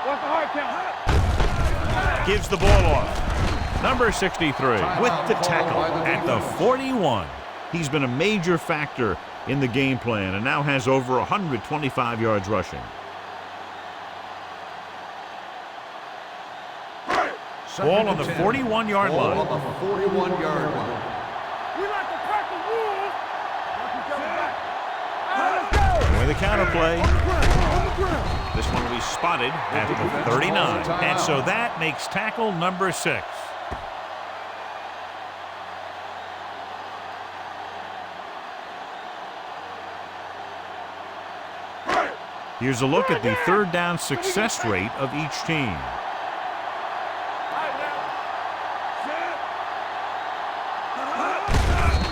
Watch the hard count. Gives the ball off. Number 63 with the tackle at the 41. He's been a major factor in the game plan and now has over 125 yards rushing. Ball on the 41-yard Ball line. on the 41-yard line. We like to crack the rules. Let's go. With the counter play. On the ground. This one will be spotted at the 39. And so that makes tackle number 6. Here's a look at the third down success rate of each team.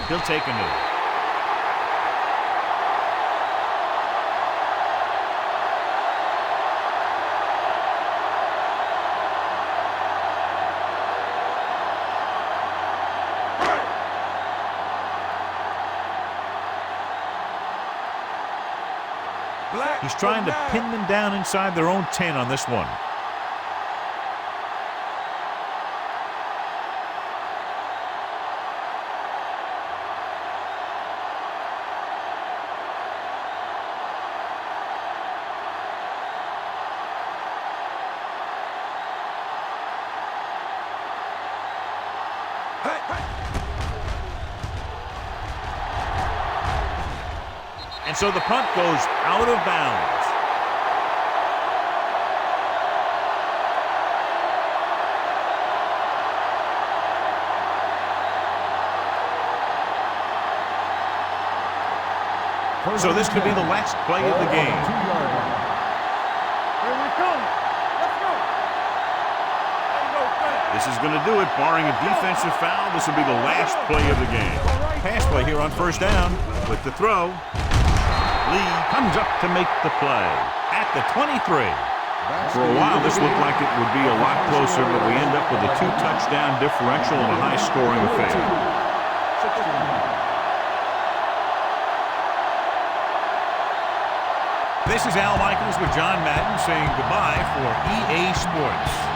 He'll take a knee. He's trying to pin them down inside their own 10 on this one. And so the punt goes out of bounds. So this could be the last play of the game. Here we come. Let's go. This is going to do it. Barring a defensive foul, this will be the last play of the game. Pass play here on first down with the throw. Lee comes up to make the play at the 23. For a while, this looked like it would be a lot closer, but we end up with a 2-touchdown differential and a high-scoring affair. This is Al Michaels with John Madden saying goodbye for EA Sports.